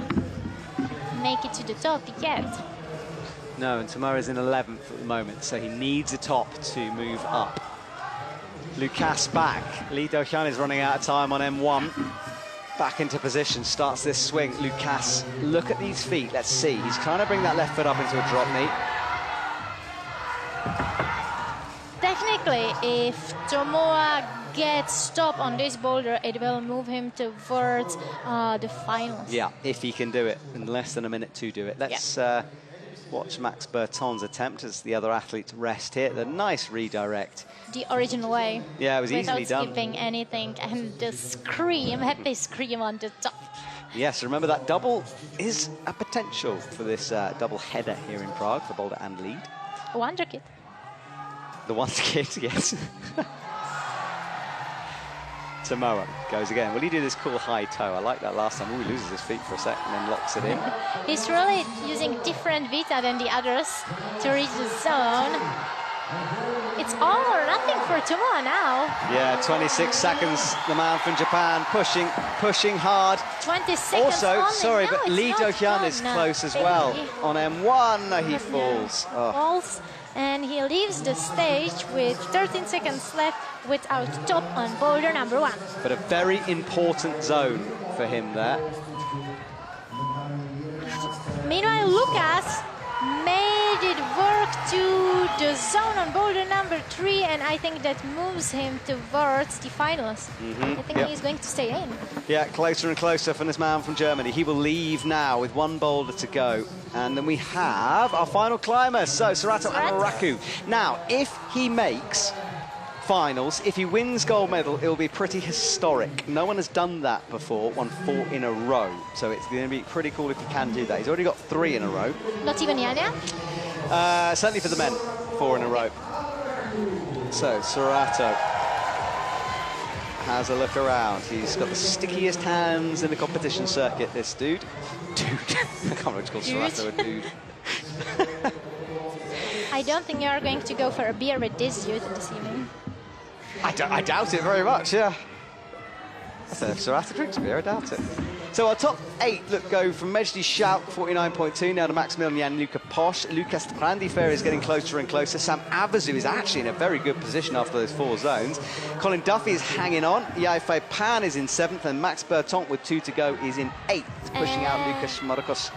make it to the top yet. No, and Tomoa is in 11th at the moment, so he needs a top to move up. Lucas back. Lee Do-hyun is running out of time on M1. Back into position, starts this swing. Lucas, look at these feet. Let's see. He's trying to bring that left foot up into a drop knee. technically, if Tomoa gets stop on this boulder, it will move him towards the finals. Yeah, if he can do it in less than a minute to do it. Let's watch Max Berton's attempt as the other athletes rest here. The nice redirect. The original way. Yeah, it was easily done. Without skipping anything, and the scream, happy scream on the top. Yes, remember that double is a potential for this double header here in Prague for Boulder and lead. Wonder Kid. The one kid, yes. Tomoa goes again. Will he do this cool high toe? I like that last time. Ooh, he loses his feet for a sec and then locks it in. He's really using different vita than the others to reach the zone. It's all or nothing for Tomoa now. Yeah, 26 seconds, the man from Japan, pushing hard. 20 seconds Also, only. sorry, No, but it's Lee not Do-hyun done. is close as well. On M1, no, he falls. Oh. Falls, and he leaves the stage with 13 seconds left without top on boulder number 1. But a very important zone for him there. Meanwhile, Lucas made it work to the zone on boulder number 3, and I think that moves him towards the finals. I think he's going to stay in. Yeah, closer and closer from this man from Germany. He will leave now with one boulder to go. And then we have our final climber, so Sorato Amaraku. Now, if he makes finals, if he wins gold medal, it'll be pretty historic. No one has done that before, won 4 in a row. So it's going to be pretty cool if he can do that. He's already got 3 in a row. Not even Yanya? Certainly for the men, 4 in a row. So Sorato has a look around. He's got the stickiest hands in the competition circuit, this dude. I can't remember to call Sorato a dude. I don't think you're going to go for a beer with this dude this evening. I doubt it very much, yeah. That's a Sorato drinks beer, I doubt it. So our top 8 go from Mejdi Schalk, 49.2, now to Maximilian Luca Posch. Lucas Brandifer is getting closer and closer. Sam Avazu is actually in a very good position after those 4 zones. Colin Duffy is hanging on. Yaifei Pan is in 7th, and Max Berton with 2 to go is in 8th, pushing out Lucas Morokos.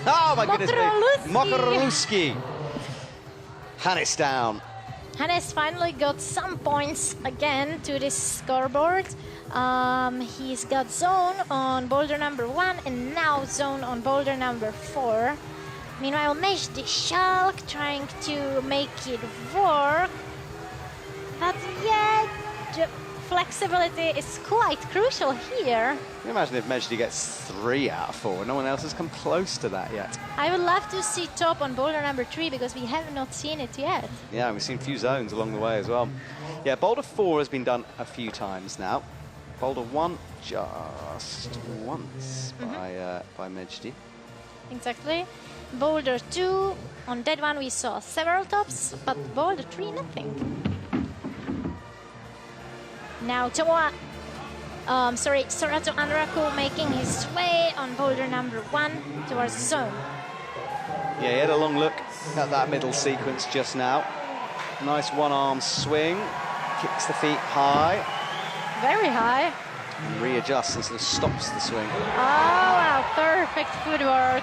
Oh my goodness me! Mokoroluski. Hannes down. Hannes finally got some points again to this scoreboard. He's got zone on boulder number 1 and now zone on boulder number 4. Meanwhile, Mejdi Schalk trying to make it work. But yeah, the flexibility is quite crucial here. Can you imagine if Mejdi gets 3 out of 4? No one else has come close to that yet. I would love to see top on boulder number 3 because we have not seen it yet. Yeah, we've seen a few zones along the way as well. Yeah, boulder 4 has been done a few times now. Boulder 1 just once by Mejdi. Exactly. Boulder 2, on that one we saw several tops, but boulder 3, nothing. Now Sorato Amaraku making his way on boulder number 1 towards the zone. Yeah, he had a long look at that middle sequence just now. Nice one-arm swing, kicks the feet high. Very high. And readjusts and sort of stops the swing. Oh, wow, perfect footwork.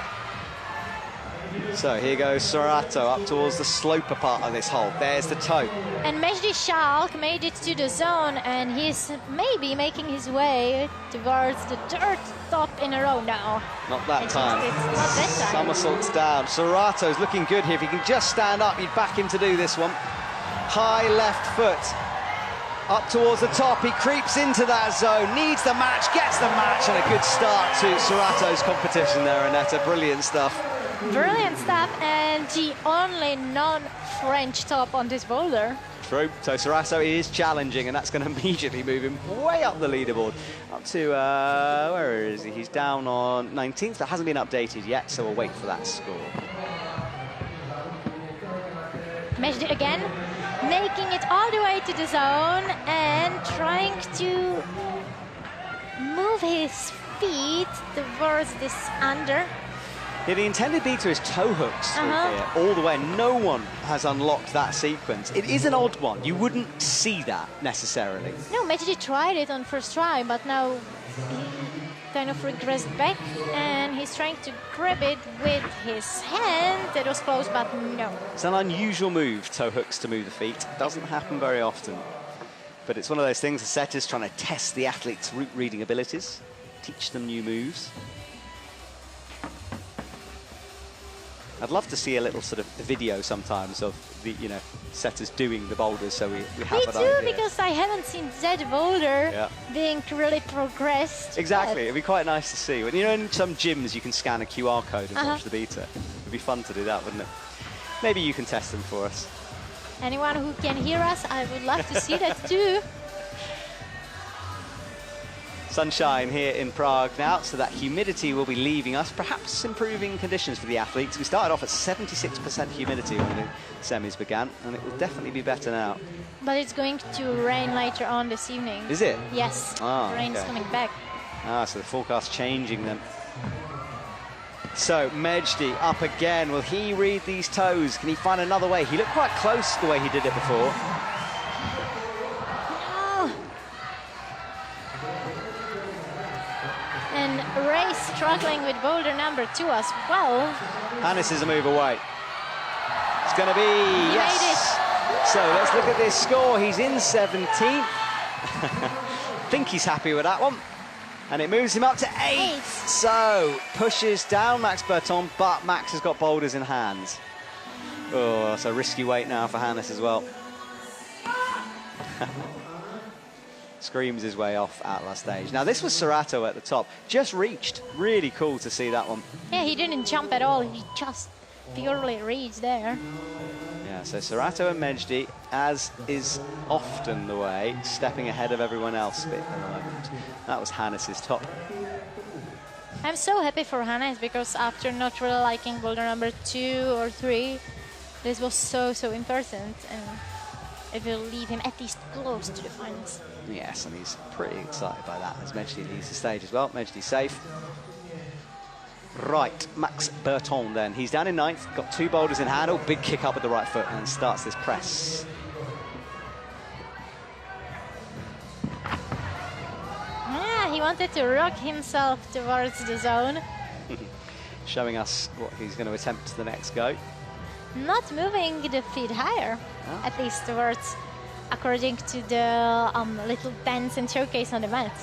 So here goes Sorato up towards the sloper part of this hole. There's the toe. And Mejdi Schalk made it to the zone, and he's maybe making his way towards the 3rd top in a row now. Not that time. It's not that time. Somersaults down. Sorato's looking good here. If he can just stand up, you'd back him to do this one. High left foot. Up towards the top, he creeps into that zone, needs the match, gets the match, and a good start to Sorato's competition there, Annetta. Brilliant stuff. Brilliant stuff, and the only non-French top on this boulder. True. So Sorato is challenging, and that's going to immediately move him way up the leaderboard. Up to, where is he? He's down on 19th. That hasn't been updated yet, so we'll wait for that score. Mejdi again, making it all the way to the zone and trying to move his feet towards this under. Yeah, the intended beater is toe hooks here, all the way. No one has unlocked that sequence. It is an odd one. You wouldn't see that necessarily. No, Mejdi tried it on first try, but now kind of regressed back, and he's trying to grab it with his hand. It was close, but no. It's an unusual move, toe hooks to move the feet. Doesn't happen very often. But it's one of those things, the setter's trying to test the athlete's route reading abilities, teach them new moves. I'd love to see a little sort of video sometimes of the, setters doing the boulders, so we have Me an too, idea. because I haven't seen that boulder being really progressed. Exactly, yet. it'd be quite nice to see. In some gyms you can scan a QR code and watch the beta. It'd be fun to do that, wouldn't it? Maybe you can test them for us. Anyone who can hear us, I would love to see that too. Sunshine here in Prague now, so that humidity will be leaving us, perhaps improving conditions for the athletes. We started off at 76% humidity when the semis began, and it will definitely be better now. But it's going to rain later on this evening. Is it? Yes, rain's coming back. So the forecast changing then. So Mejdi up again. Will he read these toes? Can he find another way? He looked quite close the way he did it before. And Ray struggling with boulder number 2 as well. Hannes is a move away. It's going to be, He yes. made it. So let's look at this score. He's in 17th. Think he's happy with that one. And it moves him up to 8th. So pushes down Max Berton, but Max has got boulders in hand. Oh, that's a risky weight now for Hannes as well. Screams his way off at last stage. Now this was Serato at the top, just reached. Really cool to see that one. Yeah, he didn't jump at all. He just purely reached there. Yeah, so Serato and Mejdi, as is often the way, stepping ahead of everyone else a bit at the moment. That was Hannes' top. I'm so happy for Hannes, because after not really liking boulder number 2 or 3, this was so important, and it will leave him at least close to the finals. Yes, and he's pretty excited by that as Mejdi leaves the stage as well. Mejdi's safe. Right, Max Berton then. He's down in 9th, got 2 boulders in hand. Oh, big kick up with the right foot and starts this press. Yeah, he wanted to rock himself towards the zone. Showing us what he's going to attempt the next go. Not moving the feet higher, at least towards, according to the little bends and showcase on the mat.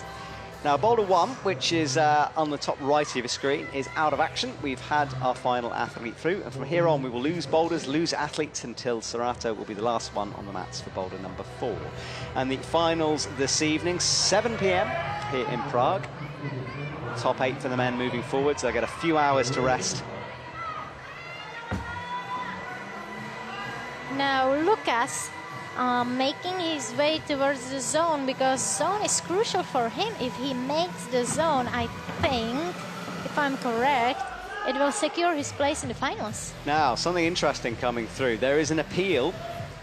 Now, boulder 1, which is on the top right of your screen, is out of action. We've had our final athlete through, and from here on we will lose boulders, lose athletes, until Serato will be the last one on the mats for boulder number 4. And the finals this evening, 7 p.m. here in Prague. Top 8 for the men moving forward, so they get a few hours to rest. Now Lucas making his way towards the zone, because zone is crucial for him. If he makes the zone, I think, if I'm correct, it will secure his place in the finals. Now, something interesting coming through. There is an appeal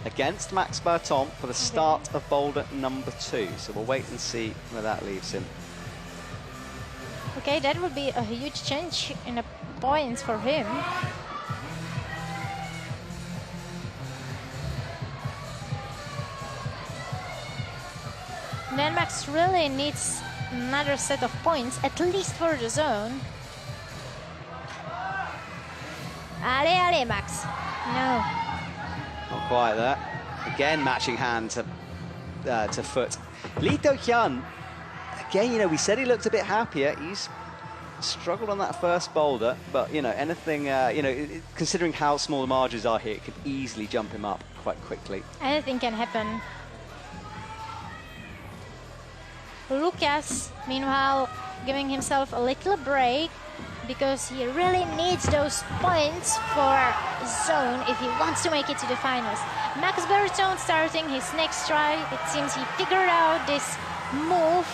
against Max Berton for the start of boulder number 2. So we'll wait and see where that leaves him. Okay, that would be a huge change in the points for him. Then Max really needs another set of points, at least for the zone. Ale, Max. No. Not quite there. Again, matching hand to foot. Lee Do-hyun, again, we said he looked a bit happier. He's struggled on that first boulder, but, anything, considering how small the margins are here, it could easily jump him up quite quickly. Anything can happen. Lucas, meanwhile, giving himself a little break, because he really needs those points for zone if he wants to make it to the finals. Max Berton starting his next try. It seems he figured out this move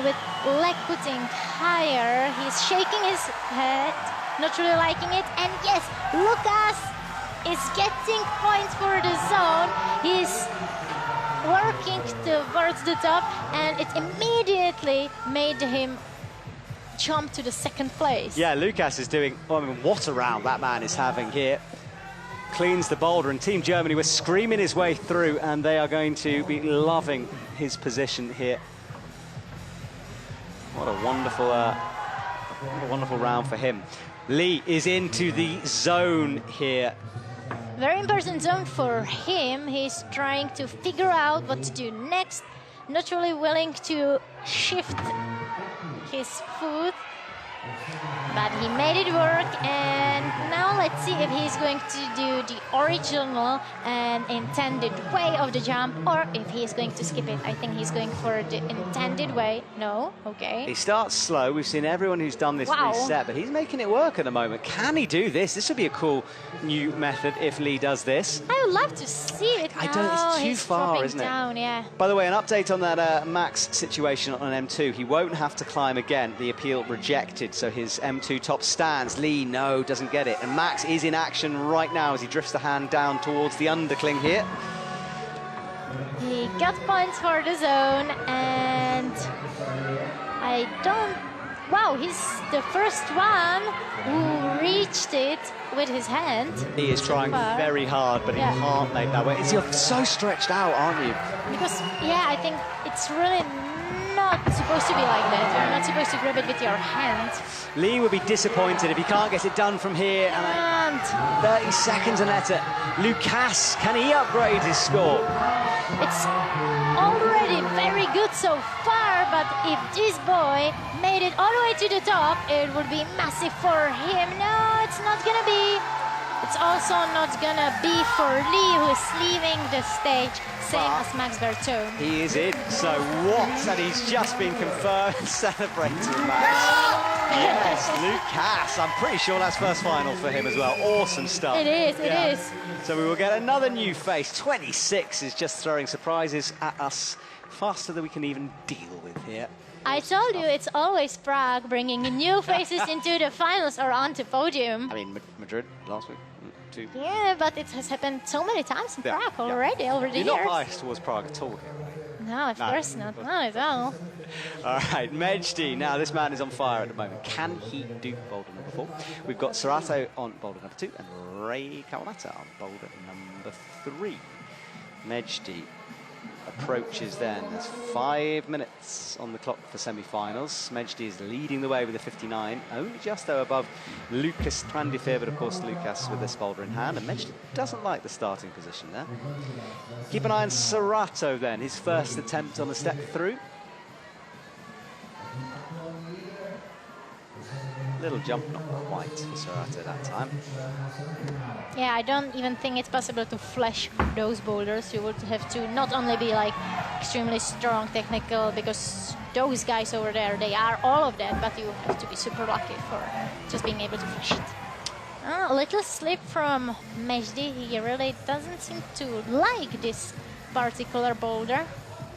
with leg putting higher. He's shaking his head, not really liking it. And yes, Lucas is getting points for the zone. He's working towards the top, and it immediately made him jump to the 2nd place. Yeah, Lucas is doing, what a round that man is having here. Cleans the boulder, and Team Germany was screaming his way through, and they are going to be loving his position here. What a wonderful round for him. Lee is into the zone here. Very important zone for him. He's trying to figure out what to do next. Not really willing to shift his foot, but he made it work. And now let's see if he's going to do the original and intended way of the jump, or if he's going to skip it. I think he's going for the intended way. No? Okay. He starts slow. We've seen everyone who's done this reset, but he's making it work at the moment. Can he do this? This would be a cool new method if Lee does this. I would love to see it. I don't, it's too far, isn't it? Down, yeah. By the way, an update on that Max situation on M2. He won't have to climb again. The appeal rejected, so his M2 top stands. Lee, no, doesn't get it. And Max is in action right now as he drifts the hand down towards the undercling here. He got points for the zone, and I don't... Wow, he's the first one who reached it with his hand. He is trying very hard, but he can't make that way. You're so stretched out, aren't you? Because, yeah, I think it's really not supposed to be like that. You're not supposed to grab it with your hand. Lee would be disappointed if he can't get it done from here. And 30 seconds and that's it. Lucas, can he upgrade his score? It's already very good so far, but if this boy made it all the way to the top, it would be massive for him. No, it's not gonna be. It's also not gonna be for Lee, who is leaving the stage, same as Max Berthaud. He is in, so what? And he's just been confirmed. Celebrating, Max. Yes, Lucas. I'm pretty sure that's first final for him as well. Awesome stuff. It is, it is. So we will get another new face. 26 is just throwing surprises at us faster than we can even deal with here. I told you, it's always Prague bringing new faces into the finals or onto podium. I mean, Madrid last week, too. Yeah, but it has happened so many times in Prague already, over the years. You're not biased towards Prague at all here, right? No, of course not. Not at all. All right, Mejdi. Now, this man is on fire at the moment. Can he do boulder number 4? We've got Serato on boulder number 2 and Ray Kawamata on boulder number 3. Mejdi approaches then. There's 5 minutes on the clock for semi-finals. Mejdi is leading the way with a 59, only just though above Lucas Trandifir, but of course Lucas with this boulder in hand, and Mejdi doesn't like the starting position there. Keep an eye on Serato then, his first attempt on the step through. Little jump, not quite for Serato that time. Yeah, I don't even think it's possible to flash those boulders. You would have to not only be like extremely strong technical, because those guys over there, they are all of that, but you have to be super lucky for just being able to flash it. A little slip from Mejdi. He really doesn't seem to like this particular boulder.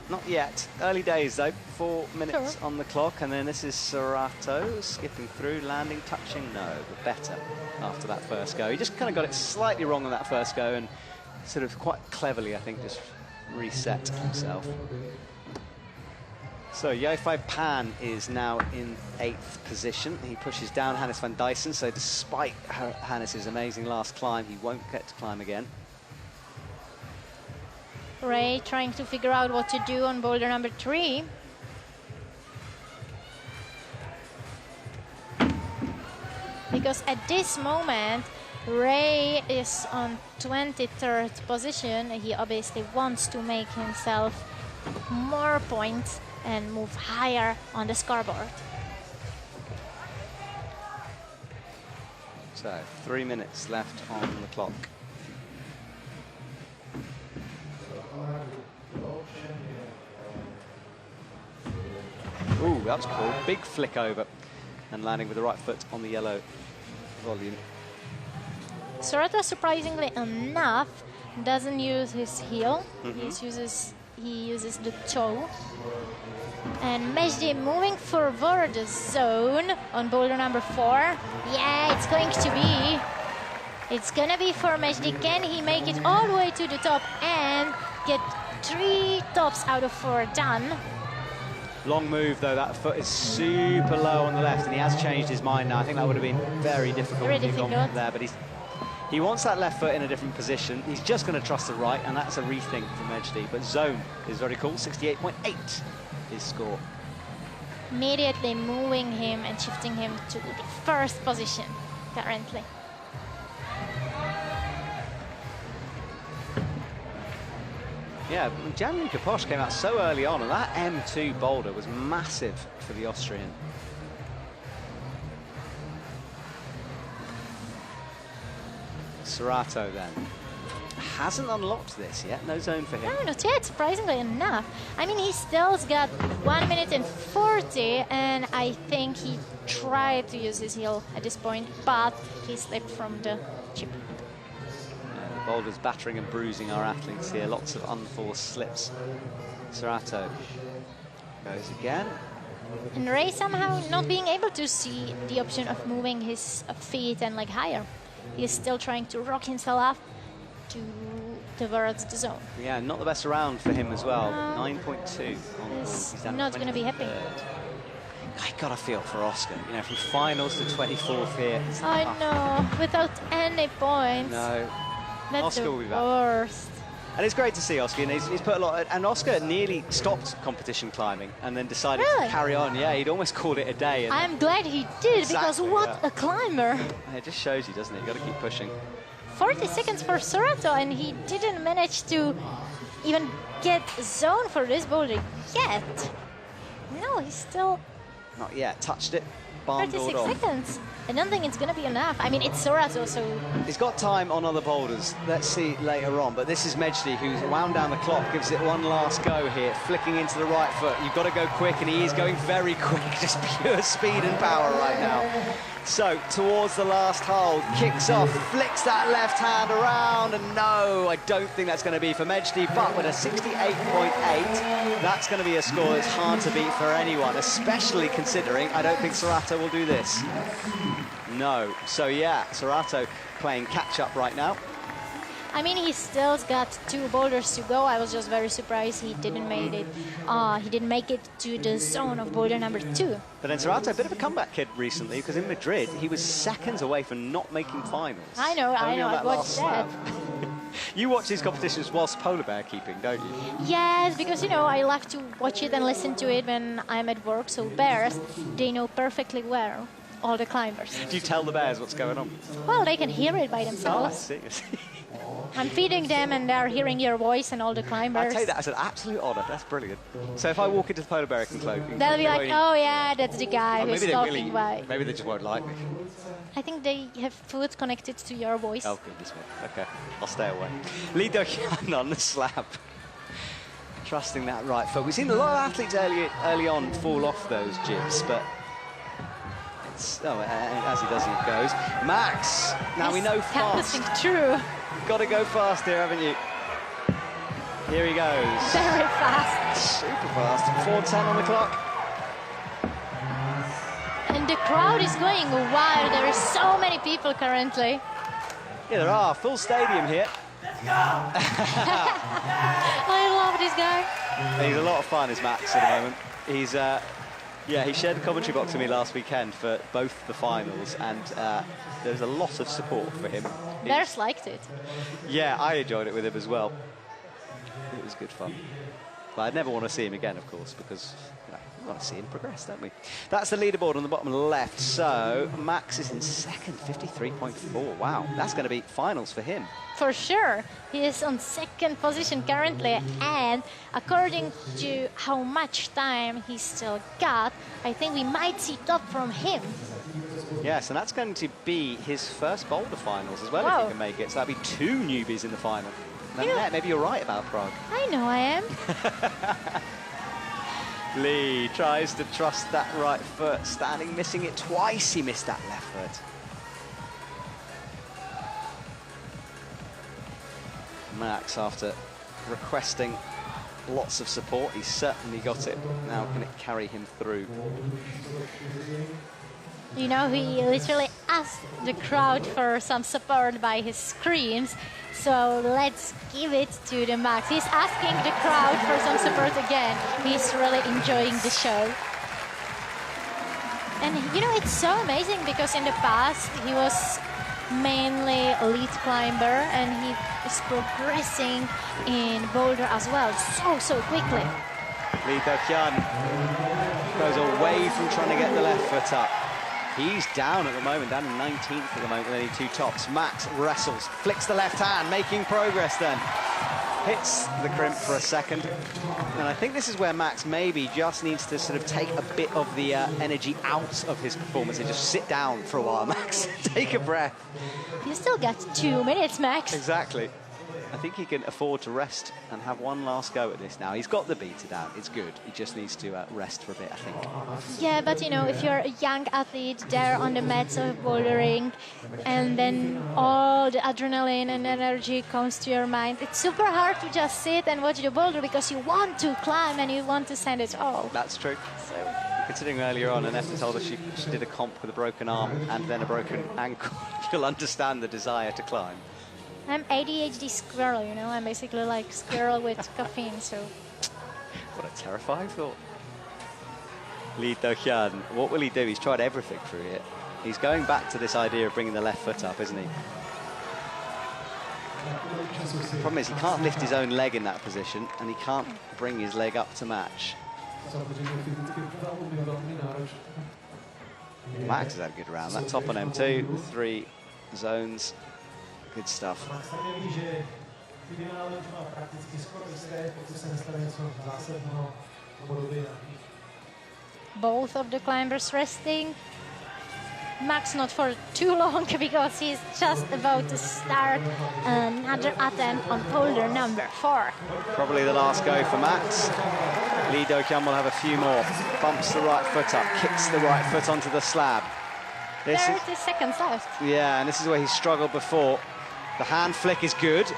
Not yet. Early days though. 4 minutes on the clock, and then this is Serato skipping through, landing, touching, no, but better after that first go. He just kind of got it slightly wrong on that first go and sort of quite cleverly, I think, just reset himself. So Yifei Pan is now in 8th position. He pushes down Hannes van Dyssen, so despite Hannes' amazing last climb, he won't get to climb again. Ray trying to figure out what to do on boulder number 3. Because at this moment, Ray is on 23rd position. He obviously wants to make himself more points and move higher on the scoreboard. So 3 minutes left on the clock. Ooh, that's cool. Big flick over and landing with the right foot on the yellow volume. Serato, surprisingly enough, doesn't use his heel. He uses the toe. And Mejdi moving forward the zone on boulder number 4. Yeah, it's going to be. It's gonna be for Mejdi. Can he make it all the way to the top and get 3 tops out of 4 done? Long move though, that foot is super low on the left, and he has changed his mind now. I think that would have been very difficult to move on from there, but he wants that left foot in a different position. He's just going to trust the right, and that's a rethink from Mejdi. But zone is very cool. 68.8 his score. immediately moving him and shifting him to the first position currently. Yeah, Jan Kaposh came out so early on, and that M2 boulder was massive for the Austrian. Serato then hasn't unlocked this yet. No zone for him. No, not yet, surprisingly enough. I mean, he still's got 1 minute and 40, and I think he tried to use his heel at this point, but he slipped from the chip. The boulder's battering and bruising our athletes here. Lots of unforced slips. Serato goes again. And Ray somehow not being able to see the option of moving his feet and like higher. He's still trying to rock himself up towards the zone. Yeah, not the best round for him as well. No. 9.2. He's not going to be happy. I got a feel for Oscar. You know, from finals to 24th here. I know, without any points. No. That's Oscar the will be back. worst. And it's great to see Oscar. And he's put a lot. And Oscar nearly stopped competition climbing and then decided Really? to carry on. Yeah, he'd almost called it a day. And I'm glad he did, because Exactly, what yeah. a climber. it just shows you, doesn't it? You got to keep pushing. 40 seconds for Serato, and he didn't manage to even get zone for this boulder yet. No, he's still Not yet. Touched it. Barn 36 door on. seconds. I don't think it's going to be enough. I mean, it's Serato, so He's got time on other boulders. Let's see later on. But this is Mejdi, who's wound down the clock, gives it one last go here, flicking into the right foot. You've got to go quick, and he is going very quick. Just pure speed and power right now. So, towards the last hole, kicks off, flicks that left hand around, and no, I don't think that's going to be for Mejdi, but with a 68.8, that's going to be a score that's hard to beat for anyone, especially considering I don't think Serato will do this. No. So, yeah, Serato playing catch-up right now. I mean, he still's got 2 boulders to go. I was just very surprised he didn't make it. He didn't make it to the zone of boulder number 2. But then Serato, a bit of a comeback kid recently, because in Madrid, he was seconds away from not making finals. I know, Only on I last watched that. slab. You watch these competitions whilst polar bear keeping, don't you? Yes, because, you know, I like to watch it and listen to it when I'm at work. So bears, they know perfectly well all the climbers. Do you tell the bears what's going on? Well, they can hear it by Oh, I themselves. see. I'm feeding them, and they're hearing your voice and all the I climbers. take that as an absolute honour. That's brilliant. So if I walk into the polar bear enclosure, They'll be like, oh yeah, that's the guy who's maybe they talking really, by. maybe they just won't like me. I think they have food connected to your voice. Oh goodness me. Okay, I'll stay away. Lee Do-hyun on the slab. Trusting that right foot. We've seen a lot of athletes early on fall off those jibs, but as he does, he goes. Max. Now we know fast. Canvassing true. Got to go fast here, haven't you? Here he goes. Very fast. Super fast. 4:10 on the clock. And the crowd is going wild. There are so many people currently. Yeah, there are. Full stadium here. I love this guy. He's a lot of fun, is Max, at the moment. He's, yeah, he shared the commentary box with me last weekend for both the finals, and there's a lot of support for him. Bears liked it. Yeah, I enjoyed it with him as well. It was good fun. But I'd never want to see him again, of course, because we want to see him progress, don't we? That's the leaderboard on the bottom left. So Max is in second, 53.4. Wow, that's going to be finals for him. For sure. He is on second position currently, and according to how much time he still got, I think we might see top from him. Yes, and that's going to be his first Boulder finals as well, Wow. if he can make it. So that'll be 2 newbies in the final. You know- Maybe you're right about Prague. I know I am. Lee tries to trust that right foot, standing, missing it twice. He missed that left foot. Max, after requesting lots of support, he's certainly got it. Now can it carry him through? You know, he literally asked the crowd for some support by his screams. So let's give it to the Max. He's asking the crowd for some support again. He's really enjoying the show. And you know, it's so amazing because in the past he was mainly a lead climber, and he is progressing in Boulder as well so quickly. Lee Do-hyun goes away from trying to get the left foot up. He's down at the moment, down in 19th at the moment, only 2 tops. Max wrestles, flicks the left hand, making progress then. Hits the crimp for a second. And I think this is where Max maybe just needs to sort of take a bit of the energy out of his performance and just sit down for a while, Max. Take a breath. You still got 2 minutes, Max. Exactly. I think he can afford to rest and have one last go at this now. He's got the beater down. It's good. He just needs to rest for a bit, I think. Yeah, but you know, if you're a young athlete there on the mats of bouldering, and then all the adrenaline and energy comes to your mind, it's super hard to just sit and watch the boulder because you want to climb and you want to send it all. That's true. So, considering earlier on, Annette told us she did a comp with a broken arm and then a broken ankle, you'll understand the desire to climb. I'm ADHD squirrel, you know, I'm basically like squirrel with caffeine, so... What a terrifying thought. Lee Do-hyun, what will he do? He's tried everything through it. He's going back to this idea of bringing the left foot up, isn't he? The problem is he can't lift his own leg in that position, and he can't bring his leg up to match. Max has had a good round. That top on M2, 3 zones. Good stuff. Both of the climbers resting. Max not for too long because he's just about to start another attempt on boulder number 4. Probably the last go for Max. Lee Do-hyun will have a few more. Bumps the right foot up, kicks the right foot onto the slab. 30 seconds left. Yeah, and this is where he struggled before. The hand flick is good. The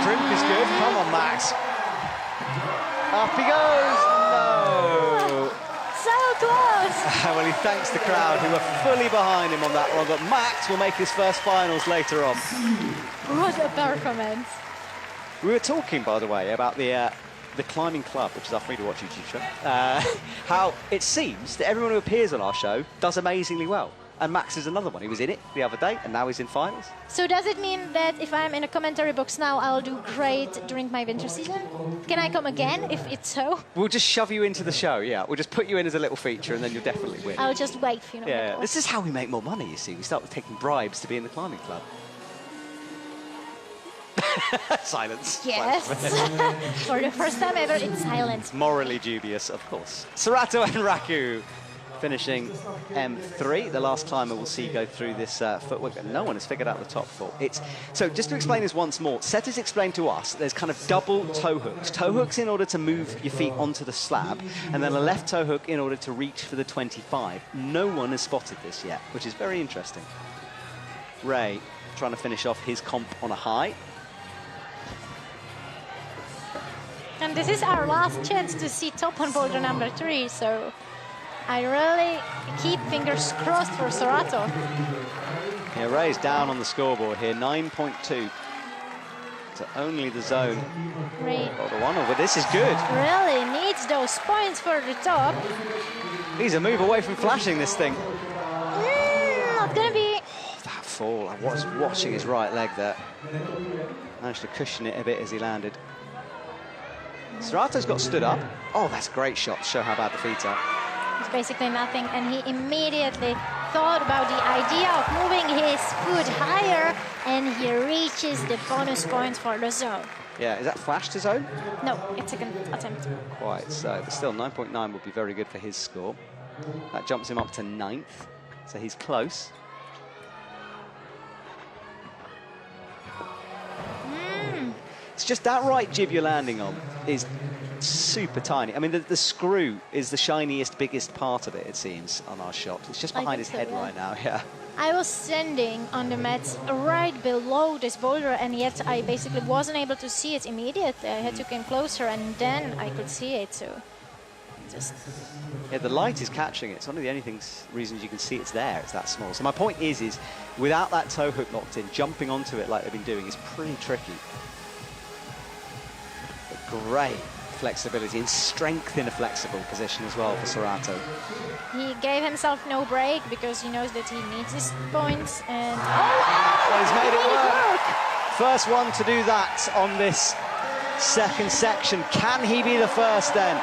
crimp is good. Come on, Max. Up he goes. No. So close. Well, he thanks the crowd who were fully behind him on that one, but Max will make his first finals later on. What a performance. We were talking, by the way, about the Climbing Club, which is our free-to-watch YouTube show, how it seems that everyone who appears on our show does amazingly well. And Max is another one. He was in it the other day, and now he's in finals. So does it mean that if I'm in a commentary box now, I'll do great during my winter season? Can I come again if it's so? We'll just shove you into the show, yeah. We'll just put you in as a little feature, and then you'll definitely win. I'll just wait for you. Yeah, this is how we make more money, you see. We start taking bribes to be in the climbing club. Silence. Yes. For the first time ever, it's silence. Morally dubious, of course. Sorato and Raku finishing M3. The last climber we'll see go through this footwork. No one has figured out the top 4. So just to explain this once more, Seth has explained to us there's kind of double toe hooks. Toe hooks in order to move your feet onto the slab, and then a left toe hook in order to reach for the 25. No one has spotted this yet, which is very interesting. Ray trying to finish off his comp on a high. And this is our last chance to see top on boulder number 3, so I really keep fingers crossed for Sorato. Yeah, Ray's down on the scoreboard here, 9.2. So only the zone. Ray But this is good. really needs those points for the top. He's a move away from flashing this thing. Not gonna be. Oh, that fall. I was watching his right leg there. Managed to cushion it a bit as he landed. Sorato's got stood up. Oh, that's a great shot to show how bad the feet are. It's basically nothing, and he immediately thought about the idea of moving his foot higher, and he reaches the bonus points for the zone. Yeah, is that flash to zone? No, it's second attempt. Quite so, but still 9.9 would be very good for his score. That jumps him up to 9th, so he's close. It's just that right jib you're landing on is super tiny. I mean, the screw is the shiniest, biggest part of it, it seems, on our shot. It's just behind his head right now, yeah. I was standing on the mats right below this boulder, and yet I basically wasn't able to see it immediately. I had to come closer, and then I could see it, so just... Yeah, the light is catching it. It's one of the only reasons you can see it's there. It's that small. So my point is without that toe hook locked in, jumping onto it like they've been doing is pretty tricky. Great flexibility and strength in a flexible position as well for Sorato. He gave himself no break because he knows that he needs his points, and well, he's made it work. First one to do that on this second section. Can he be the first then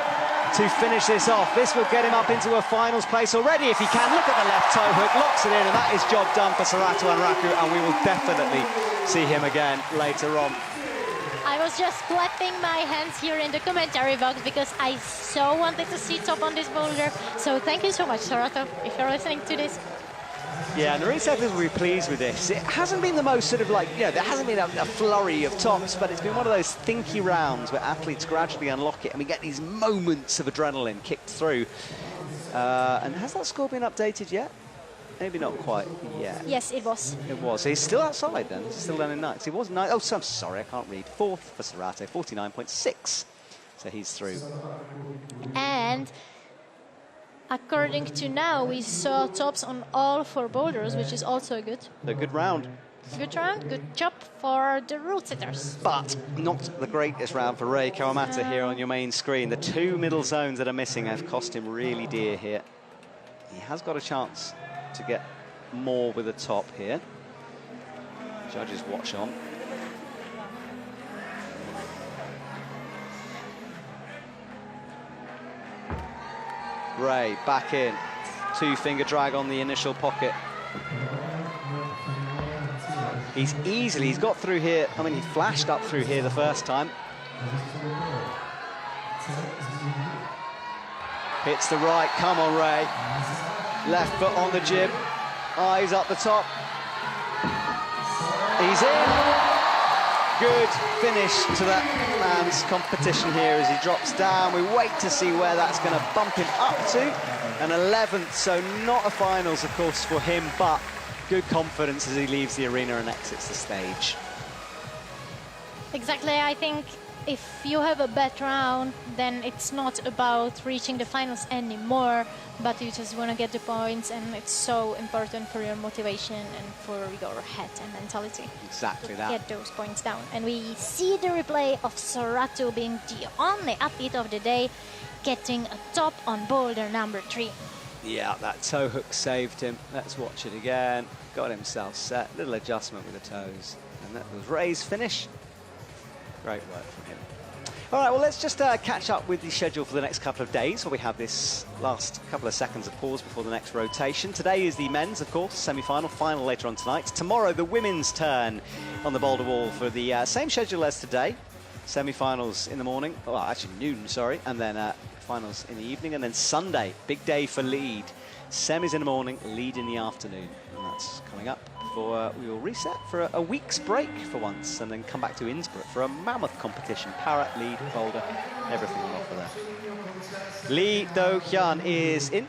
to finish this off. This will get him up into a finals place already if he can. Look at the left toe hook, locks it in, and that is job done for Sarato and Raku, and we will definitely see him again later on. I was just clapping my hands here in the commentary box because I so wanted to see top on this boulder. So thank you so much, Sarato, if you're listening to this. Yeah, and the resetters will be pleased with this. It hasn't been the most sort of like, you know, there hasn't been a flurry of tops, but it's been one of those thinky rounds where athletes gradually unlock it and we get these moments of adrenaline kicked through. And has that score been updated yet? Maybe not quite yet. Yes, it was. It was. He's still outside then. He's still down in ninth. He was ninth. Oh, so I'm sorry, I can't read. Fourth for Sarato, 49.6. So he's through. And according to now, we saw tops on all 4 boulders, which is also good. A good round. Good round, good job for the rule setters. But not the greatest round for Ray Kawamata here on your main screen. The 2 middle zones that are missing have cost him really dear here. He has got a chance to get more with the top here. Judges watch on. Ray back in. 2-finger drag on the initial pocket. He's got through here. I mean, he flashed up through here the first time. Hits the right, come on Ray. Left foot on the jib, eyes up the top. He's in. Good finish to that man's competition here as he drops down. We wait to see where that's going to bump him up to. An 11th, so not a finals, of course, for him, but good confidence as he leaves the arena and exits the stage. Exactly, I think if you have a bad round, then it's not about reaching the finals anymore, but you just want to get the points, and it's so important for your motivation and for your head and mentality. Exactly that. Get those points down. And we see the replay of Sarato being the only athlete of the day getting a top on boulder number 3. Yeah, that toe hook saved him. Let's watch it again. Got himself set. Little adjustment with the toes. And that was Ray's finish. Great work from him. All right, well, let's just catch up with the schedule for the next couple of days, where we have this last couple of seconds of pause before the next rotation. Today is the men's, of course, semi-final, final later on tonight. Tomorrow, the women's turn on the Boulder Wall for the same schedule as today. Semi-finals in the morning, well, actually noon, sorry, and then finals in the evening, and then Sunday, big day for lead. Semis in the morning, lead in the afternoon, and that's coming up. We will reset for a week's break for once and then come back to Innsbruck for a mammoth competition. Para, lead, boulder, everything on offer there. Lee Do-hyun is in.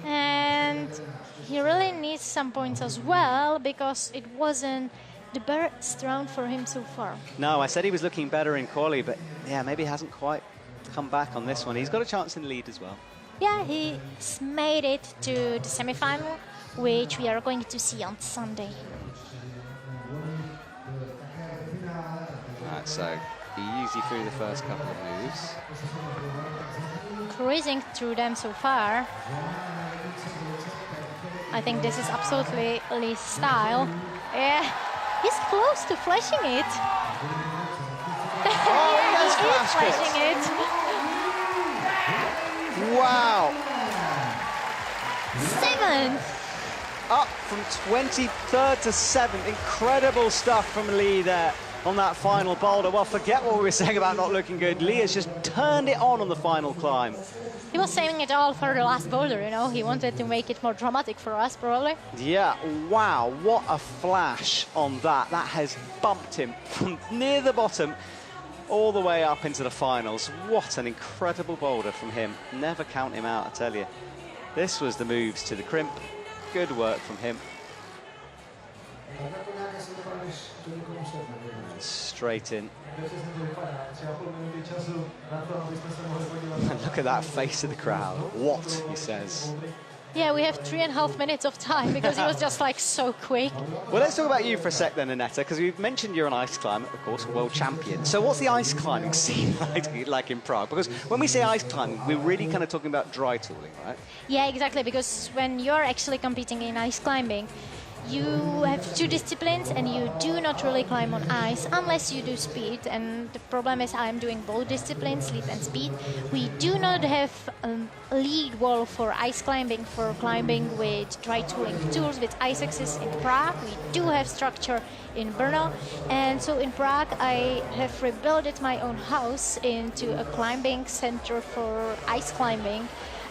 And he really needs some points as well because it wasn't the best round for him so far. No, I said he was looking better in quali, but yeah, maybe he hasn't quite come back on this one. He's got a chance in lead as well. Yeah, he's made it to the semi-final, which we are going to see on Sunday. Right, so easy through the first couple of moves. Cruising through them so far. I think this is absolutely Lee's style. Yeah, he's close to flashing it. Oh, he is flashing it. Wow. 7th. Up from 23rd to 7th. Incredible stuff from Lee there on that final boulder. Well, forget what we were saying about not looking good. Lee has just turned it on the final climb. He was saving it all for the last boulder, you know. He wanted to make it more dramatic for us, probably. Yeah, wow, what a flash on that. That has bumped him from near the bottom all the way up into the finals. What an incredible boulder from him. Never count him out, I tell you. This was the moves to the crimp. Good work from him. And straight in. And look at that face of the crowd. What, he says. Yeah, we have 3.5 minutes of time because he was just like so quick. Well, let's talk about you for a sec then, Annetta, because we've mentioned you're an ice climber, of course, world champion. So what's the ice climbing scene like in Prague? Because when we say ice climbing, we're really kind of talking about dry tooling, right? Yeah, exactly, because when you're actually competing in ice climbing, you have two disciplines and you do not really climb on ice unless you do speed. And the problem is I'm doing both disciplines, sleep and speed. We do not have a lead wall for ice climbing, for climbing with dry tooling tools, with ice axes in Prague. We do have structure in Brno. And so in Prague, I have rebuilt my own house into a climbing center for ice climbing.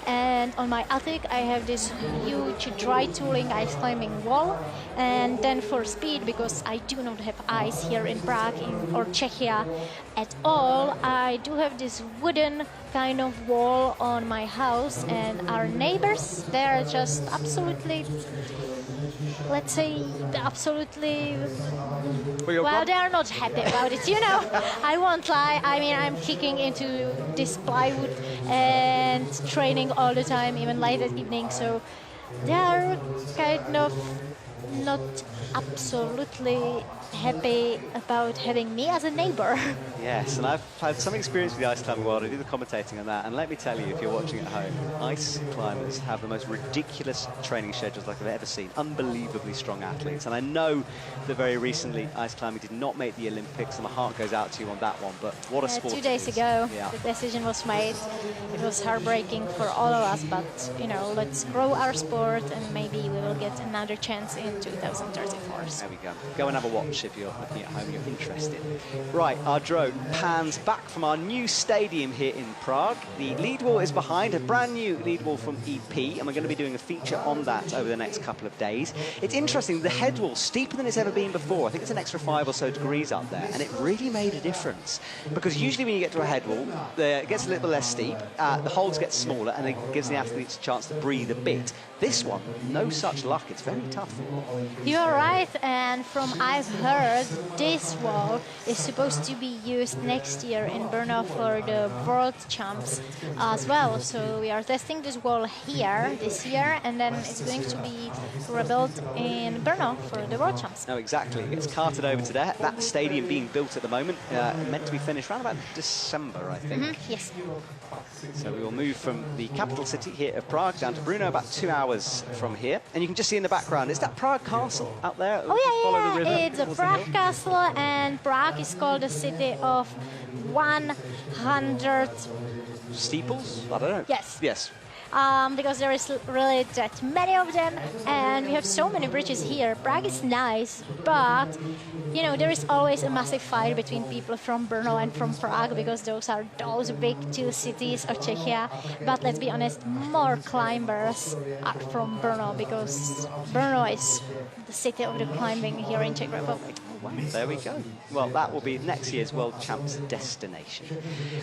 And on my attic, I have this huge dry tooling ice climbing wall. And then for speed, because I do not have ice here in Prague or Czechia at all, I do have this wooden kind of wall on my house. And our neighbors, they're just absolutely, let's say, absolutely, well, they are not happy about it, you know. I won't lie. I mean, I'm kicking into this plywood and training all the time, even late at evening. So they are kind of not absolutely happy about having me as a neighbor. Yes, and I've had some experience with the ice climbing world. I do the commentating on that, and let me tell you, if you're watching at home, ice climbers have the most ridiculous training schedules like I've ever seen. Unbelievably strong athletes, and I know that very recently ice climbing did not make the Olympics, and my heart goes out to you on that one. But what a sport! 2 days ago, the decision was made. It was heartbreaking for all of us, but you know, let's grow our sport, and maybe we will get another chance in 2034. There we go. Go and have a watch if you're looking at home, you're interested. Right, our drone pans back from our new stadium here in Prague. The lead wall is behind, a brand new lead wall from EP, and we're going to be doing a feature on that over the next couple of days. It's interesting, the head wall, steeper than it's ever been before. I think it's an extra 5 or so degrees up there, and it really made a difference. Because usually when you get to a head wall, it gets a little less steep, the holds get smaller, and it gives the athletes a chance to breathe a bit. This one, no such luck. It's very tough. You're right, and from I've heard, this wall is supposed to be used next year in Brno for the World Champs as well. So we are testing this wall here this year, and then it's going to be rebuilt in Brno for the World Champs. No, exactly. It's carted over to there. That stadium being built at the moment, meant to be finished around about December, I think. Yes. So we will move from the capital city here of Prague down to Brno, about 2 hours from here. And you can just see in the background, is that Prague Castle out there? Oh, yeah. It's a Prague Castle, and Prague is called the city of 100 steeples? I don't know. Yes. Yes. Because there is really that many of them, and we have so many bridges here. Prague is nice, but you know, there is always a massive fight between people from Brno and from Prague, because those are those big two cities of Czechia. But let's be honest, more climbers are from Brno, because Brno is the city of the climbing here in Czech Republic. Wow, there we go. Well, that will be next year's World Champs destination.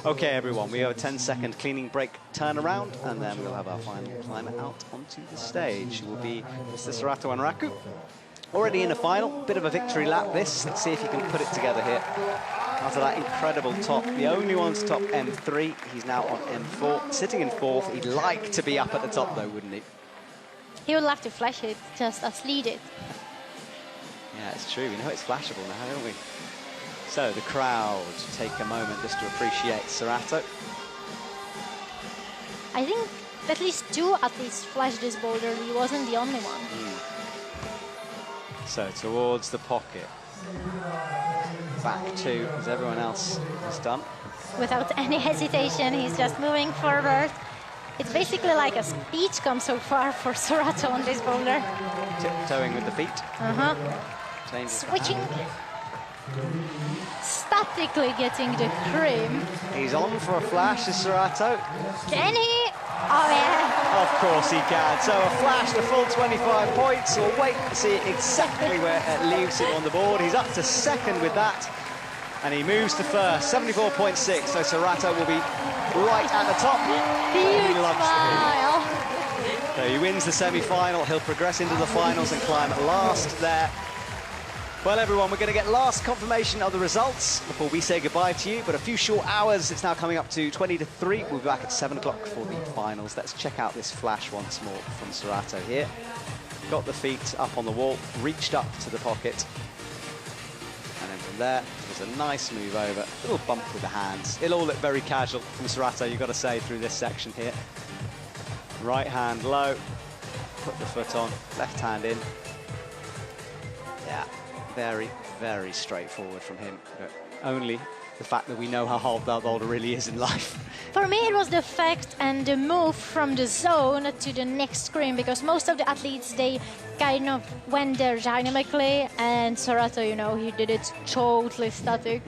Okay, everyone, we have a 10-second cleaning break turnaround, and then we'll have our final climber out onto the stage. It will be Mr. Sarato and Raku. Already in the final, bit of a victory lap this. Let's see if he can put it together here. After that incredible top, the only one to top M3, he's now on M4, sitting in 4th. He'd like to be up at the top though, wouldn't he? He would love to flash it, just as Lee did. Yeah, it's true. We know it's flashable now, don't we? So the crowd take a moment just to appreciate Sarato. I think at least 2 athletes flashed this boulder. He wasn't the only one. So towards the pocket. Back 2, as everyone else has done. Without any hesitation, he's just moving forward. It's basically like a speech come so far for Sarato on this boulder. Tiptoeing with the feet. Switching. Statically getting the cream. He's on for a flash, is Sarato. Can he? Oh, yeah. Of course he can. So a flash, the full 25 points. We'll wait to see exactly where it leaves him on the board. He's up to 2nd with that. And he moves to 1st, 74.6. So Sarato will be right at the top. Huge He loves smile. So he wins the semi-final. He'll progress into the finals and climb last there. Well, everyone, we're going to get last confirmation of the results before we say goodbye to you. But a few short hours, it's now coming up to 20 to 3. We'll be back at 7 o'clock for the finals. Let's check out this flash once more from Sarato here. Got the feet up on the wall, reached up to the pocket. And then from there, there's a nice move over, a little bump with the hands. It'll all look very casual from Sarato, you've got to say, through this section here. Right hand low, put the foot on, left hand in. Very, very straightforward from him. But only the fact that we know how hard that boulder really is in life. For me, it was the fact and the move from the zone to the next screen, because most of the athletes, they kind of went there dynamically, and Sorato, you know, he did it totally static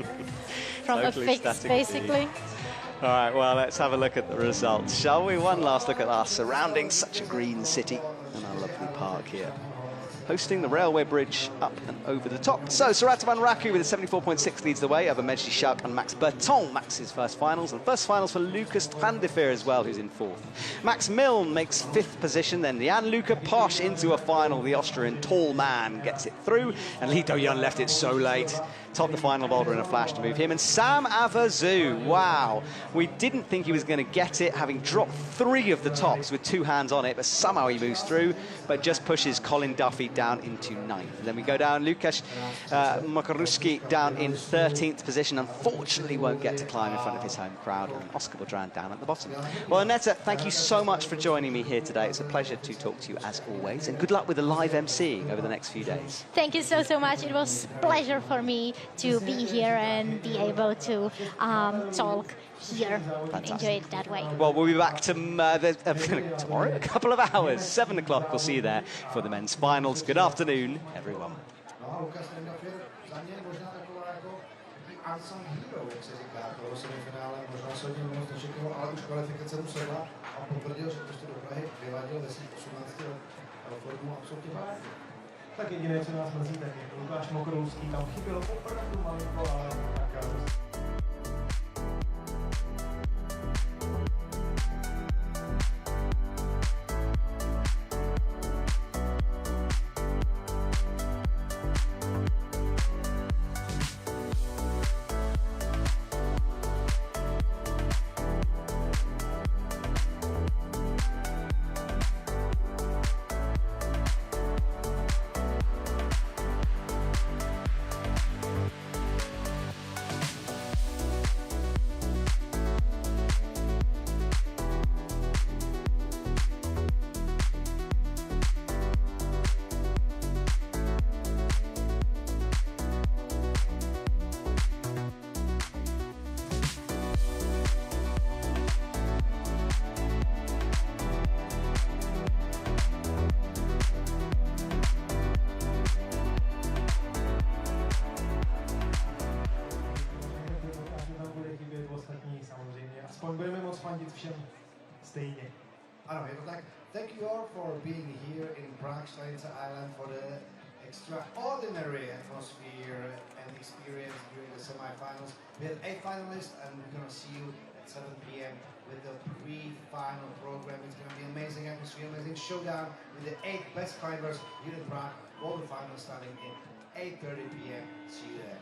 from Totally a fix, static basically. indeed. All right, well, let's have a look at the results, shall we? One last look at our surroundings, such a green city and our lovely park here, hosting the railway bridge up and over the top. So Sorato van Raku with a 74.6 leads the way over Mejdi Schauk and Max Berton. Max's first finals, and first finals for Lucas Trandifir as well, who's in fourth. Max Milne makes fifth position, then Jan-Luca Posch into a final. The Austrian tall man gets it through, and Lee Do-yeon left it so late. Topped the final boulder in a flash to move him. And Sam Avazu, wow. We didn't think he was going to get it, having dropped 3 of the tops with 2 hands on it, but somehow he moves through, but just pushes Colin Duffy down into 9th. And then we go down, Lukasz Mokaruski down in 13th position. Unfortunately won't get to climb in front of his home crowd, and Oscar Budran down at the bottom. Well, Annette, thank you so much for joining me here today. It's a pleasure to talk to you as always, and good luck with the live emceeing over the next few days. Thank you so, so much. It was a pleasure for me to be here and be able to talk here. Fantastic. Enjoy it that way. Well, we'll be back tomorrow, a couple of hours, 7 o'clock. We'll see you there for the men's finals. Good afternoon, everyone. No, Lukas Trandafir, za mě možná taková jako unsung hero, jak se říká, toho semifinále, možná se od něj moc nečekalo, ale už kvalifikace mu sedla a potvrdil, že prostě do Prahy vyladil ve svých 18 formu absolutně parádní. Tak jediné, co nás mrzí, tak je Lukáš Mokrulský, tam chybělo opravdu malinko, ale tak budeme moc fandit všem stejně. Ano, je to tak. Thank you all for being here in Prague, Stranica Island for the extraordinary atmosphere and experience during the semi-finals. We had 8 finalists and we're going to see you at 7 p.m. with the pre-final program. It's going to be amazing atmosphere, amazing showdown with the 8 best climbers here in Prague. All the finals starting in 8:30 p.m. See you there.